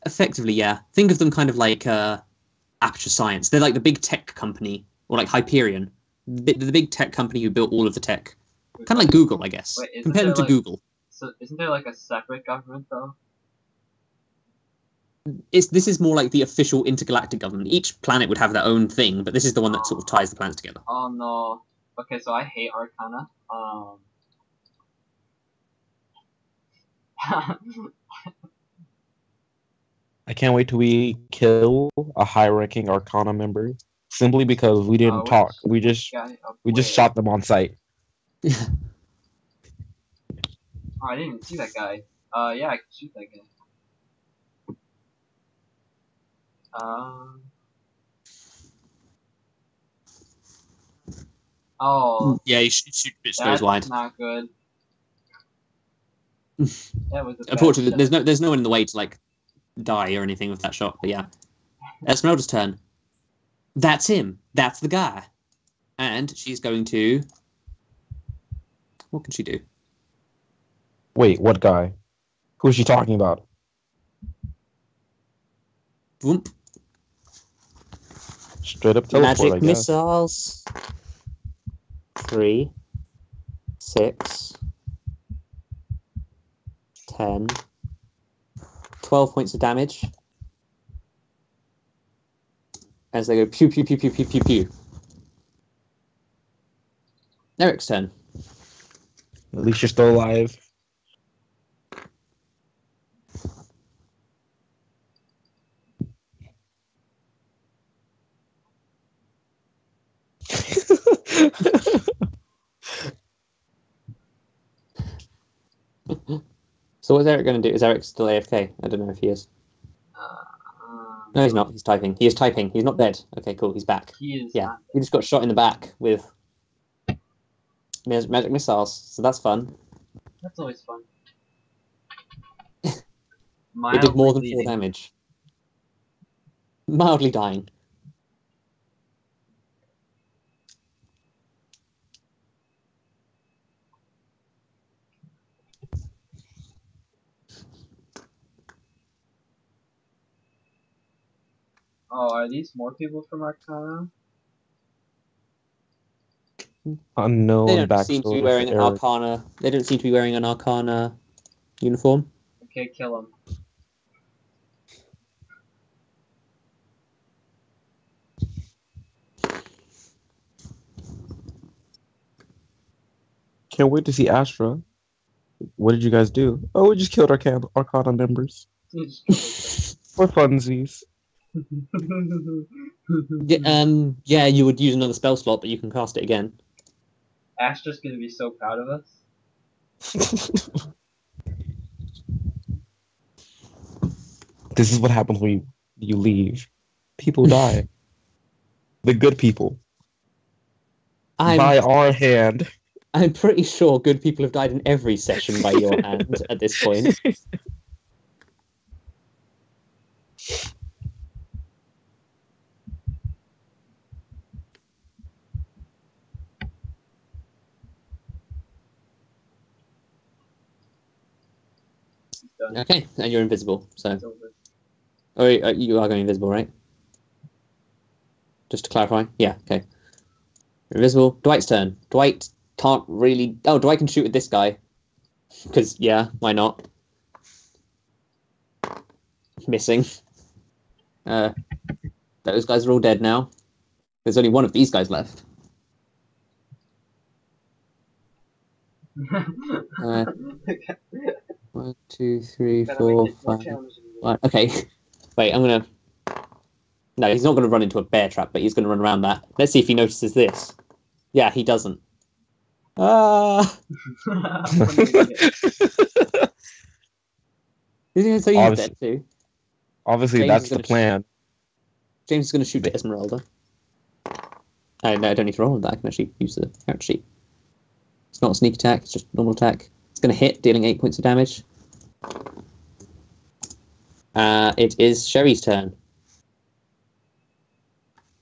Effectively, yeah. Think of them kind of like Aperture Science. They're like the big tech company, or like Hyperion, the big tech company who built all of the tech. Kind of like Google, I guess. Wait, isn't Compare them to there, like- Google. So isn't there like a separate government though? This is more like the official intergalactic government. Each planet would have their own thing, but this is the one that sort of ties the planets together. Oh no. Okay, so I hate Arcana. I can't wait till we kill a high-ranking Arcana member simply because we didn't talk. We just shot them on sight. Yeah. Oh, I didn't even see that guy. Yeah, I can shoot that guy. Oh, Yeah, you shoot a bit that's wide. not good. That was a bad Unfortunately, shot. there's no one in the way to like die or anything with that shot. But yeah, Esmeralda's turn. That's him. That's the guy. And she's going to... What can she do? Wait, what guy? Who is she talking about? Boom. Straight up teleport, Magic I guess. missiles. 3, 6, 10, 12 points of damage. As they go pew, pew, pew, pew, pew, pew, pew. Eric's turn. At least you're still alive. So what's Eric going to do? Is Eric still AFK? I don't know if he is. No, he's not. He's typing. He is typing. He's not dead. Okay, cool. He's back. He is. Yeah, Not he just got shot in the back with magic missiles, so that's fun. That's always fun. It did more than 4 bleeding. damage. Mildly dying. Oh, are these more people from Arcana? Unknown They don't seem to be backstory wearing for an Erik. Arcana. They don't seem to be wearing an Arcana uniform. Okay, kill him. Can't wait to see Astra. What did you guys do? Oh, we just killed Arcana members. For funsies. Yeah, you would use another spell slot, but you can cast it again. Astra's gonna be so proud of us. This is what happens when you leave. People die. The good people. By our hand. I'm pretty sure good people have died in every session by your hand at this point. Done. Okay, and you're invisible, so... It's over. Oh, you are going invisible, right? Just to clarify? Yeah, okay. You're invisible. Dwight's turn. Dwight can't really... Oh, Dwight can shoot at this guy. Because, yeah, why not? Missing. Those guys are all dead now. There's only one of these guys left. 1, 2, 3, 4, 5. Okay. Wait, I'm gonna... No, he's not gonna run into a bear trap, but he's gonna run around that. Let's see if he notices this. Yeah, he doesn't. Ah! So he's dead too. Obviously, James that's is the gonna plan. James is gonna shoot at Esmeralda. No, I don't need to roll on that. I can actually use the character sheet. It's not a sneak attack, it's just a normal attack. It's gonna hit, dealing 8 points of damage. It is Sherry's turn.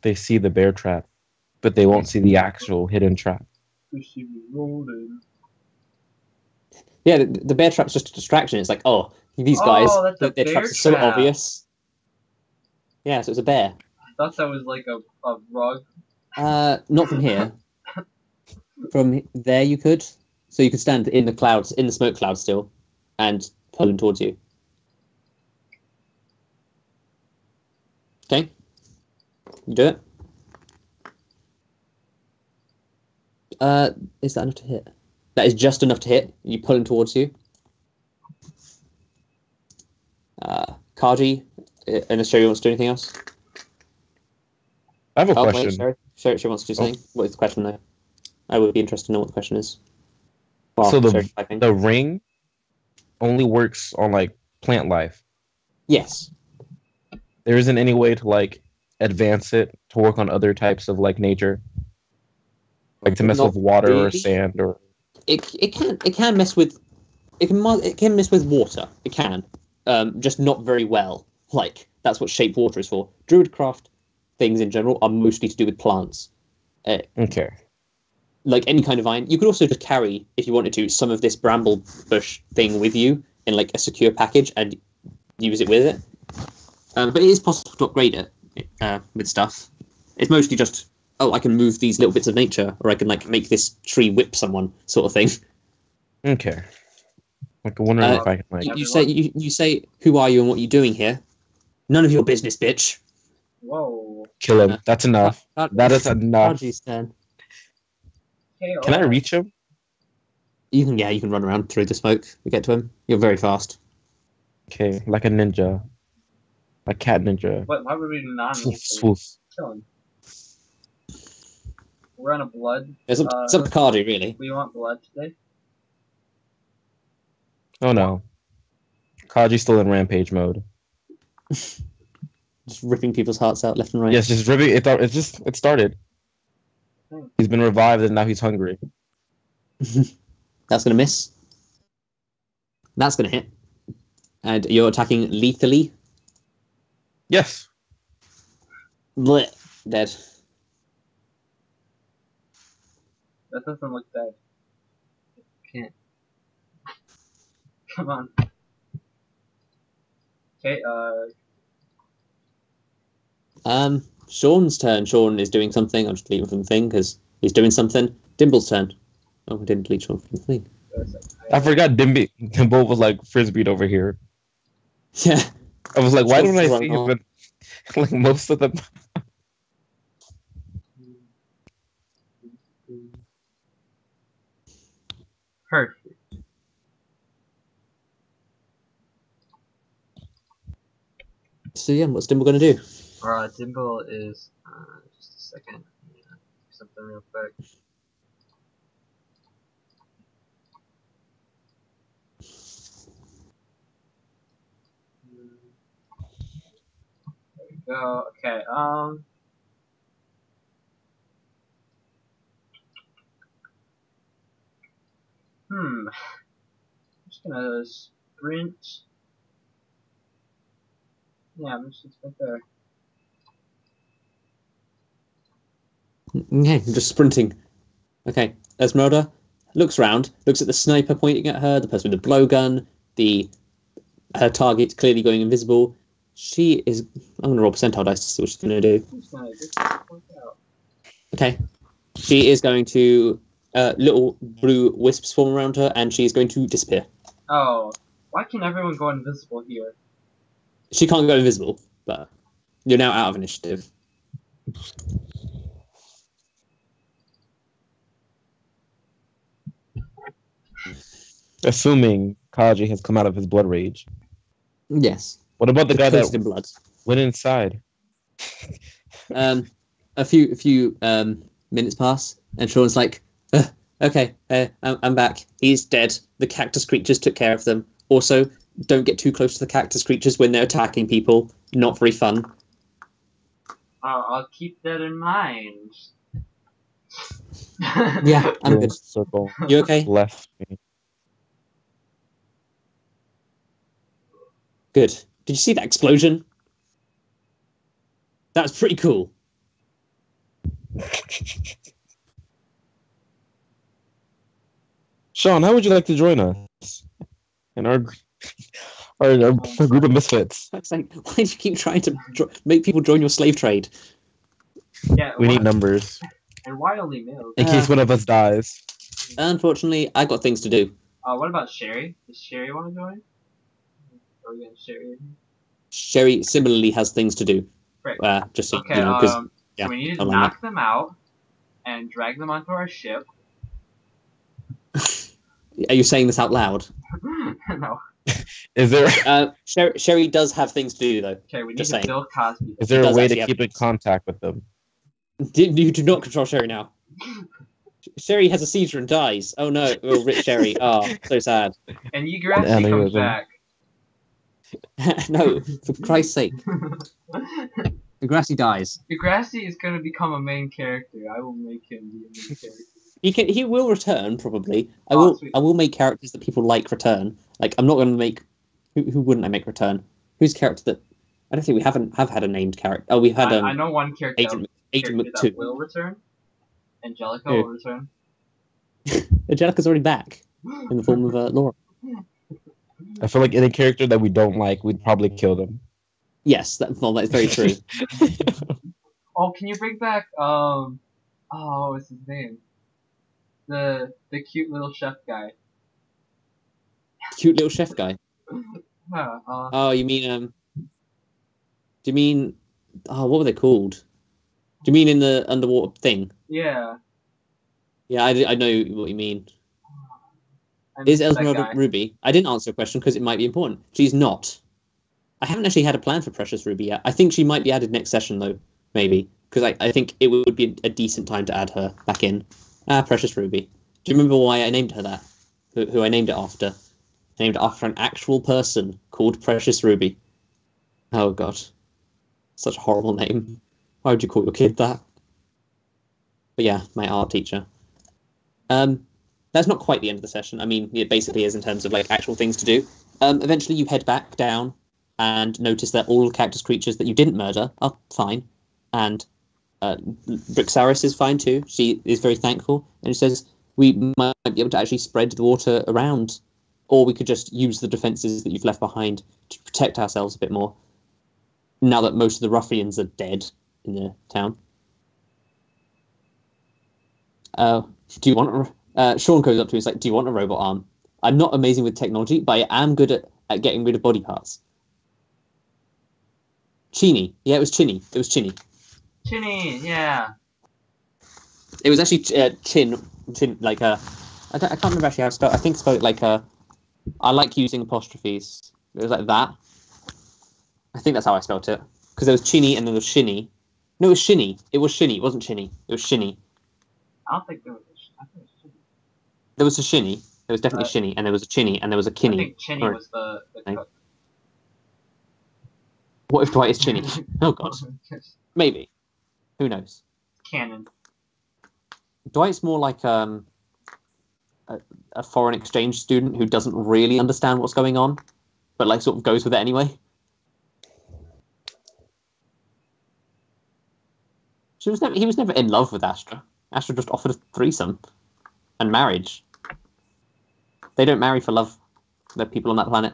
They see the bear trap, but they won't see the actual hidden trap. Yeah, the bear trap's just a distraction. It's like, oh, these guys, that's their a traps bear are so trap. obvious. Yeah, so it's a bear. I thought that was like a rug. Not from here. From there you could. So you could stand in the clouds, in the smoke clouds still, and pull them towards you. Okay. You do it. Is that enough to hit? That is just enough to hit. You pull him towards you. Kaji, unless Sherry wants to do anything else. I have a question. Wait, Sherry wants to do something. What is the question, though? I would be interested to know what the question is. Well, So Sherry's typing. the ring only works on like plant life. Yes. There isn't any way to like advance it to work on other types of like nature, like to mess Not with water or really. sand or. It can mess with water. It can, just not very well. Like that's what shape water is for. Druidcraft things in general are mostly to do with plants. Okay. Like any kind of iron. You could also just carry, if you wanted to, some of this bramble bush thing with you in like a secure package and use it with it. But it is possible to upgrade it with stuff. It's mostly just, oh, I can move these little bits of nature, or I can like make this tree whip someone, sort of thing. Okay. Like, I wonder if I can like. You say, who are you and what are you doing here? None of your business, bitch. Whoa. Kill him. That's enough. That is enough. Kaji's turn. Can I reach him? You can run around through the smoke to get to him. You're very fast. Okay, like a ninja. A cat ninja. What? Why would we not Swoof. kill him? We're on a blood. It's up to Kaji, really. We want blood today. Oh no. Kaji's still in rampage mode. Just ripping people's hearts out left and right. Yes, just ripping it started. He's been revived and now he's hungry. That's gonna miss. That's gonna hit. And you're attacking lethally. Yes. Blech. Dead. That doesn't look dead. Can't. Come on. Okay, Sean's turn. Sean is doing something. I'll just delete him from the thing because he's doing something. Dimble's turn. Oh, I didn't delete Sean from the thing. I forgot Dimble was like frisbeed over here. Yeah. I was like, why don't I see him? Like most of them. perfect. So yeah, what's Dimble gonna do? Dimble is just a second. Yeah, something real quick. There we go. Okay. I'm just gonna sprint. Yeah, I'm just right there. Okay, I'm just sprinting. Okay, Esmeralda looks round, looks at the sniper pointing at her, the person with the blowgun, her target clearly going invisible. She is. I'm gonna roll percentile dice to see what she's gonna do. Okay, she is going to little blue wisps form around her, and she is going to disappear. Oh, why can everyone go invisible here? She can't go invisible, but you're now out of initiative. Assuming Kaji has come out of his blood rage. Yes. What about the guy that in blood went inside? A few minutes pass, and Sean's like, "Okay, I'm back. He's dead. The cactus creatures took care of them. Also, don't get too close to the cactus creatures when they're attacking people. Not very fun." I'll keep that in mind. Yeah, I'm good. Circle. You okay? Left me. Good. Did you see that explosion? That was pretty cool. Sean, how would you like to join us in our group of misfits? I was like, why do you keep trying to make people join your slave trade? Yeah, We need numbers And why only males? in case one of us dies. Unfortunately, I got things to do. What about Sherry? Does Sherry want to join? Are we getting Sherry in here? Sherry similarly has things to do. Right. Just so Okay, you know, because so we need to knock them out and drag them onto our ship. Are you saying this out loud? No. Is there Sherry does have things to do, though. Okay, we need Just to saying. Bill Cosby. is there a does way actually to have keep in things. contact with them? You do not control Sherry now. Sherry has a seizure and dies. Oh no, oh, rich Sherry. Oh, so sad. And Yggdrasil comes aneurysm. back. No, for Christ's sake. Yggdrasil dies. Yggdrasil is going to become a main character. I will make him be a main character. He will return, probably. Sweet. I will make characters that people like return. Like, I'm not going to make... Who wouldn't I make return? Who's character that... I don't think we have had a named character. Oh, we've had I know one character Agent that McTwo. will return. Angelica Who? will return. Angelica's already back in the form of Laura. I feel like any character that we don't like, we'd probably kill them. Yes, that's very true. Oh, can you bring back what's his name? The cute little chef guy. Cute little chef guy. Yeah, Oh, you mean do you mean what were they called? Do you mean in the underwater thing? yeah. Yeah, I know what you mean. I Is miss that Esmeralda guy. Ruby? I didn't answer a question because it might be important. She's not. I haven't actually had a plan for Precious Ruby yet. I think she might be added next session though, maybe, because I think it would be a decent time to add her back in. Precious Ruby. Do you remember why I named her that? Who I named it after? I named it after an actual person called Precious Ruby. Oh god, such a horrible name. Why would you call your kid that? But yeah, my art teacher. That's not quite the end of the session. I mean, it basically is in terms of like actual things to do. Eventually, you head back down and notice that all cactus creatures that you didn't murder are fine, and Brixaris is fine too. She is very thankful, and she says we might be able to actually spread the water around, or we could just use the defenses that you've left behind to protect ourselves a bit more. Now that most of the ruffians are dead in the town. Do you want Sean goes up to me and is like, do you want a robot arm? I'm not amazing with technology, but I am good at getting rid of body parts. Chini. Yeah, it was Chinny. It was Chinny. Chinny, yeah. It was actually chin, like I can't remember actually how to spell it. I think spelled it like I like using apostrophes. It was like that. I think that's how I spelt it. Because there was Chinny and then there was Shinny. No, it was Shinny. It was Shinny. It wasn't Chinny. It was Shinny. I don't think there was I think it was Chinny. There was a Shinny. There was definitely Shinny, and there was a Chinny, and there was a I Kinny. think Chinny was the cook. What if Dwight is Chinny? Oh god. Maybe. Who knows? Canon. Dwight's more like a foreign exchange student who doesn't really understand what's going on, but like sort of goes with it anyway. He was never in love with Astra. Astra just offered a threesome and marriage. They don't marry for love. They're people on that planet.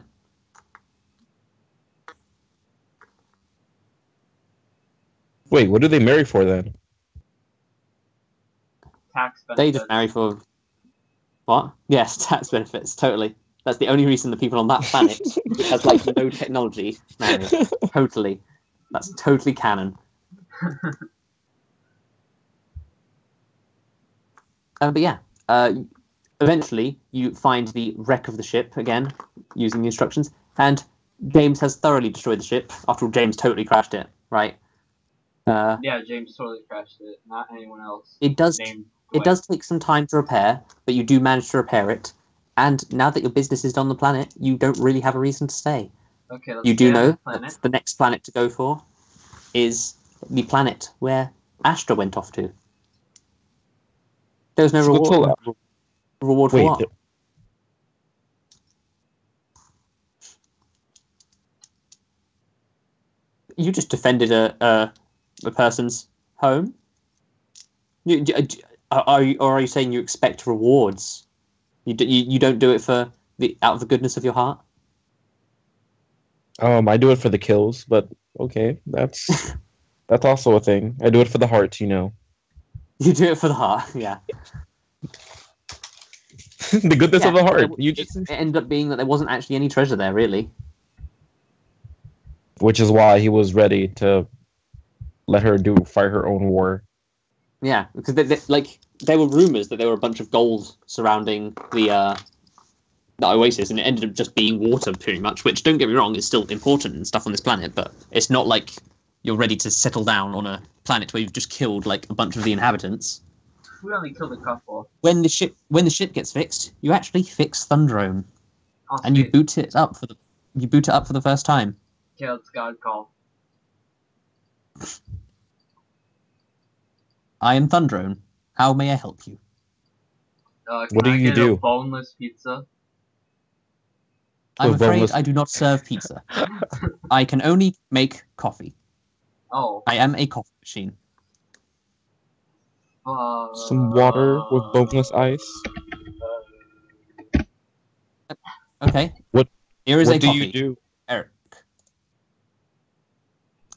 Wait, what do they marry for then? Tax benefits. They just marry for what? Yes, tax benefits. Totally. That's the only reason the people on that planet has like no technology marry. Totally. That's totally canon. But yeah, eventually you find the wreck of the ship again, using the instructions, and James has thoroughly destroyed the ship. After all, James totally crashed it, right? Yeah, James totally crashed it, not anyone else. It does take some time to repair, but you do manage to repair it. And now that your business is on the planet, you don't really have a reason to stay. Okay, let's You do know the planet. that the next planet to go for is the planet where Astra went off to. There was no reward. Reward for what? You just defended a person's home. Are you saying you expect rewards? You don't do it for out of the goodness of your heart? I do it for the kills, but okay, that's also a thing. I do it for the heart, you know. You do it for the heart, yeah. The goodness of the heart. It ended up being that there wasn't actually any treasure there, really. Which is why he was ready to let her fight her own war. Yeah, because there were rumors that there were a bunch of gold surrounding the oasis, and it ended up just being water, pretty much. Which, don't get me wrong, is still important and stuff on this planet, but it's not like you're ready to settle down on a planet where you've just killed like a bunch of the inhabitants. We only killed a couple. When the ship gets fixed, you actually fix Thundrome, and you boot it up for the first time. Okay, let's God call. I am Thundrome. How may I help you? What do you do? A boneless pizza. I'm afraid I do not serve pizza. I can only make coffee. Oh. I am a coffee machine. Some water with boneless ice. Okay. What? Here is What a do coffee. you do? Eric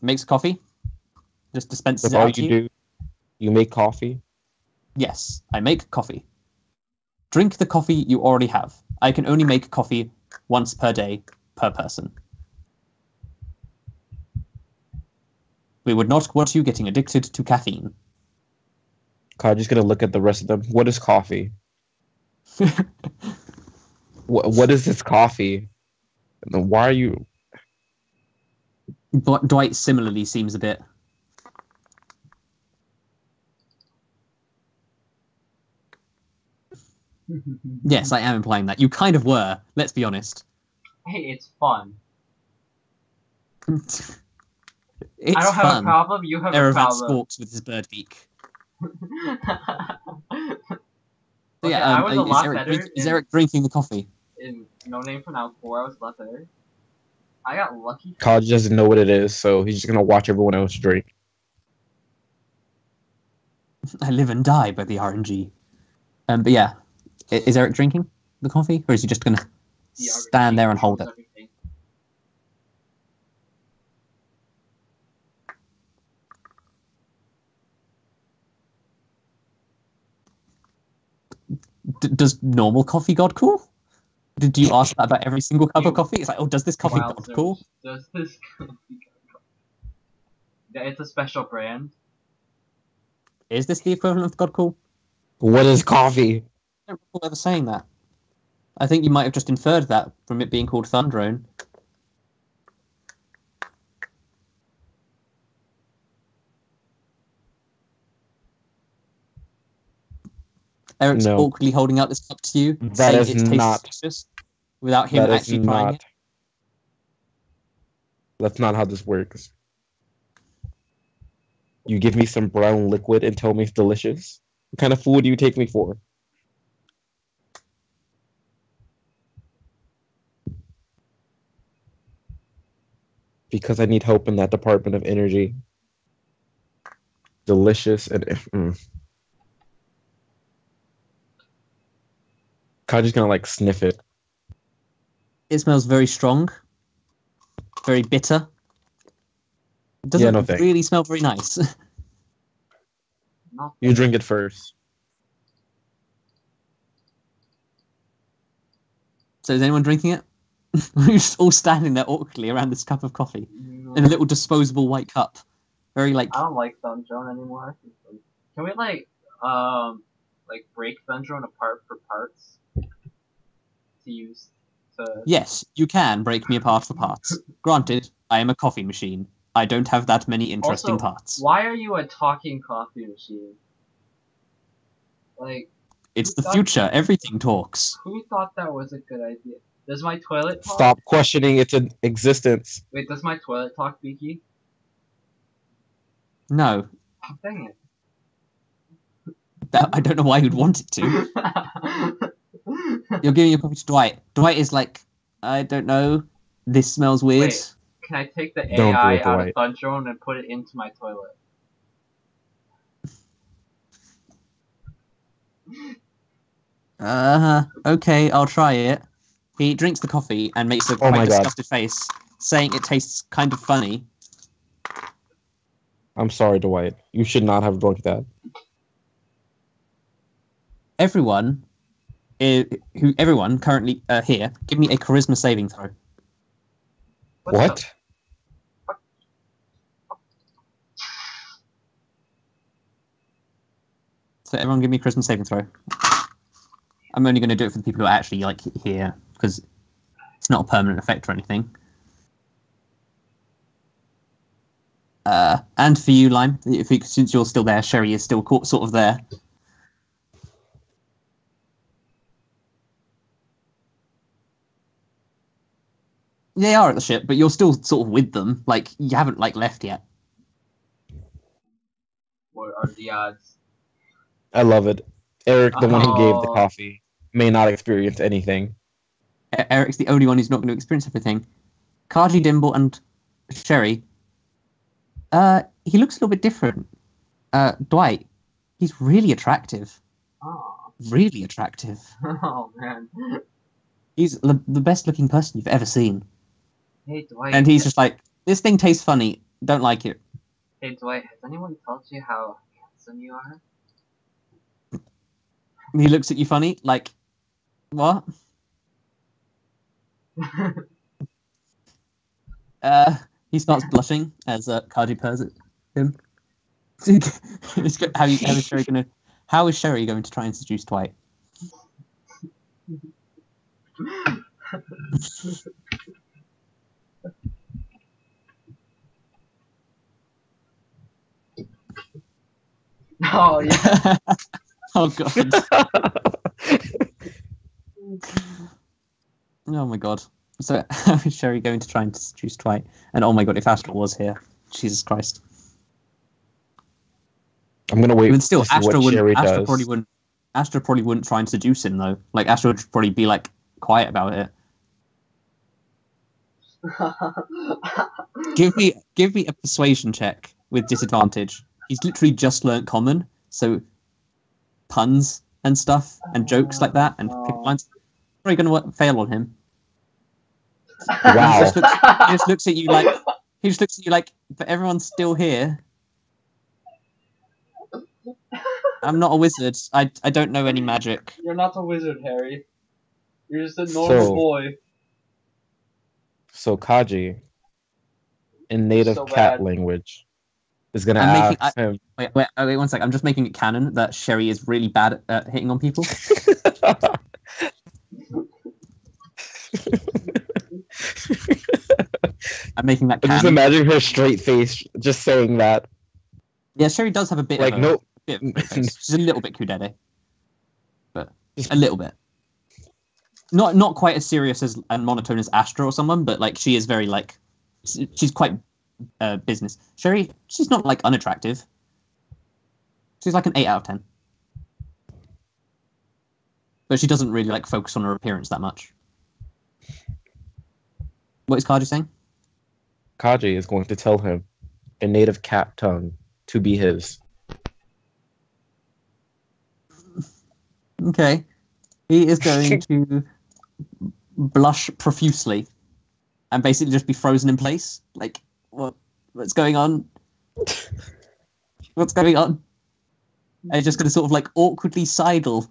makes coffee. Just dispenses That's it all out to you you. do? You make coffee? Yes, I make coffee. Drink the coffee you already have. I can only make coffee once per day per person. We would not want you getting addicted to caffeine. Kaji's gonna look at the rest of them. What is coffee? What is this coffee? And then why are you... But Dwight similarly seems a bit... Yes, I am implying that. You kind of were, let's be honest. Hey, it's fun. It's I don't have fun. a problem. You have a Erevad problem. squawks with his bird beak. So Okay, yeah, I was a lot Eric better. is Eric drinking the coffee? In No Name for Now 4, I was a lot better. I got lucky. Kaji doesn't know what it is, so he's just gonna watch everyone else drink. I live and die by the RNG. But yeah, is Eric drinking the coffee, or is he just gonna stand there and hold it? Everything. Does normal coffee god cool? Did you ask that about every single cup of coffee? It's like, oh, does this coffee god cool? Does this coffee god cool? Yeah, it's a special brand. Is this the equivalent of god cool? What is coffee? I don't recall ever saying that. I think you might have just inferred that from it being called Thundrone. Eric's No. awkwardly holding out this cup to you, That saying is it tastes not. delicious, without him That is actually trying not. it. That's not how this works. You give me some brown liquid and tell me it's delicious? What kind of fool do you take me for? Because I need help in that department of energy. Delicious and... Kaji's gonna, like, sniff it. It smells very strong, very bitter. It doesn't no thanks. really smell very nice. You drink it first. So is anyone drinking it? We're just all standing there awkwardly around this cup of coffee in a little disposable white cup. Very like. I don't like Thundrone anymore. Can we like break Thundrone apart for parts to use to? Yes, you can break me apart for parts. Granted, I am a coffee machine. I don't have that many interesting Also, parts. Why are you a talking coffee machine? Like. It's the future. Everything talks. Who thought that was a good idea? Does my toilet talk? Stop questioning its existence. Wait, does my toilet talk, Beaky? No. Oh, dang it. I don't know why you'd want it to. You're giving your coffee to Dwight. Dwight is like, I don't know. This smells weird. Wait, can I take the Don't do AI it, out of Dwight. Thundrone and put it into my toilet? Okay, I'll try it. He drinks the coffee and makes a Oh my quite God. disgusted face, saying it tastes kind of funny. I'm sorry, Dwight. You should not have drunk that. Everyone currently here, give me a charisma saving throw. What? So everyone give me a charisma saving throw. I'm only going to do it for the people who are actually like here, because it's not a permanent effect or anything. And for you, Lime, since you're still there, Sherry is still sort of there. They are at the ship, but you're still sort of with them. Like, you haven't, like, left yet. What are the odds? I love it. Eric, the one who gave the Oh. coffee, may not experience anything. Eric's the only one who's not going to experience everything. Kaji, Dimble, and Sherry. He looks a little bit different. Dwight, He's really attractive. Oh. Really attractive. Oh man. He's the best looking person you've ever seen. Hey Dwight. And he's just like, this thing tastes funny. Don't like it. Hey Dwight, has anyone told you how handsome you are? And he looks at you funny, like, what? He starts blushing as Kaji purrs at him. How is Sherry going to try and seduce Dwight? Oh yeah. Oh god. Oh my god. So how is Sherry going to try and seduce Dwight? And oh my god, if Astra was here, Jesus Christ. I'm gonna wait. Even still, to see what Sherry does. Astra probably wouldn't try and seduce him though. Like Astra would probably be like quiet about it. Give me a persuasion check with disadvantage. He's literally just learnt common, so puns and stuff and jokes like that and pick lines. Probably gonna fail on him. Wow. He just looks at you like, but everyone's still here. I'm not a wizard. I don't know any magic. You're not a wizard, Harry. You're just a normal boy. So Kaji, in native So cat bad. language, is gonna ask him. Wait, 1 sec. I'm just making it canon that Sherry is really bad at hitting on people. I'm making that canon. Just imagine her straight face just saying that. Yeah, Sherry does have a bit Like, of no. bit of face. She's a little bit kudere. But a little bit. Not quite as serious as and monotone as Astra or someone, but like she is very like she's quite business. Sherry, she's not like unattractive. She's like an 8 out of 10. But she doesn't really like focus on her appearance that much. What is Kaji saying? Kaji is going to tell him in native cat tongue to be his. Okay. He is going to blush profusely and basically just be frozen in place. Like, what's going on? What's going on? And he's just going to sort of like awkwardly sidle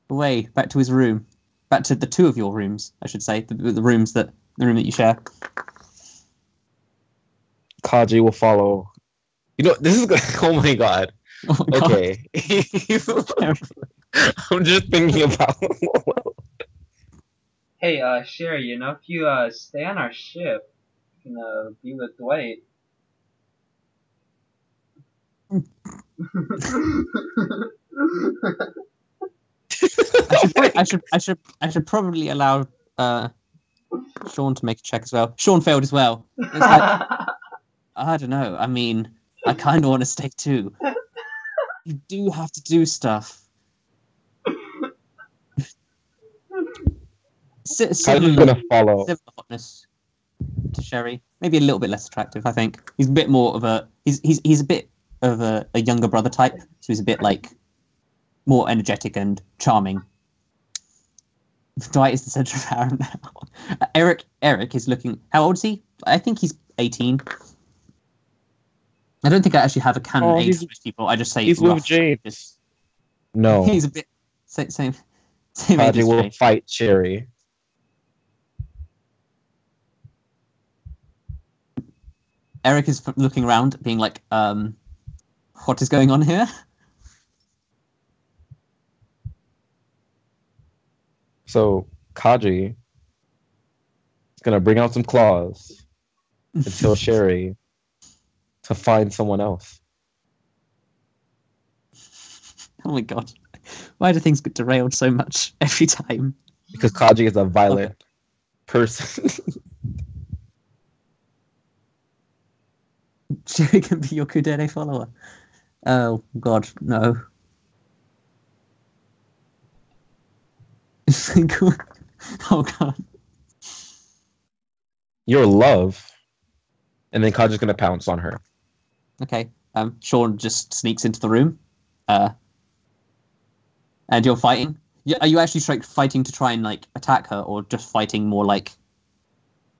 away back to his room. Back to the two of your rooms, I should say. The room that you share. Kaji will follow. You know, this is oh my god. Oh my God. Okay. I'm just thinking about. Hey, Sherry, you know, if you stay on our ship, you can be with Dwait. I should probably allow Sean to make a check as well. Sean failed as well. It's like, I don't know. I mean, I kind of want to stay too. You do have to do stuff. Kaji's gonna follow. Similar hotness to Sherry. Maybe a little bit less attractive, I think. He's a bit more of a he's a bit of a younger brother type, so he's a bit like more energetic and charming. Dwight is the centre of power now. Erik is looking. How old is he? I think he's 18. I don't think I actually have a canon age for these people. I just say he's with James. No, he's a bit same age Kaji as will Jay. fight Sherry. Erik is looking around, being like, what is going on here? So Kaji is gonna bring out some claws and tell Sherry to find someone else. Oh my god. Why do things get derailed so much every time? Because Kaji is a violent person. Sherry can be your Kudere follower. Oh god, no. Oh god. Your love. And then Kaji's gonna pounce on her. Okay. Sean just sneaks into the room. And you're fighting. Are you actually fighting to try and like attack her, or just fighting more like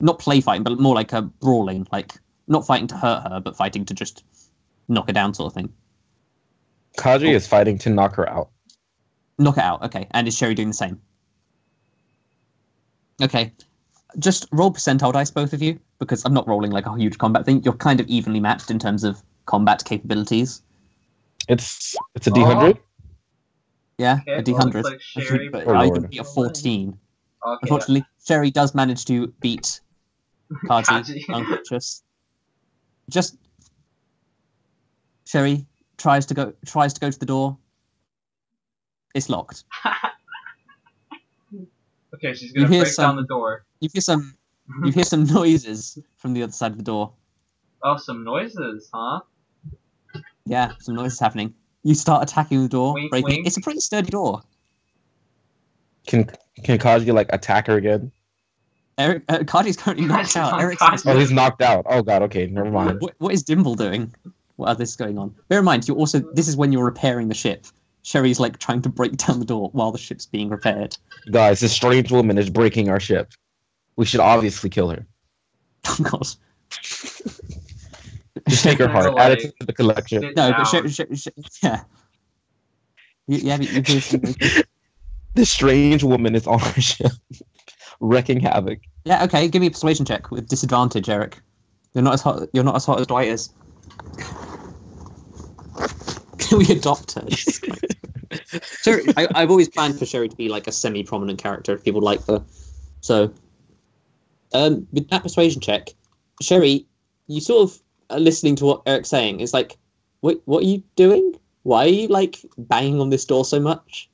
not play fighting, but more like a brawling, like not fighting to hurt her, but fighting to just knock her down, sort of thing? Kaji is fighting to knock her out. Knock it out. Okay, and is Sherry doing the same? Okay, just roll percentile dice, both of you, because I'm not rolling like a huge combat thing. You're kind of evenly matched in terms of combat capabilities. It's a D100. Yeah, Okay, a D100. well, looks like Sherry But Oh, I Lord. can beat a 14. Okay. Unfortunately, Sherry does manage to beat Kaji Kaji. unconscious. Just Sherry tries to go to the door. It's locked. Okay, she's gonna You hear break down the door. You hear some noises from the other side of the door. Oh, some noises, huh? Yeah, some noises happening. You start attacking the door, Wink, breaking wink. it. It's a pretty sturdy door. Can Kaji like attack her again? Erik, Kaji's currently knocked out. Kaji's Eric's unconscious. Oh, he's knocked out. Oh god. Okay, never mind. What is Dimble doing? What is going on? Bear in mind, this is when you're repairing the ship. Sherry's like trying to break down the door while the ship's being repaired. Guys, this strange woman is breaking our ship. We should obviously kill her. Oh god. Just take her heart, add it to the collection. Sit No, but down. yeah. But you hear some noises. This strange woman is on our ship, wrecking havoc. Yeah, okay. Give me a persuasion check with disadvantage, Erik. You're not as hot as Dweit is. Can we adopt her? Sherry, I've always planned for Sherry to be like a semi-prominent character if people like her. So, with that persuasion check, Sherry, you sort of are listening to what Eric's saying. It's like, wait, what are you doing? Why are you like banging on this door so much?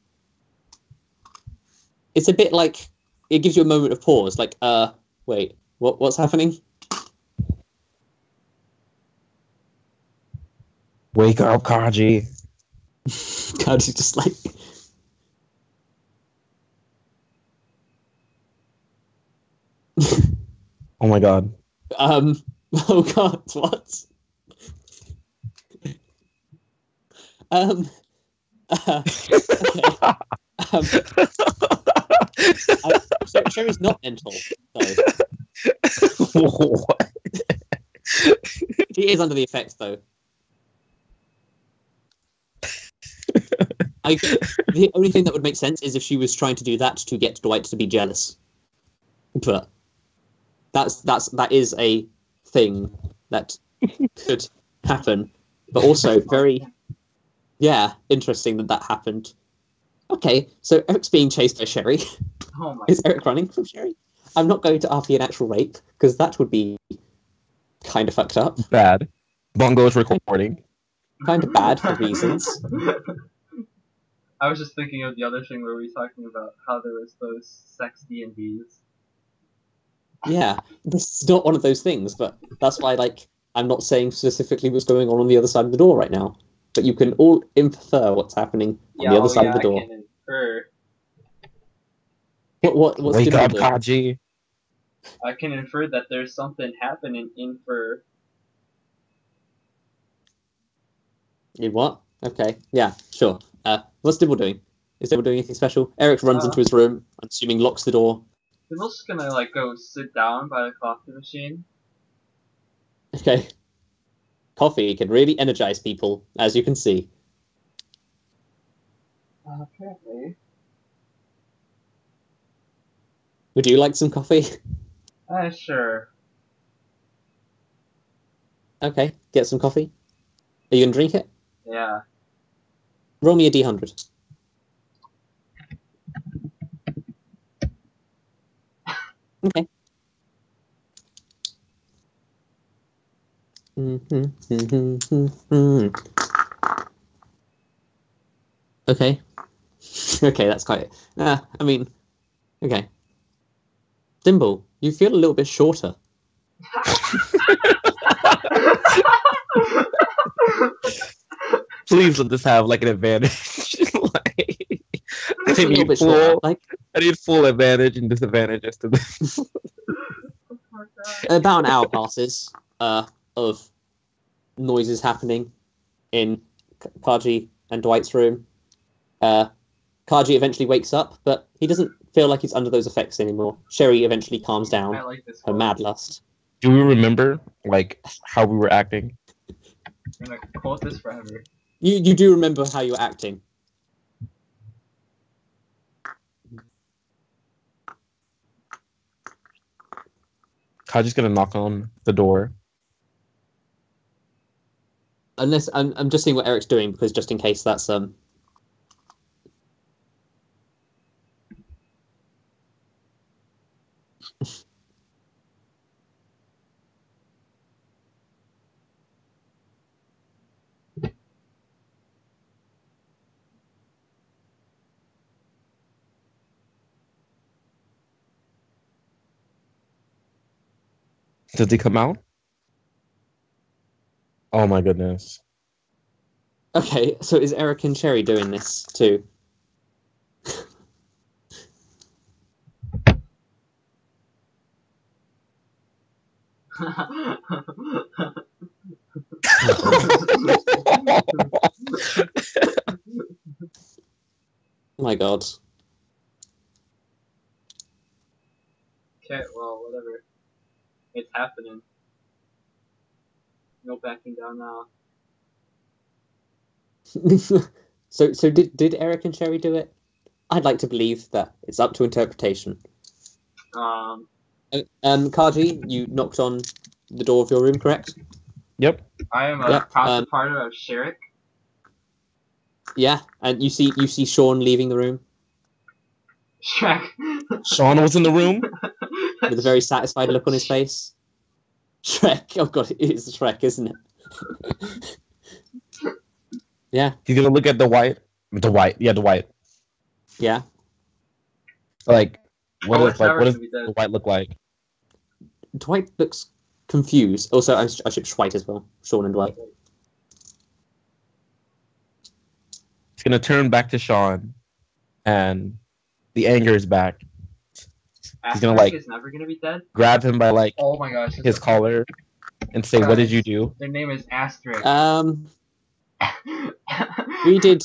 It's a bit like it gives you a moment of pause. Like, wait, what's happening? Wake up, Kaji. Kaji's just like. Oh my god. Oh god, what? Okay. Sherry's not mental, though. What? She is under the effects, though. The only thing that would make sense is if she was trying to do that to get Dweit to be jealous. But that is a thing that could happen. But also very, interesting that happened. Okay, so Eric's being chased by Sherry. Oh my Is Erik running from Sherry? I'm not going to RP an actual rape, because that would be kind of fucked up. Bad. Bongo's recording. Kind of bad for reasons. I was just thinking of the other thing where we were talking about how there was those sex D&Ds. Yeah, this is not one of those things, but that's why, like, I'm not saying specifically what's going on the other side of the door right now. But you can all infer what's happening on the other side of the door. I can infer. What's Wake Dimble up, doing? Kaji. I can infer that there's something happening in fur. In what? Okay, yeah, sure. What's Dimble doing? Is Dimble doing anything special? Erik runs into his room, I'm assuming locks the door. Dimble's just gonna like go sit down by the coffee machine. Okay. Coffee can really energize people, as you can see. Apparently. Would you like some coffee? Sure. Okay, get some coffee. Are you gonna drink it? Yeah. Roll me a d100. Okay. Okay. Okay, that's quite. I mean, okay. Dimble, you feel a little bit shorter. Please let this have like an advantage. Like, I A little need bit shorter. full. Like I need full advantage and disadvantage as to this. about an hour passes of noises happening in Kaji and Dwight's room. Kaji eventually wakes up, but he doesn't feel like he's under those effects anymore. Sherry eventually calms down I like this her one. mad lust. Do we remember like how we were acting? I'm gonna quote this forever. You do remember how you were acting. Kaji's gonna knock on the door. Unless I'm just seeing what Eric's doing, because just in case that's Does he come out? Oh my goodness. okay. So is Eric and Sherry doing this too? Oh my god. Okay, well, whatever. It's happening. No backing down now. So did Eric and Sherry do it? I'd like to believe that it's up to interpretation. Kaji, you knocked on the door of your room, correct? Yep. I am a proud partner of Sherrick. Yeah, and you see Sean leaving the room Shrek. Sean was in the room. with a very satisfied look on his face. Shrek. Oh god, it is Shrek, isn't it? Yeah. He's gonna look at Dwight. Dwight. Yeah. Like, what Oh, does it's never what does gonna be dead. Dwight look like? Dwight looks confused. Also, I should Dwight as well. Sean and Dwight. He's gonna turn back to Sean, and the anger is back. He's gonna, like, is never gonna be dead. Grab him by like Oh my gosh. his collar, and say, "What did you do?" Their name is Astra. We did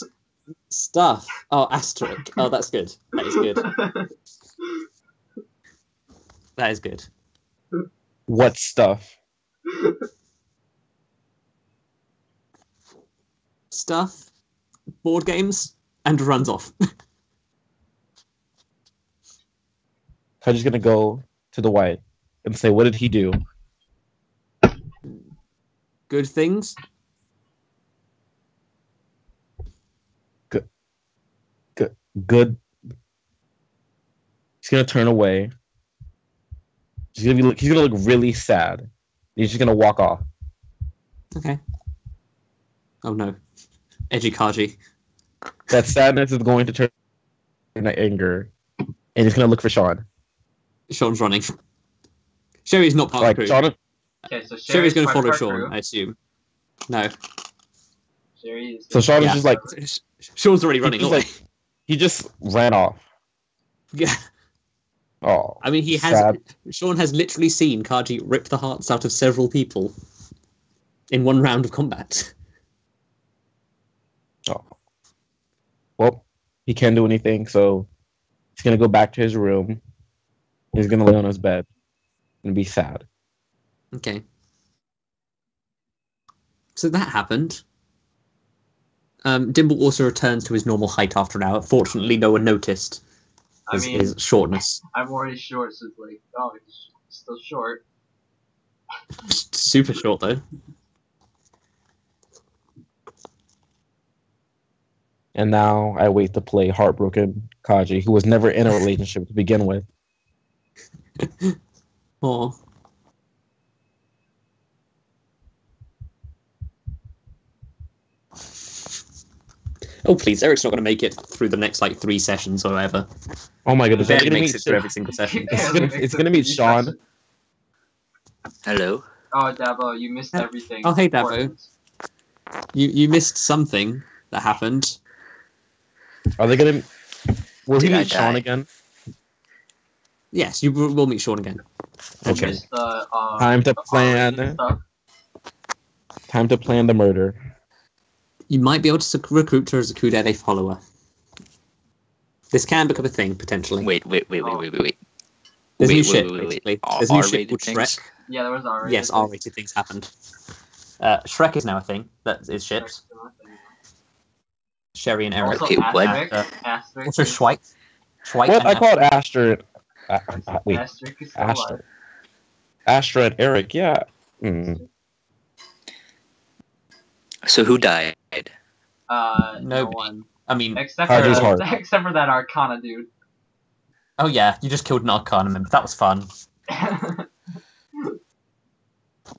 stuff. Oh, asterisk. Oh, that's good. That is good. That is good. What stuff? Stuff, board games, and runs off. Kaji's gonna go to Dwight and say, "What did he do?" Good things. Good. He's gonna turn away. He's gonna look really sad. He's just gonna walk off. Okay. Oh no. Edgy Kaji. That sadness is going to turn into anger, and he's gonna look for Sean. Sean's running. Sherry's not part of the crew. Sean, Okay, so Sherry's going to part follow of our Sean, crew. I assume. No. Sherry is. so Sean is Yeah. just like Sean's already running just away. he just ran off. Yeah. Oh, I mean, sad. Sean has literally seen Kaji rip the hearts out of several people in one round of combat. Oh. Well, he can't do anything, so he's gonna go back to his room. He's gonna lay on his bed and be sad. Okay. So that happened. Dimble also returns to his normal height after an hour. Fortunately, no one noticed his shortness. I'm already short, so it's like, oh, it's still short. Super short, though. And now I wait to play heartbroken Kaji, who was never in a relationship to begin with. Oh. Oh, please. Eric's not going to make it through the next, 3 sessions or whatever. Oh my goodness. Barely makes it through every single session. It's gonna be Sean. Hello. Oh, Dabo, you missed everything. Oh, hey, Dabo. Important. You missed something that happened. Are they gonna? Will he Did I meet Sean die? again? Yes, you will meet Sean again. You Okay. missed the, Time to the plan. R-rated stuff. Time to plan the murder. You might be able to recruit her as a Kudere follower. This can become a thing, potentially. Wait. There's Wait, new shit, wait. basically. There's new shit R-rated called things? Shrek. Yeah, there was already. Yes, R-rated things happened. Shrek is now a thing that is shipped. Sherry and Erik. Also, Okay, what? Asterisk. Also, Schweik. What? And I called Astra. Wait. Asterisk is still Astra. alive. Astra and Erik, yeah. Mm. So who died? No Nobody. one. I mean, Except Kaji's for, heart. except for that Arcana dude. oh yeah, you just killed an Arcana member. That was fun.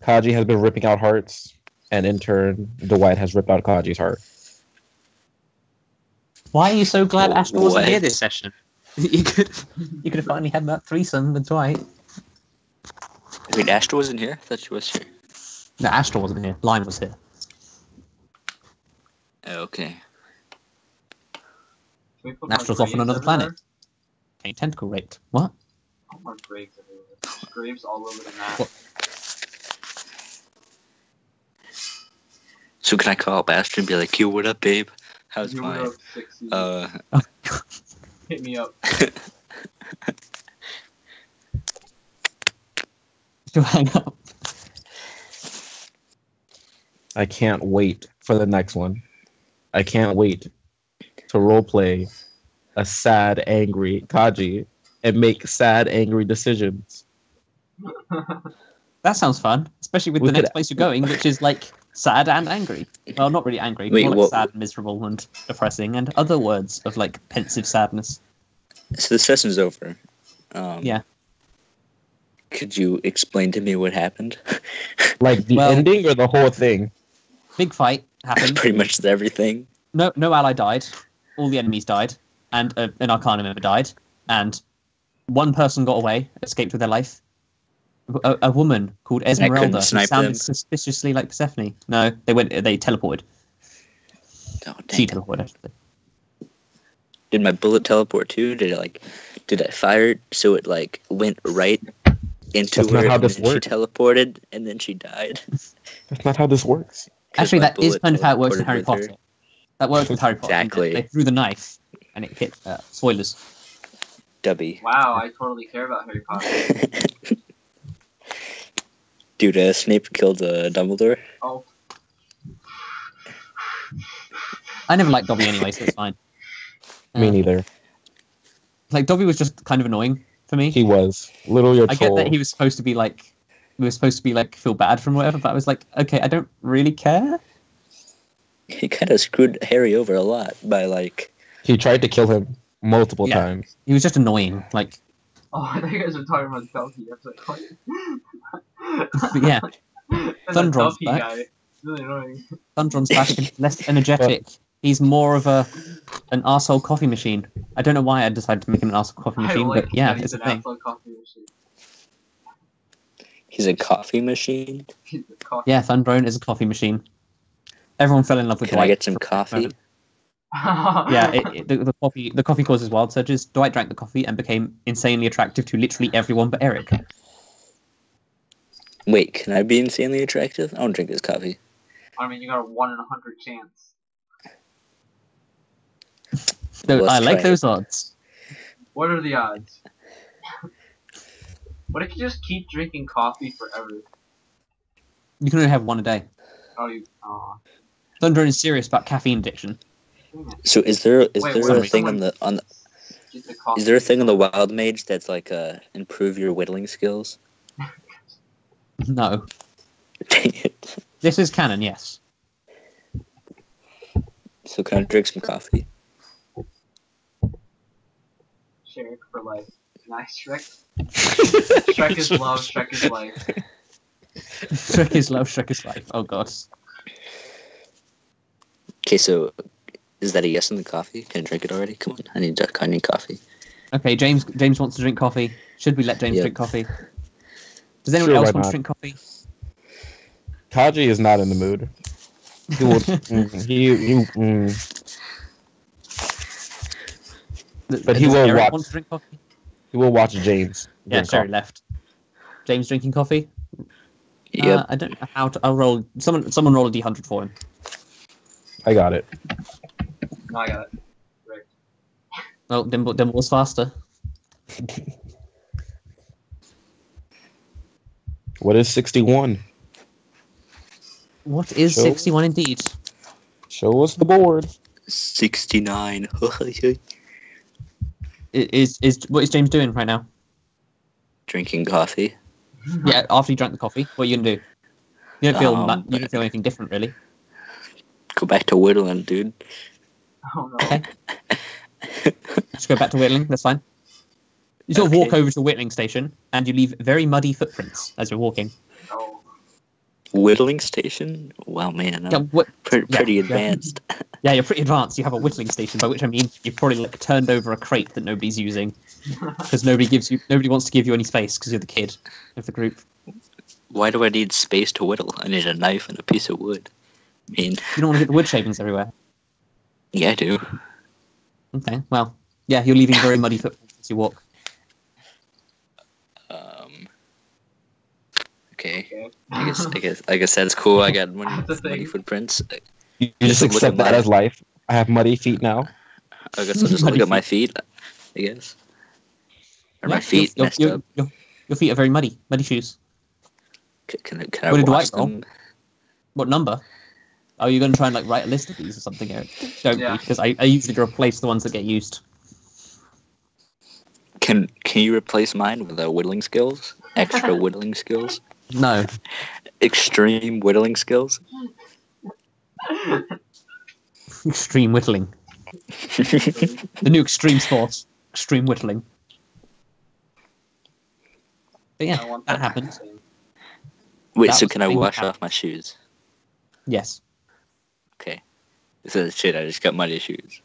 Kaji has been ripping out hearts, and in turn, Dweit has ripped out Kaji's heart. Why are you so glad Astra wasn't What? here this session? you could have finally had that threesome with Dweit. Wait, Astra wasn't here? I thought she was here. No, Astra wasn't here. Lime was here. Okay. Astra's off on another planet. Getting tentacle raped. What? Oh, my graves everywhere. Graves all over the map. What? So can I call up Astra and be like, "Yo, what up, babe? How's You my were up 60. Hit me up. To hang up. I can't wait for the next one. I can't wait to roleplay a sad, angry Kaji and make sad, angry decisions. That sounds fun, especially with We the could- next place you're going, which is like sad and angry. Well, not really angry, Wait, more like what- sad, miserable, and depressing, and other words of like pensive sadness. So the session's over. Yeah. Could you explain to me what happened? Like the Well- ending or the whole thing? Big fight happened. Pretty much everything. No ally died. All the enemies died, and an Arcana member died, and one person got away, escaped with their life. A woman called couldn't Esmeralda, who snipe sounded them? suspiciously like Persephone. No, they teleported. Oh, She dang. teleported, actually. Did my bullet teleport too? Did I fire it so it like went right into That's not her how and this then she works. teleported and then she died? That's not how this works. 'Cause Actually, my that is bullet kind of how it works in teleported Harry with her. Potter. That works with Harry Potter. Exactly. They threw the knife, and it hit. Spoilers. Dubby. Wow, I totally care about Harry Potter. Dude, Snape killed Dumbledore. Oh, I never liked Dobby anyway, so it's fine. Me neither. Like Dobby was just kind of annoying for me. He was literally a I get troll. that he was supposed to be like, feel bad from whatever, but I was like, okay, I don't really care. He kind of screwed Harry over a lot by like. He tried to kill him multiple Yeah. times. He was just annoying. Like, oh, I think you guys are talking about Duffy. I was like, what? but yeah, That's a Thundron's Duffy back. guy. It's really annoying. Thundron's back and less energetic. He's more of an arsehole coffee machine. I don't know why I decided to make him an arsehole coffee machine, I like but yeah, that it's he's a an thing. absolute coffee machine. He's a coffee machine. He's a coffee. Yeah, Thundron is a coffee machine. Everyone fell in love with Can Dwight. I get some for a coffee? moment. Yeah, the coffee causes wild surges. Dwight drank the coffee and became insanely attractive to literally everyone but Erik. Wait, can I be insanely attractive? I don't drink this coffee. I mean, you got a 1 in 100 chance. So Let's I like try it. those odds. What are the odds? What if you just keep drinking coffee forever? You can only have one a day. Oh, you. Aw. Thundron is serious about caffeine addiction. So is there Wait, there what a if thing someone- on the Get the coffee. is there a thing on the Wild Mage that's like improve your whittling skills? No. Dang it. This is canon, yes. So can I drink some coffee? Shrek for life. Nice, Shrek. Shrek is love, Shrek is life. Shrek is love, Shrek is life. Oh god. Okay, so is that a yes on the coffee? Can I drink it already? Come on, I need coffee. Okay, James wants to drink coffee. Should we let James Yeah. drink coffee? Does anyone Sure, else why want not? to drink coffee? Kaji is not in the mood. He will. But he Does will Erik watch. want to drink coffee? He will watch James. Yeah, drink Sherry coffee. left. James drinking coffee? Yep. I don't know how to. I'll roll. Someone roll a d100 for him. I got it. No, I got it. Right. Well, Dimble was faster. What is 61? What is Show- 61 indeed? Show us the board. 69. What is James doing right now? Drinking coffee. Yeah, after you drank the coffee, what are you gonna do? You don't feel you Um, don't feel anything different, really. Go back to whittling, dude. Oh no. Okay. Just go back to whittling. That's fine. You sort of walk Okay. over to the whittling station, and you leave very muddy footprints as you're walking. No. Whittling station? Wow, man. Yeah, I'm what? pretty yeah. advanced. Yeah, you're pretty advanced. You have a whittling station, by which I mean you've probably like turned over a crate that nobody's using because nobody wants to give you any space because you're the kid of the group. Why do I need space to whittle? I need a knife and a piece of wood. I mean, You don't want to get the wood shavings everywhere. yeah, I do. Okay, well, yeah, you're leaving very muddy footprints as you walk. Okay. Okay. I guess that's cool. I got That's a thing. muddy footprints. You just Look at accept that my- as life. I have muddy feet now. I guess I'll just look Muddy at my feet. I guess. Or my Yeah, feet your, messed your, up. your feet are very muddy shoes. Can I What did wash Dweit roll? them? What number? Oh, you're going to try and like write a list of these or something, Eric? Don't Yeah. be, because I usually replace the ones that get used. Can you replace mine with whittling skills? Extra whittling skills? No. Extreme whittling skills? Extreme whittling. The new extreme sport. Extreme whittling. But I yeah, want that happened. Wait, That so was can I the thing wash that off my shoes? Yes. Okay. So shit, I just got muddy shoes.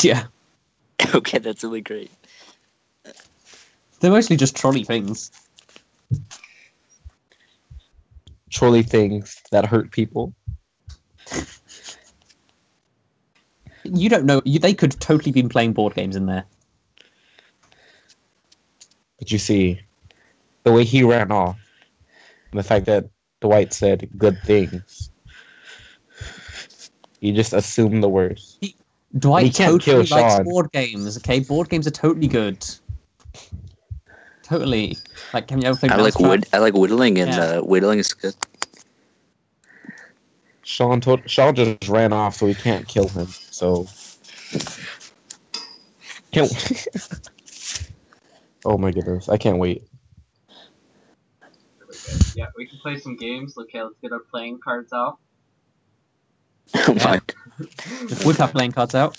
Yeah. Okay, that's really great. They're mostly just trolley things. Trolley things that hurt people. You don't know. They could totally been playing board games in there. But you see, the way he ran off, and the fact that Dwight said good things, you just assume the worst. Dwight He can't totally kill likes Sean. board games. Okay, board games are totally good. Totally. Like, can you ever play I like Mousetrap? I like whittling, and Yeah. whittling is good. Sean just ran off, so we can't kill him. So can't. Oh my goodness, I can't wait. Yeah, we can play some games. Okay, let's get our playing cards out. Oh my. If we have playing cards out.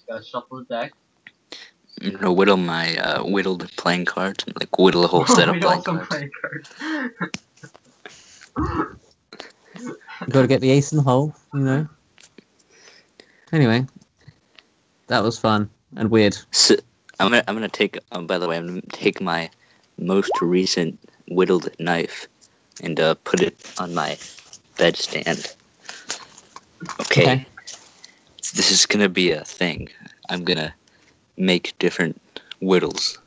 Gotta shuffle the deck. I'm gonna whittle my whittled playing cards. Like whittle a whole set of We playing also cards. playing cards. You got to get the ace in the hole, you know. Anyway, that was fun and weird. So, I'm gonna take. By the way, I'm gonna take my most recent whittled knife and put it on my bedstand. Okay. This is gonna be a thing. I'm gonna make different whittles.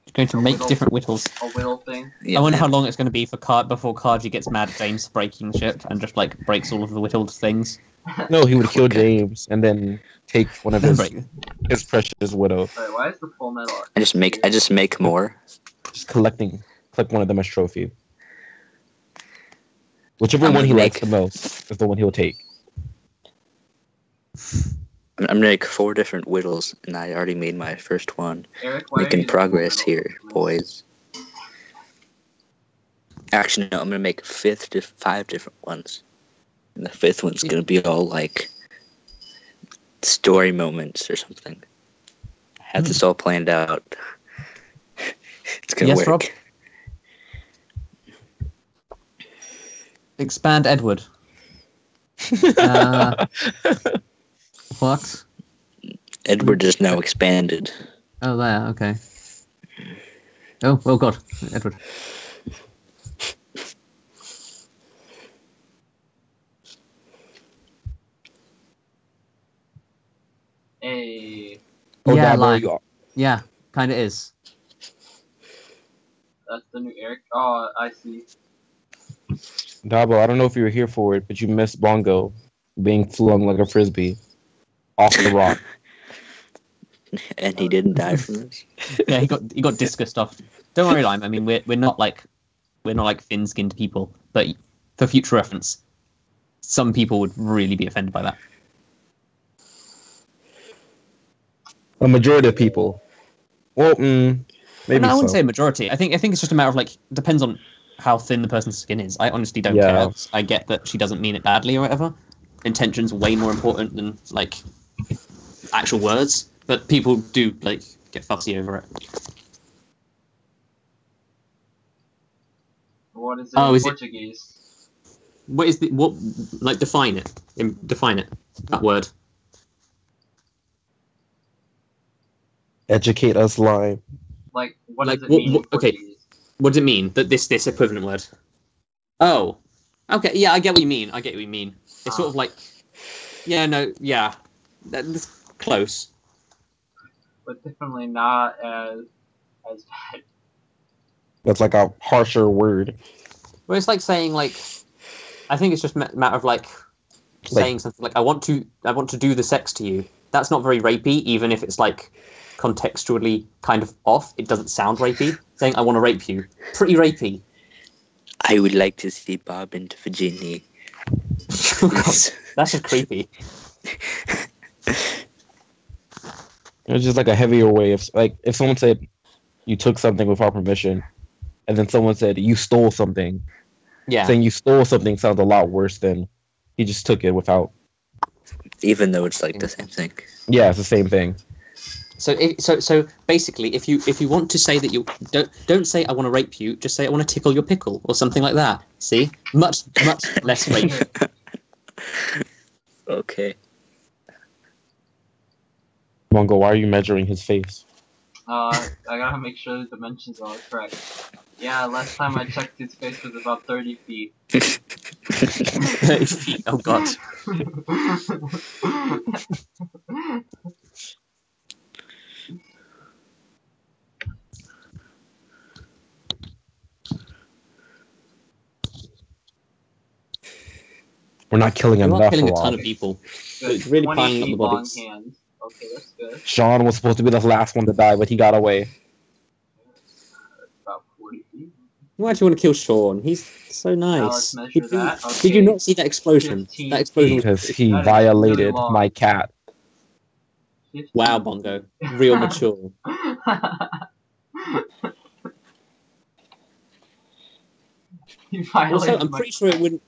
You're going to A make whittle. different whittles. A whittle thing. Yeah, I wonder how man. long it's going to be for before Kaji gets mad at James for breaking shit and just like breaks all of the whittled things. No, he would kill Okay. James and then take one of Then his, break. his precious widow. Sorry, why is the full metal? I just make more. Just collect one of them as trophy. Whichever I'm one he gonna likes make- the most is the one he'll take. I'm gonna make 4 different whittles, and I already made my first one. Eric, why are Making you progress using here, boys. Actually, no, I'm gonna make 5 different ones. And the 5th one's gonna be all like story moments or something. I have this all planned out. It's gonna Yes, work. Rob? Expand Edward. What? Edward is now expanded. Oh, there. Okay. Oh God, Edward. Hey. Oh, Yeah, Dabo, line. you- Yeah, kind of is. That's the new Erik. Oh, I see. Dabo, I don't know if you were here for it, but you missed Bongo being flung like a frisbee off the rock. And he didn't die from this. Yeah, he got discused off. Don't worry, Lime. I mean, we're not like thin-skinned people, but for future reference, some people would really be offended by that. A majority of people. Well, maybe No, I wouldn't so. say a majority. I think it's just a matter of like depends on how thin the person's skin is. I honestly don't Yeah. care. I get that she doesn't mean it badly or whatever. Intention's way more important than like actual words, but people do like get fussy over it. What is it Oh, in is it- Portuguese? What like define it? Define it. That word. Educate us, Lime. Like, what Like, does it mean in okay. Portuguese? What does it mean? That this equivalent word? Oh, okay. Yeah, I get what you mean. It's sort of like, that's close. But definitely not as bad. That's like a harsher word. Well, it's like saying like, I think it's just a matter of like saying something like I want to do the sex to you. That's not very rapey, even if it's like contextually kind of off. It doesn't sound rapey. Saying I want to rape you, pretty rapey. I would like to see Bob into Virginia. Oh, God, that's just creepy. It's just like a heavier way of like if someone said you took something without permission, and then someone said you stole something. Yeah. Saying you stole something sounds a lot worse than he just took it without. Even though it's like the same thing. Yeah, it's the same thing. So basically, if you want to say that you don't say I want to rape you, just say I want to tickle your pickle or something like that. See, much less rape. Okay. Bongo, why are you measuring his face? I gotta make sure the dimensions are correct. Yeah, last time I checked, his face was about 30 feet. 30 feet. Oh God. We're not killing We're not enough. killing a Rob. ton of people. Good. It's really 20 piling up the feet long bodies. hands. Okay, that's good. Sean was supposed to be the last one to die, but he got away. About 40 feet. Why do you want to kill Sean? He's so Now nice. let's measure that. Did you Okay. not see that explosion? 15 That explosion was Because he That is violated really long. my cat. 15. wow, Bongo. Real mature. You violated Also, I'm my- pretty sure it wouldn't.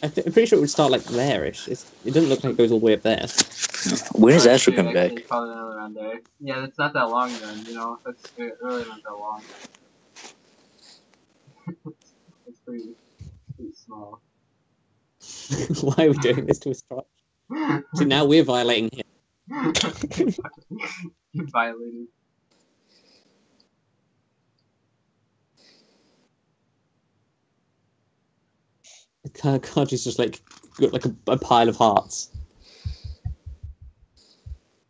I'm pretty sure it would start like there-ish. It doesn't look like it goes all the way up there. When is Actually, Astra coming actually, back? Probably another round there. Yeah, it's not that long then, you know? It's really not that long. It's pretty small. Why are we doing this to us? So now we're violating him. You violated. Kaji's just like got like a pile of hearts.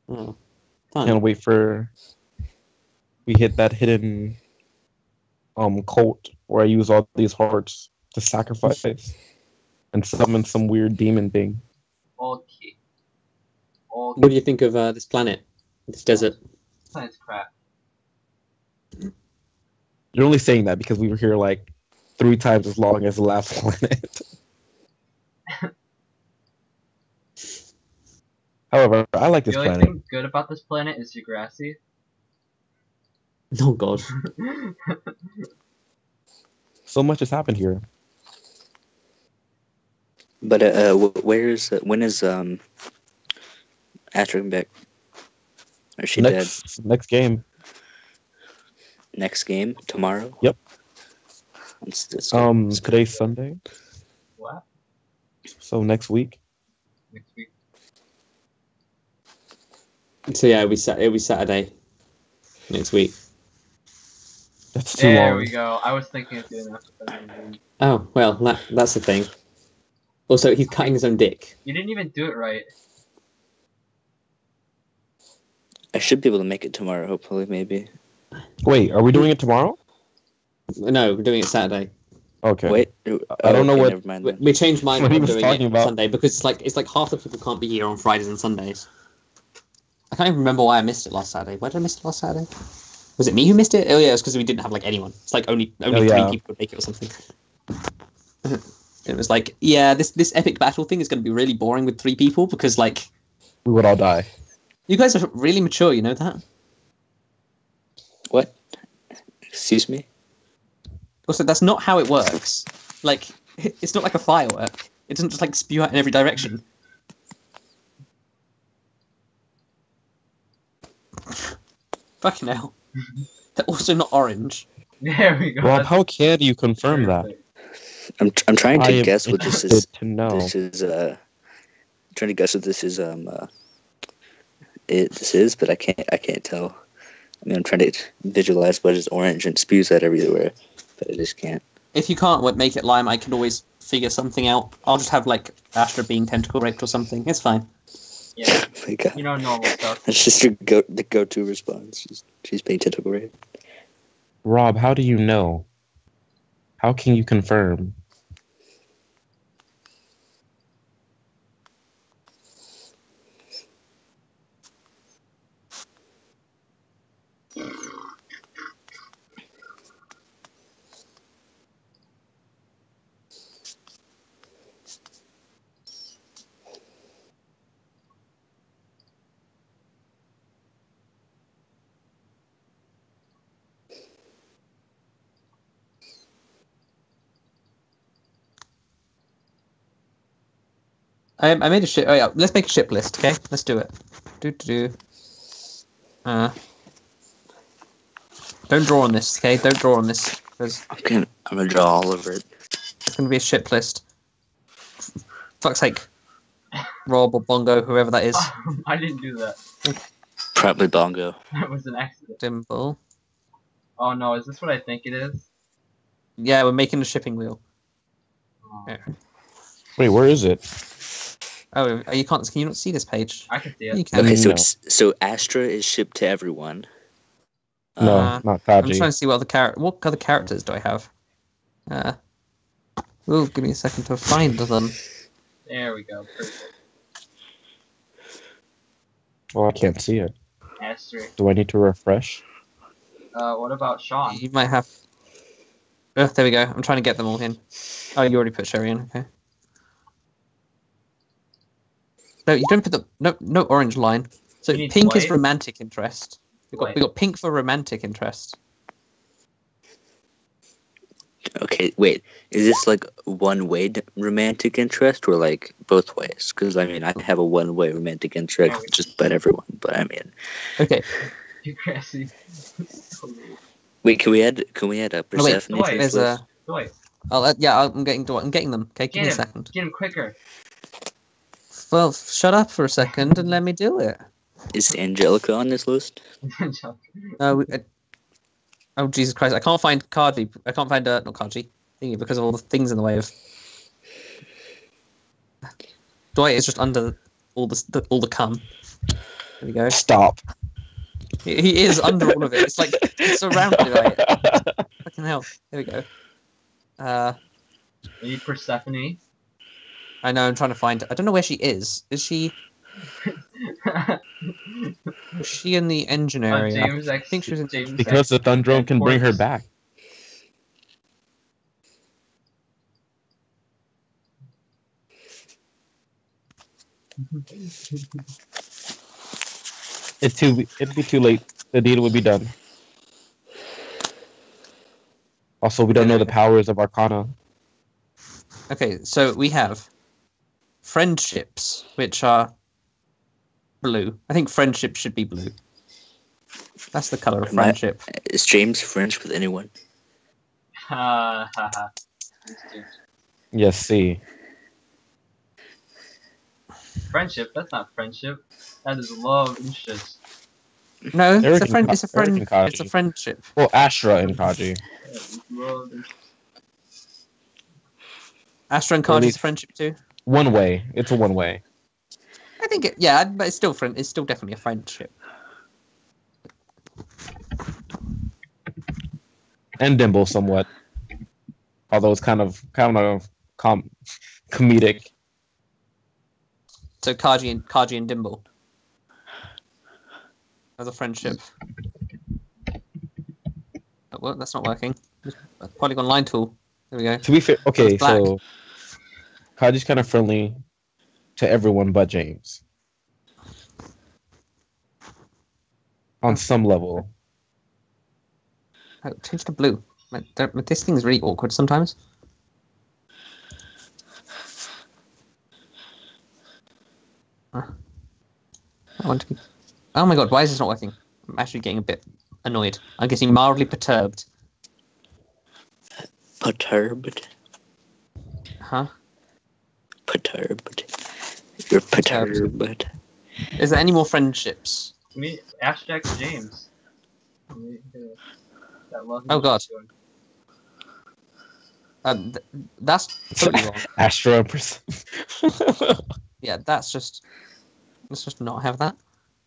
Oh, fun. Can't wait for we hit that hidden cult where I use all these hearts to sacrifice and summon some weird demon thing. Okay. What do you think of this planet, this desert? Planet's crap. You're only saying that because we were here like 3 times as long as the last planet. However, I like this The only planet. thing good about this planet is Degrassi. Oh God. So much has happened here. But when is Astra coming back? Or is she dead? Next game. Next game tomorrow. Yep. It's Today's Sunday, What? so next week. Next week. So yeah, it'll be Saturday next week. That's too There long. we go. I was thinking of doing that. But I didn't. Oh well, that's the thing. Also, he's cutting his own dick. You didn't even do it right. I should be able to make it tomorrow. Hopefully, maybe. Wait, are we doing it tomorrow? No, we're doing it Saturday. Okay. Wait. I don't know what- Never mind. We changed mine What he from was doing talking it about. Sunday because it's like half the people can't be here on Fridays and Sundays. I can't even remember why I missed it last Saturday. Why did I miss it last Saturday? Was it me who missed it? Oh yeah, it's because we didn't have like anyone. It's like only Oh, 3 yeah. people could make it or something. It was like, yeah, this epic battle thing is going to be really boring with 3 people because like We would all die. you guys are really mature. You know that. What? Excuse me? Also, that's not how it works. Like, it's not like a firework. It doesn't just like spew out in every direction. Fucking hell. They're also not orange. There we go. Rob, how can you confirm that? I'm trying I to am guess what this is. interested to know. This is trying to guess what this is this is, but I can't tell. I mean, I'm trying to visualize what is orange and spews that everywhere, but I just can't. If you can't make it lime, I can always figure something out. I'll just have like Astra being tentacle raped or something. It's fine. Yeah, Oh my God. you know, normal stuff. That's just the go-to response. She's being tentacle raped. Rob, how do you know? How can you confirm? I made a ship. Oh yeah, let's make a ship list. Okay, let's do it. Do. Don't draw on this. Okay, don't draw on this because I'm gonna draw all over it. it's going to be a ship list. Fuck's sake, Rob or Bongo, whoever that is. I didn't do that. Probably Bongo. That was an accident. Dimble. Oh no, is this what I think it is? Yeah, we're making a shipping wheel. Oh, Yeah. Wait, where is it? Oh, you can't. Can you not see this page? I can see You it. can. Okay, so No. so Astra is shipped to everyone. No, not I'm Kaji. trying to see what other characters do I have. Ooh, give me a second to find them. There we go. Perfect. Oh, I can't see it. Astra. Do I need to refresh? What about Sean? You might have. Oh, there we go. I'm trying to get them all in. Oh, you already put Sherry in. Okay. No, you don't put the no orange line. So You need pink is Dweit? romantic interest. We Dweit. got pink for romantic interest. Okay, wait. Is this like one-way romantic interest or like both ways? Because I mean, I have a one-way romantic interest with just about everyone. But I mean, Okay. You crazy. wait. Can we add a Dweit, Persephone to There's this list? a. Dweit, I'm getting them. Okay, give me a get him. second. Get him quicker. Well, shut up for a second and let me do it. Is Angelica on this list? Oh, Jesus Christ! I can't find Kaji. I can't find not Kaji thingy because of all the things in the way of. Dweit is just under all the cum. There we go. Stop. He is under all of it. It's like it's surrounded by it. Fucking hell! There we go. We need Persephone. I know. I'm trying to find. I don't know where she is. Is she? Was she in the engine area? James, I think she was in. James Because the Thundrome can bring her Quarters. back. It'd be too late. The deal would be done. Also, we don't know the powers of Arcana. Okay, so we have friendships, which are blue. I think friendship should be blue. That's the color of Am I- friendship. Is James French with anyone? Ha ha ha. Yes, see. Friendship? That's not friendship. That is love and shit. No, it's Erik a and friend. Ka- It's a Erik friend. and Kaji. It's a friendship. Well, Astra and Kaji. That is love and Astra and Or at Kaji's least- friendship too. One way. It's a one way. I think it. Yeah, but it's still friend. It's still definitely a friendship. and Dimble somewhat. Although it's kind of comedic. So Kaji and Dimble as a friendship. Oh, well, that's not working. Polygon line tool. There we go. To be fair, okay, It's black. so Kaji's kind of friendly to everyone but James. On some level. Oh, change to blue. This thing's really awkward sometimes. I want to be... Oh my god, why is this not working? I'm actually getting a bit annoyed. I'm getting mildly perturbed. Perturbed. Huh? Perturbed. You're perturbed. Is there any more friendships? Me, Ashjack James. That love Oh god. That's totally wrong. Astra. Yeah, let's just not have that.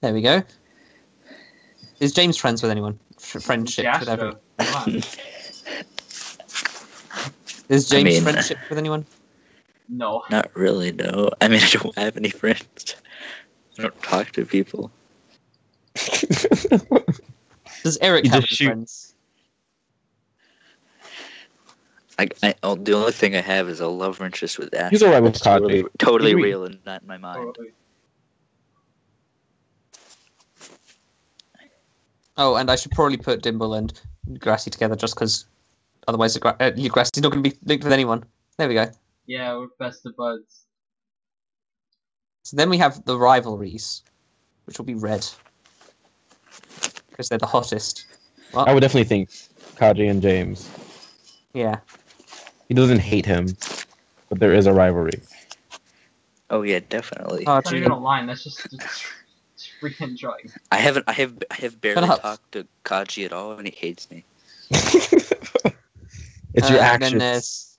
There we go. Is James friends with anyone? Friendship with everyone? Come on. Is James friendship with anyone? No. Not really, no. I mean, I don't have any friends. I don't talk to people. Does Erik have any friends? The only thing I have is a love interest with Astra. He's alright with Kaji. Totally He's real and not in my mind. Oh, and I should probably put Dimble and Grassy together just because otherwise Grassy's not going to be linked with anyone. There we go. Yeah, we're best of buds. So then we have the rivalries, which will be red. Because they're the hottest. Well, I would definitely think Kaji and James. yeah. He doesn't hate him, but there is a rivalry. Oh yeah, definitely. That's not even a line, that's just freaking drawing. I have barely Shut up. talked to Kaji at all, and he hates me. It's your And then actions. there's...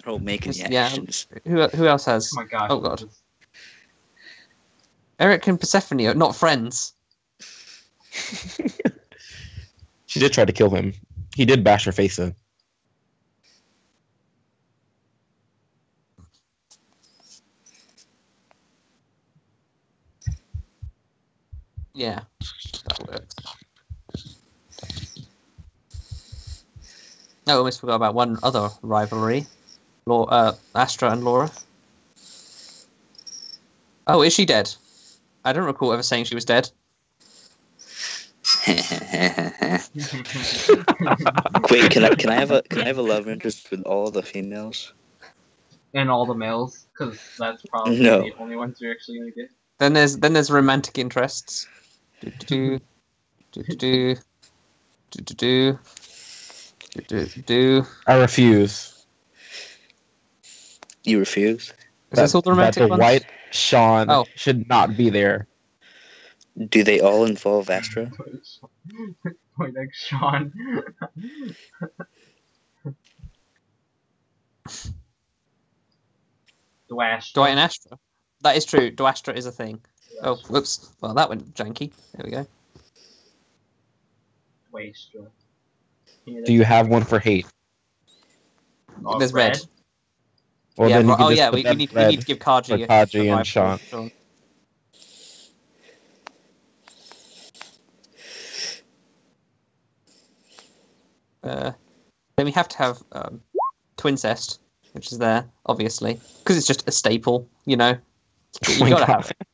I don't make any Yeah. actions. Who else has... Oh my gosh. Oh god. Erik and Persephone are not friends. She did try to kill him. He did bash her face in. Yeah. That works. Oh, I almost forgot about one other rivalry. Astra and Laura. Oh, is she dead? I don't recall ever saying she was dead. Wait, can I have a love interest with all the females? And all the males, because that's probably No. the only ones you're actually gonna get. Then there's romantic interests. Do. I refuse. You refuse? Is this all the romantic that ones? Dweit, Sean Oh. should not be there. Do they all involve Astra? Point like Sean. Dwash. Dweit and Astra. That is true. Astra is a thing. Oh, whoops. Well, that went janky. There we go. Dwastra. Do you have one for hate? Oh, There's red. Well, yeah, then you can just yeah. put We that need to red give Kaji for a Kaji survival and Sean. sure. Then we have to have Twincest, which is there, obviously, because it's just a staple, you know. Oh You my gotta God. have it.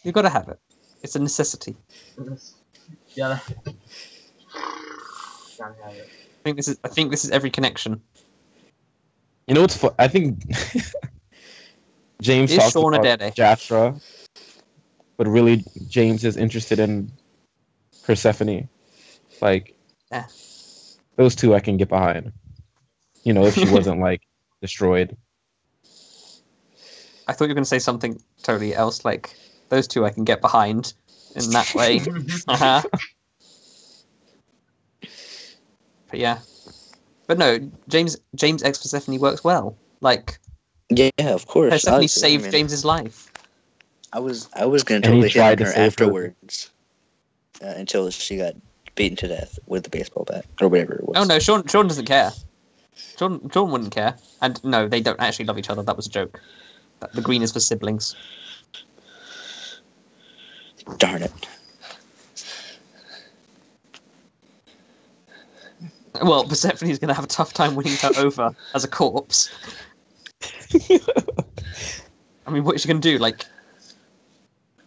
You gotta have it. It's a necessity. Yeah. Gotta have it. I think this is every connection. You know what's fun? I think James Is talks Shaun a about daddy? Jastra, but really James is interested in Persephone. Like, Yeah. those two I can get behind. You know, if she wasn't like destroyed. I thought you were going to say something totally else, like those two I can get behind in that way. Uh-huh. But yeah. But no, James X Persephone works well. Like, Yeah, of course. Persephone obviously, I saved mean, James's life. I was gonna And he totally hit tried on to her save her. afterwards until she got beaten to death with a baseball bat or whatever it was. Oh no, Sean doesn't care. Sean wouldn't care. And no, they don't actually love each other. That was a joke. The green is for siblings. Darn it. Well, Persephone's going to have a tough time winning her over as a corpse. I mean, what is she going to do? Like,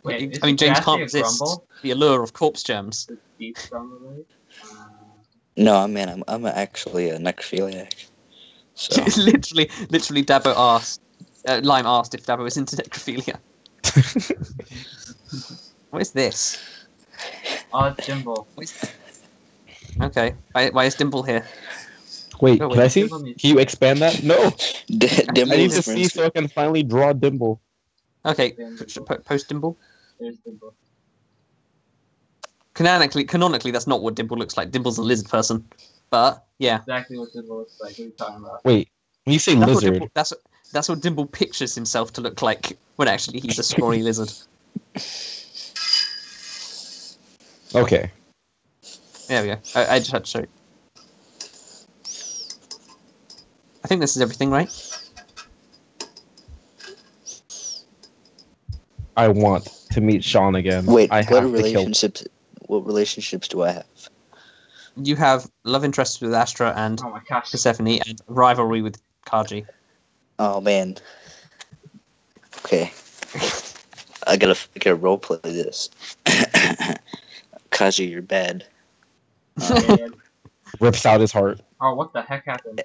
Wait, I mean, James Cassie can't a resist Grumble? the allure of corpse germs. The deep Grumble, right? No, man, I'm actually a necrophiliac. So literally, Dabo asked, Lime asked if Dabo was into necrophilia. What is this? Oh, it's Dimble. Okay, why is Dimble here? Wait, Oh, can I see? Can you expand that? No! Dimble I need to is see so I can finally draw Dimble. Okay, post Dimble. There's Dimble. Canonically, that's not what Dimble looks like. Dimble's a lizard person. But, yeah. Exactly what Dimble looks like. What are you talking about? Wait, when you say That's lizard, that's what Dimble pictures himself to look like when actually he's a scrawny lizard. okay. There we go. I just had to show you. I think this is everything, right? I want to meet Sean again. Wait, I what have to kill. relationships do I have? You have love interests with Astra and Oh my gosh. Persephone and rivalry with Kaji. Oh man. Okay. I gotta roleplay this. Kaji, you're bad. Man. Rips out his heart. Oh, what the heck happened?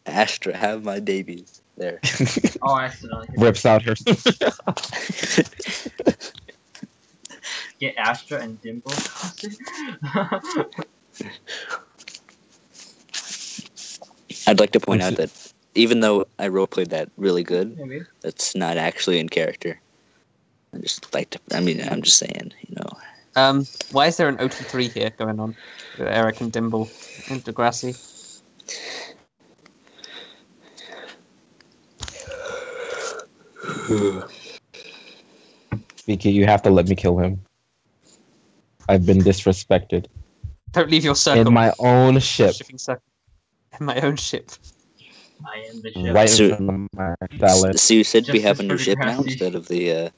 Astra, have my babies. There. Oh, I accidentally hit Rips out her. Get Astra and Dimble. I'd like to point out that even though I roleplayed that really good, Maybe. that's not actually in character. I'm just saying, you know. Why is there an OT3 here going on? With Erik and Dimble and Degrassi. Vicky, you have to let me kill him. I've been disrespected. Don't leave your circle. In my own ship. Shipping circle. In my own ship. I am the ship. Right So- in front of my salad. So you said we have a Justice new for ship now Degrassi. instead of the.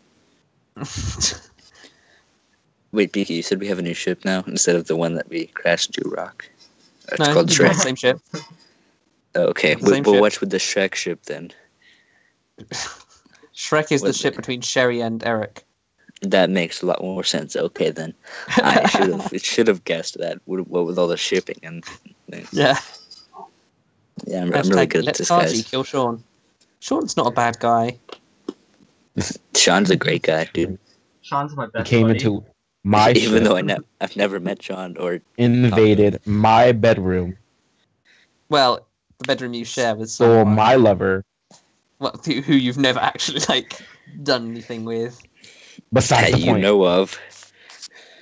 Wait, Beaky, you said we have a new ship now instead of the one that we crashed into rock. It's No, called it's the Shrek. same ship. Okay, It's the same but ship. what's with the Shrek ship then? Shrek is the What's ship it? between Sherry and Erik. That makes a lot more sense. Okay, then I should have guessed that. What with all the shipping and things. Yeah. Yeah, I'm really good at Let this, Kaji guys. kill Sean. Sean's not a bad guy. Sean's a great guy, dude. Sean's my He best came buddy. into my Even ship, though I've never met Sean or invaded my bedroom, Well, the bedroom you share with stole someone my lover, who you've never actually done anything with. besides that the you point. know of.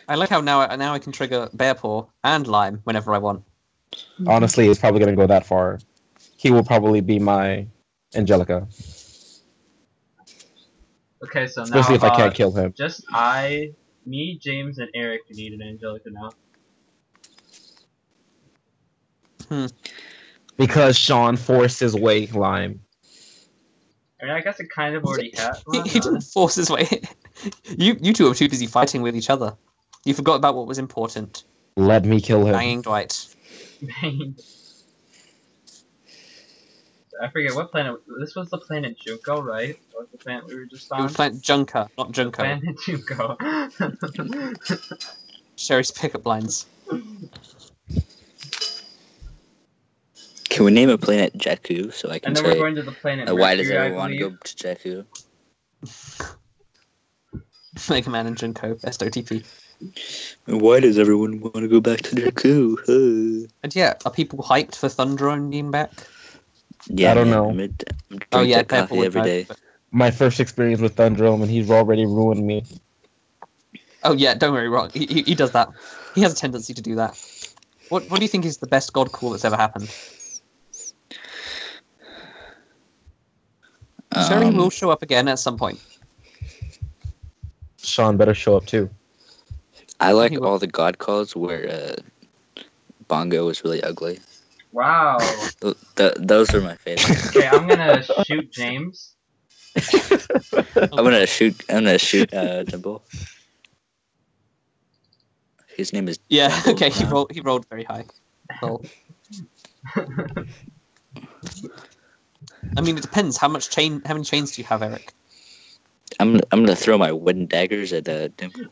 I like how now I can trigger Bearpaw and Lime whenever I want. Honestly, it's probably going to go that far. He will probably be my Angelica. Okay, so now Especially if I can't kill him. just me, James, and Erik need an Angelica now. Because Sean forced his way, Lime. I mean, I guess it kind of already had. He didn't force his way. You two are too busy fighting with each other. You forgot about what was important. Let me kill him. Banging Dweit. I forget what planet. This was the planet Junko, right? That was the planet we were just It on. was planet Junker, not Junko. Planet Junko. Sherry's pickup lines. Can we name a planet Jakku so I can And then we're say going to the planet why does Mercury, I everyone want to believe. go to Jakku? Mega Man and Junko, best OTP. Why does everyone want to go back to Jakku? And yeah, are people hyped for Thundrone being back? Yeah, I don't man, know. I'm drinking Oh yeah, that coffee every day. My first experience with Thundrome, and he's already ruined me. Oh yeah, don't get me wrong. He does that. He has a tendency to do that. What do you think is the best God call that's ever happened? Sherry will show up again at some point. Sean better show up too. I like He all the god calls where Bongo was really ugly. Wow. Those are my favorite. Okay, I'm gonna shoot James. I'm gonna shoot Dimble. His name is Yeah. Dimble Okay. now. He rolled very high. Well, I mean, it depends. How many chains do you have, Eric? I'm gonna throw my wooden daggers at Dimble.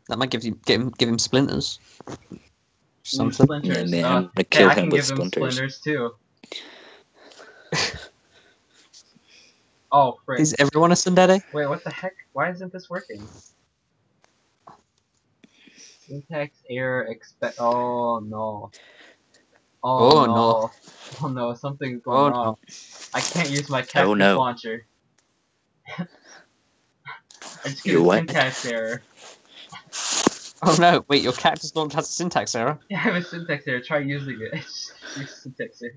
That might give him splinters. Something. Splinters. Yeah, man, I'm gonna Hey, kill I him can with give him splinters. splinters too. Oh, frick. Is everyone a Sundere? Wait, what the heck? Why isn't this working? Syntax error expect. Oh no. Oh, no. no. Oh no, something's going wrong. No. I can't use my cactus no. launcher. I just get Your a what? syntax error. Oh no! Wait, your cactus launch has a syntax error. Yeah, I have a syntax error. Try using it. Just use syntax error.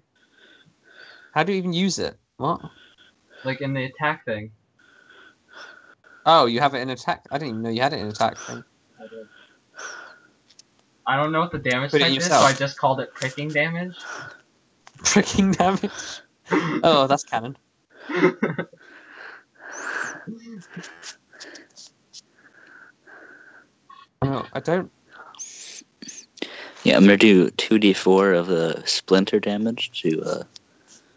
How do you even use it? What? Like in the attack thing. Oh, you have it in attack. I didn't even know you had it in attack thing. I did. I don't know what the damage Put it type is, so yourself. I just called it pricking damage. Pricking damage. Oh, that's canon. Oh, I don't. Yeah, I'm gonna do 2d4 of the splinter damage to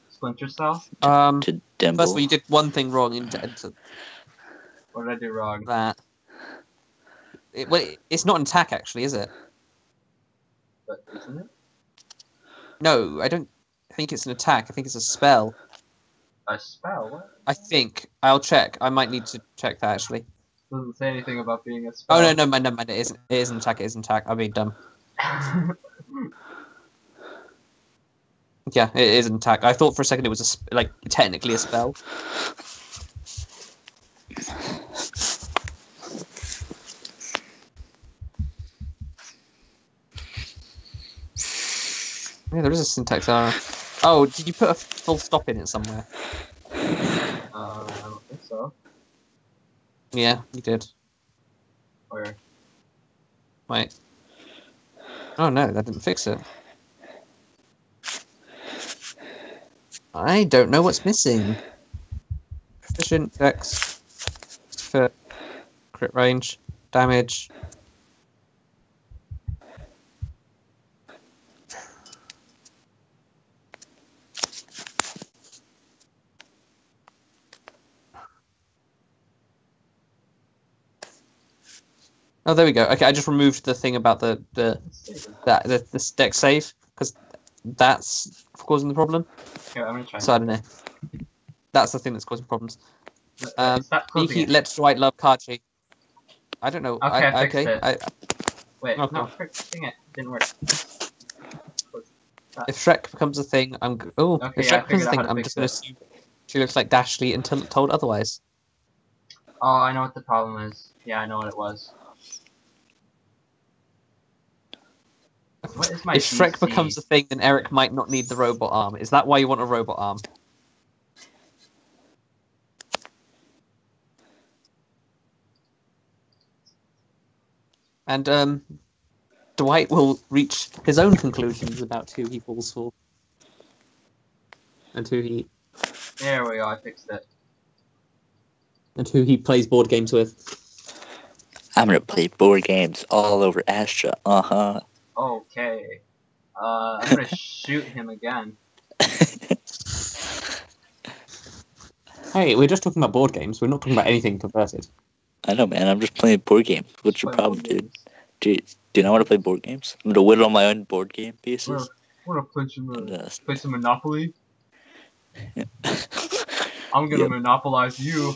Splinter cell? to Dimble. First of all, you did one thing wrong into What did I do wrong? that. It's not an attack, actually, is it? But isn't it? No, I don't think it's an attack. I think it's a spell. A spell? What? I think. I'll check. I might need to check that, actually. Doesn't say anything about being a spell. Oh, no, never mind. It isn't. It is an attack. It is an attack. I'm being dumb. Yeah, it is an attack. I thought for a second it was technically a spell. Yeah, there is a syntax error. Oh, did you put a full stop in it somewhere? I don't think so. Yeah, you did. Where? Wait. Oh no, that didn't fix it. I don't know what's missing. Proficient, dex, fit, crit range, damage. Oh, there we go. Okay, I just removed the thing about the dex save because that's causing the problem. Here, I'm gonna try. So I don't know. That's the thing that's causing problems. Stop closing Sneaky, it. let's Dweit love Kaji. I don't know. Okay, I fixed it. I, Wait, okay. no, frick, dang it, didn't work. if Shrek becomes a thing, I'm. Oh, Okay, if yeah, I Shrek becomes figured a out thing, how to I'm fix just gonna assume she looks like Dashley until told otherwise. Oh, I know what the problem is. Yeah, I know what it was. What is my If Shrek DC? becomes a thing, then Erik might not need the robot arm. Is that why you want a robot arm? And Dweit will reach his own conclusions about who he falls for. And who he There we go, I fixed it. plays board games with. I'm gonna play board games all over Astra. Okay. I'm gonna shoot him again. Hey, we're just talking about board games. We're not talking about anything perverted. I know, man. I'm just playing board games. What's your problem, dude? Do you not want to play board games? I'm gonna whittle my own board game pieces. Wanna play some, Yes. play some Monopoly? I'm gonna Yep. monopolize you.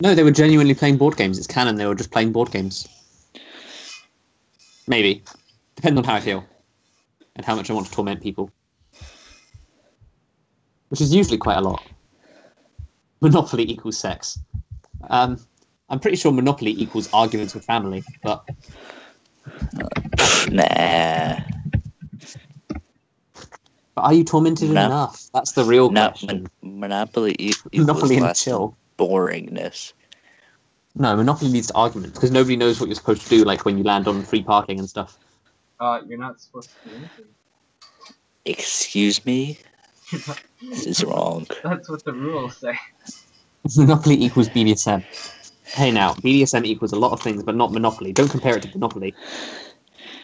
No, they were genuinely playing board games. It's canon. They were just playing board games. Maybe. Depends on how I feel. And how much I want to torment people. Which is usually quite a lot. Monopoly equals sex. I'm pretty sure Monopoly equals arguments with family, but... Nah. But are you tormented No. enough? That's the real No. question. Monopoly equals Monopoly and lots of chill. boringness. No, Monopoly leads to arguments because nobody knows what you're supposed to do, like when you land on free parking and stuff. You're not supposed to do anything. Excuse me? This is wrong. That's what the rules say. Monopoly equals BDSM. Hey now, BDSM equals a lot of things, but not Monopoly. Don't compare it to Monopoly.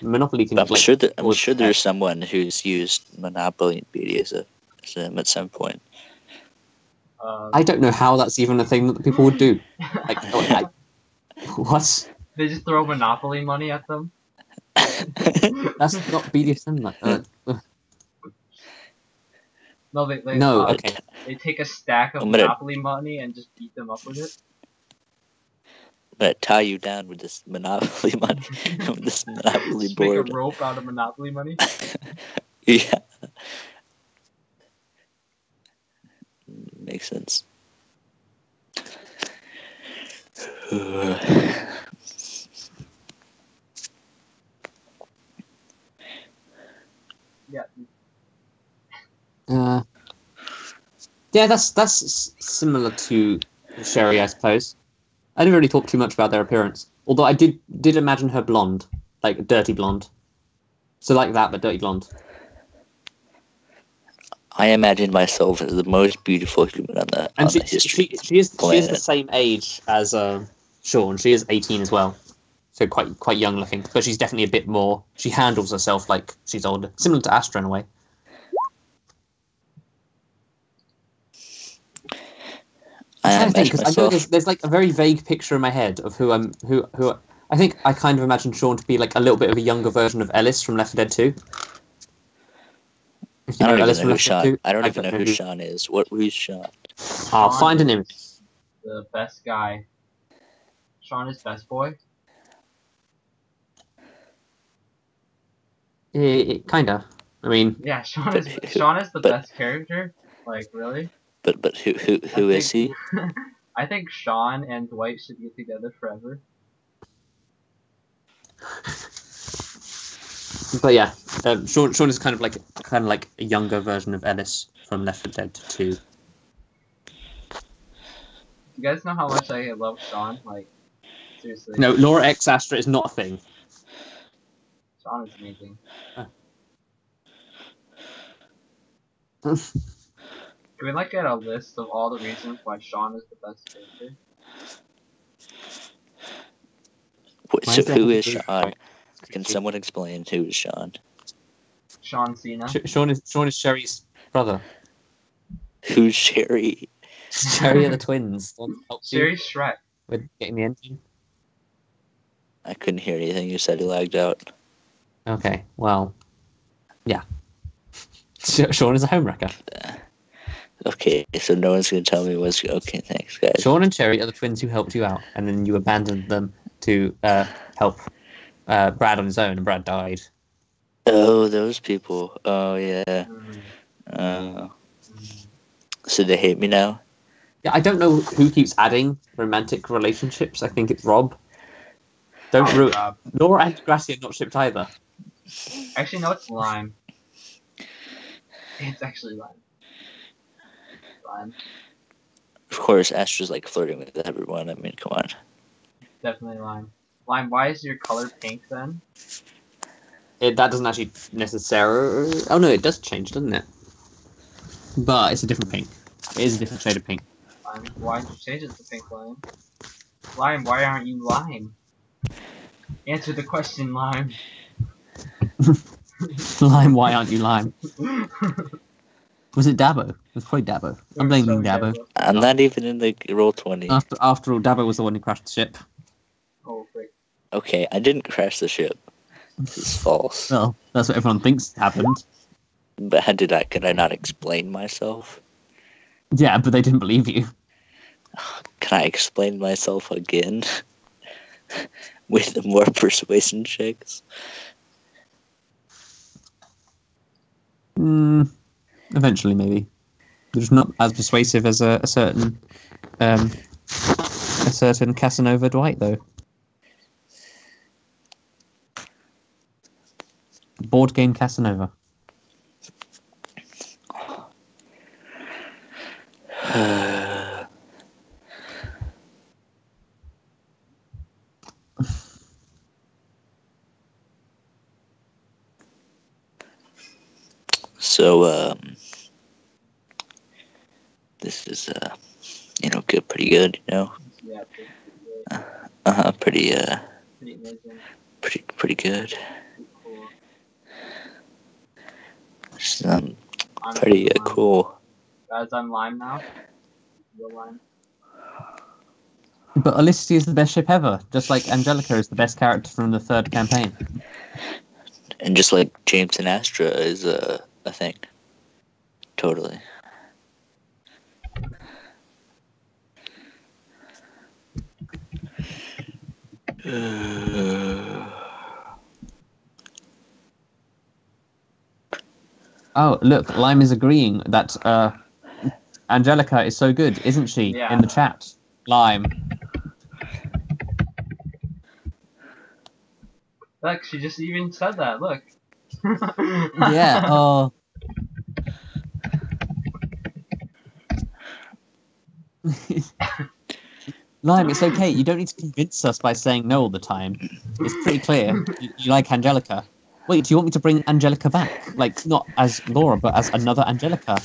Monopoly can. I'm sure there's someone who's used Monopoly and BDSM at some point. I don't know how that's even a thing that people would do. Like, what? They just throw Monopoly money at them. That's not BDSM. No, No, okay. They take a stack of Monopoly money and just beat them up with it. I'm gonna tie you down with this Monopoly money, with this Monopoly Just board. Make a rope out of Monopoly money. Yeah, makes sense. Yeah. Yeah, that's similar to Sherry, I suppose. I didn't really talk too much about their appearance, although I did imagine her blonde, like dirty blonde. So like that, but dirty blonde. I imagine myself as the most beautiful human on the history. She is the same age as Sean. She is 18 as well, so quite young looking. But she's definitely a bit more. She handles herself like she's older, similar to Astra in a way. I know there's like a very vague picture in my head of who I think I kind of imagine Sean to be like a little bit of a younger version of Ellis from Left 4 Dead 2. I don't even know who Sean. I don't even know who Sean is. Who's Sean? I'll find an image. The best guy. Sean is best boy. Kinda. I mean. Yeah, Sean is the best character. Like really. But who is he? I think Sean and Dweit should get together forever. But yeah, Sean is kind of like a younger version of Ellis from Left 4 Dead 2. You guys know how much I love Sean? Like, seriously. No, Laura X Astra is not a thing. Sean is amazing. Can we like get a list of all the reasons why Sean is the best character? So who is Sean? Can someone explain who is Sean? Sean Cena. Sean is Sherry's brother. Who's Sherry? Sherry are the twins. Sherry's Shrek. With getting the engine. I couldn't hear anything you said. You lagged out. Okay, well, yeah. Sean is a homewrecker. Okay, so no one's gonna tell me what's okay. Thanks, guys. Sean and Sherry are the twins who helped you out, and then you abandoned them to help Brad on his own, and Brad died. Oh, those people. Oh yeah. So they hate me now. Yeah, I don't know who keeps adding romantic relationships. I think it's Rob. Don't ruin. Laura and Gracie are not shipped either. Actually, no, it's Lime. It's actually Lime. Of course, Astra's like flirting with everyone. I mean, come on. Definitely Lime. Lime, why is your color pink then? That doesn't actually necessarily. Oh no, it does change, doesn't it? But it's a different pink. It is a different shade of pink. Lime, why did you change it to pink, Lime? Lime, why aren't you Lime? Answer the question, Lime. Lime, why aren't you Lime? Was it Dabo? It was probably Dabo. I'm blaming Dabo. I'm not even in the Roll20. After all, Dabo was the one who crashed the ship. Oh, frick. Okay, I didn't crash the ship. This is false. Well, that's what everyone thinks happened. But could I not explain myself? Yeah, but they didn't believe you. Can I explain myself again? With more persuasion checks? Eventually, maybe. They're just not as persuasive as a certain Casanova Dweit, though. Board game Casanova. So, this is, good, pretty good, Yeah, pretty, pretty amazing. pretty good. Pretty cool. Just, I'm pretty lime. cool. Guys, I'm lime now. You're lime. But Olicity is the best ship ever, just like Angelica is the best character from the 3rd campaign. And just like James and Astra is a thing. Totally. Oh, look, Lime is agreeing that Angelica is so good, isn't she? Yeah. In the chat. Lime. Look, she just even said that. Look. Yeah, oh. Lime, it's okay. You don't need to convince us by saying no all the time. It's pretty clear. You like Angelica. Wait, do you want me to bring Angelica back? Like, not as Laura, but as another Angelica?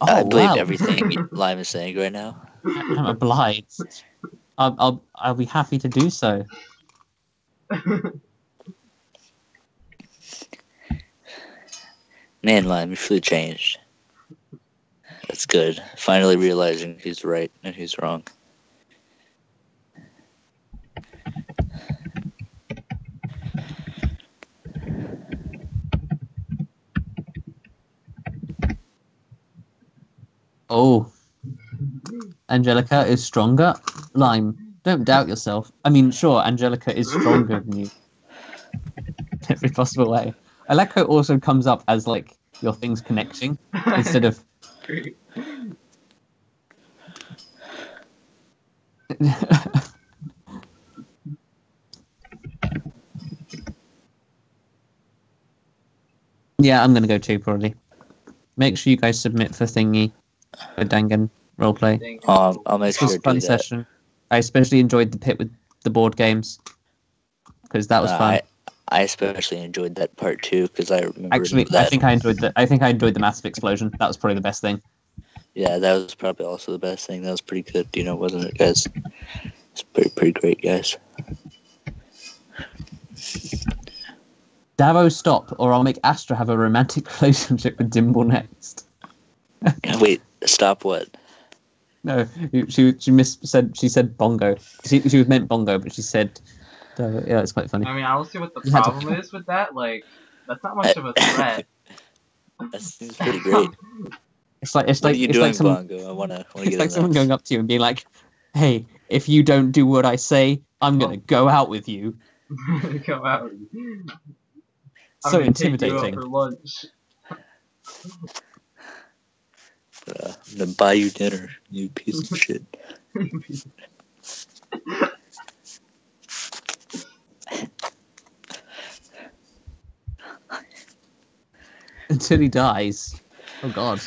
Oh, I believe wow. everything Lime is saying right now. I'm obliged. I'll be happy to do so. Man, Lime, you've really changed. That's good. Finally realizing who's right and who's wrong. Oh. Angelica is stronger? Lime, don't doubt yourself. I mean, sure, Angelica is stronger than you. Every possible way. I like how it also comes up as, like, your things connecting, instead of... Yeah, I'm gonna go too, probably. Make sure you guys submit for thingy, for Dangan roleplay. I'll make This was sure a to fun do that. session. I especially enjoyed the pit with the board games, because that was fun. I especially enjoyed that part too because I remember Actually, that. I think I enjoyed the massive explosion. That was probably the best thing. Yeah, that was probably also the best thing. That was pretty good, wasn't it, guys? It's pretty great, guys. Dabo, stop, or I'll make Astra have a romantic relationship with Dimble next. Wait, stop what? No, she said Bongo. She was meant Bongo, but she said Dabo. Yeah, it's quite funny. I mean, I don't see what the You had to- problem is with that. Like, that's not much of a threat. That seems pretty great. What What are you doing, Bongo? I wanna It's get like in someone there. going up to you and being like, "Hey, if you don't do what I say, I'm gonna go out with you." Come out. I'm So gonna take you out intimidating. for lunch. I'm gonna buy you dinner, you piece of shit. Until he dies. Oh God.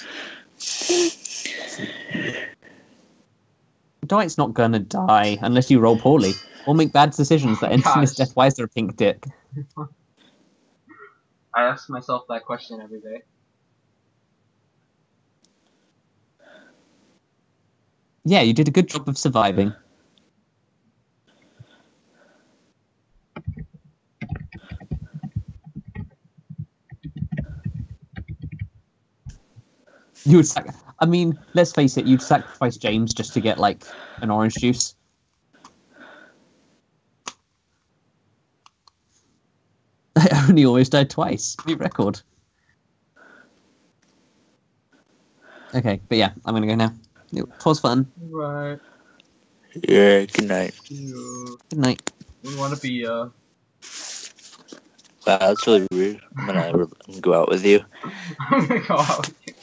Dwight's not gonna die unless you roll poorly or make bad decisions that end in his Gosh. death. Why is there a pink dick? I ask myself that question every day. Yeah, you did a good job of surviving. You would I mean, let's face it, you'd sacrifice James just to get, like, an orange juice. I only almost died twice. New record. Okay, but yeah, I'm gonna go now. It was fun. Right. Yeah, good night. Yeah. Good night. We want to be, Wow, that's really weird. I'm gonna go out with you. I'm gonna go out with you.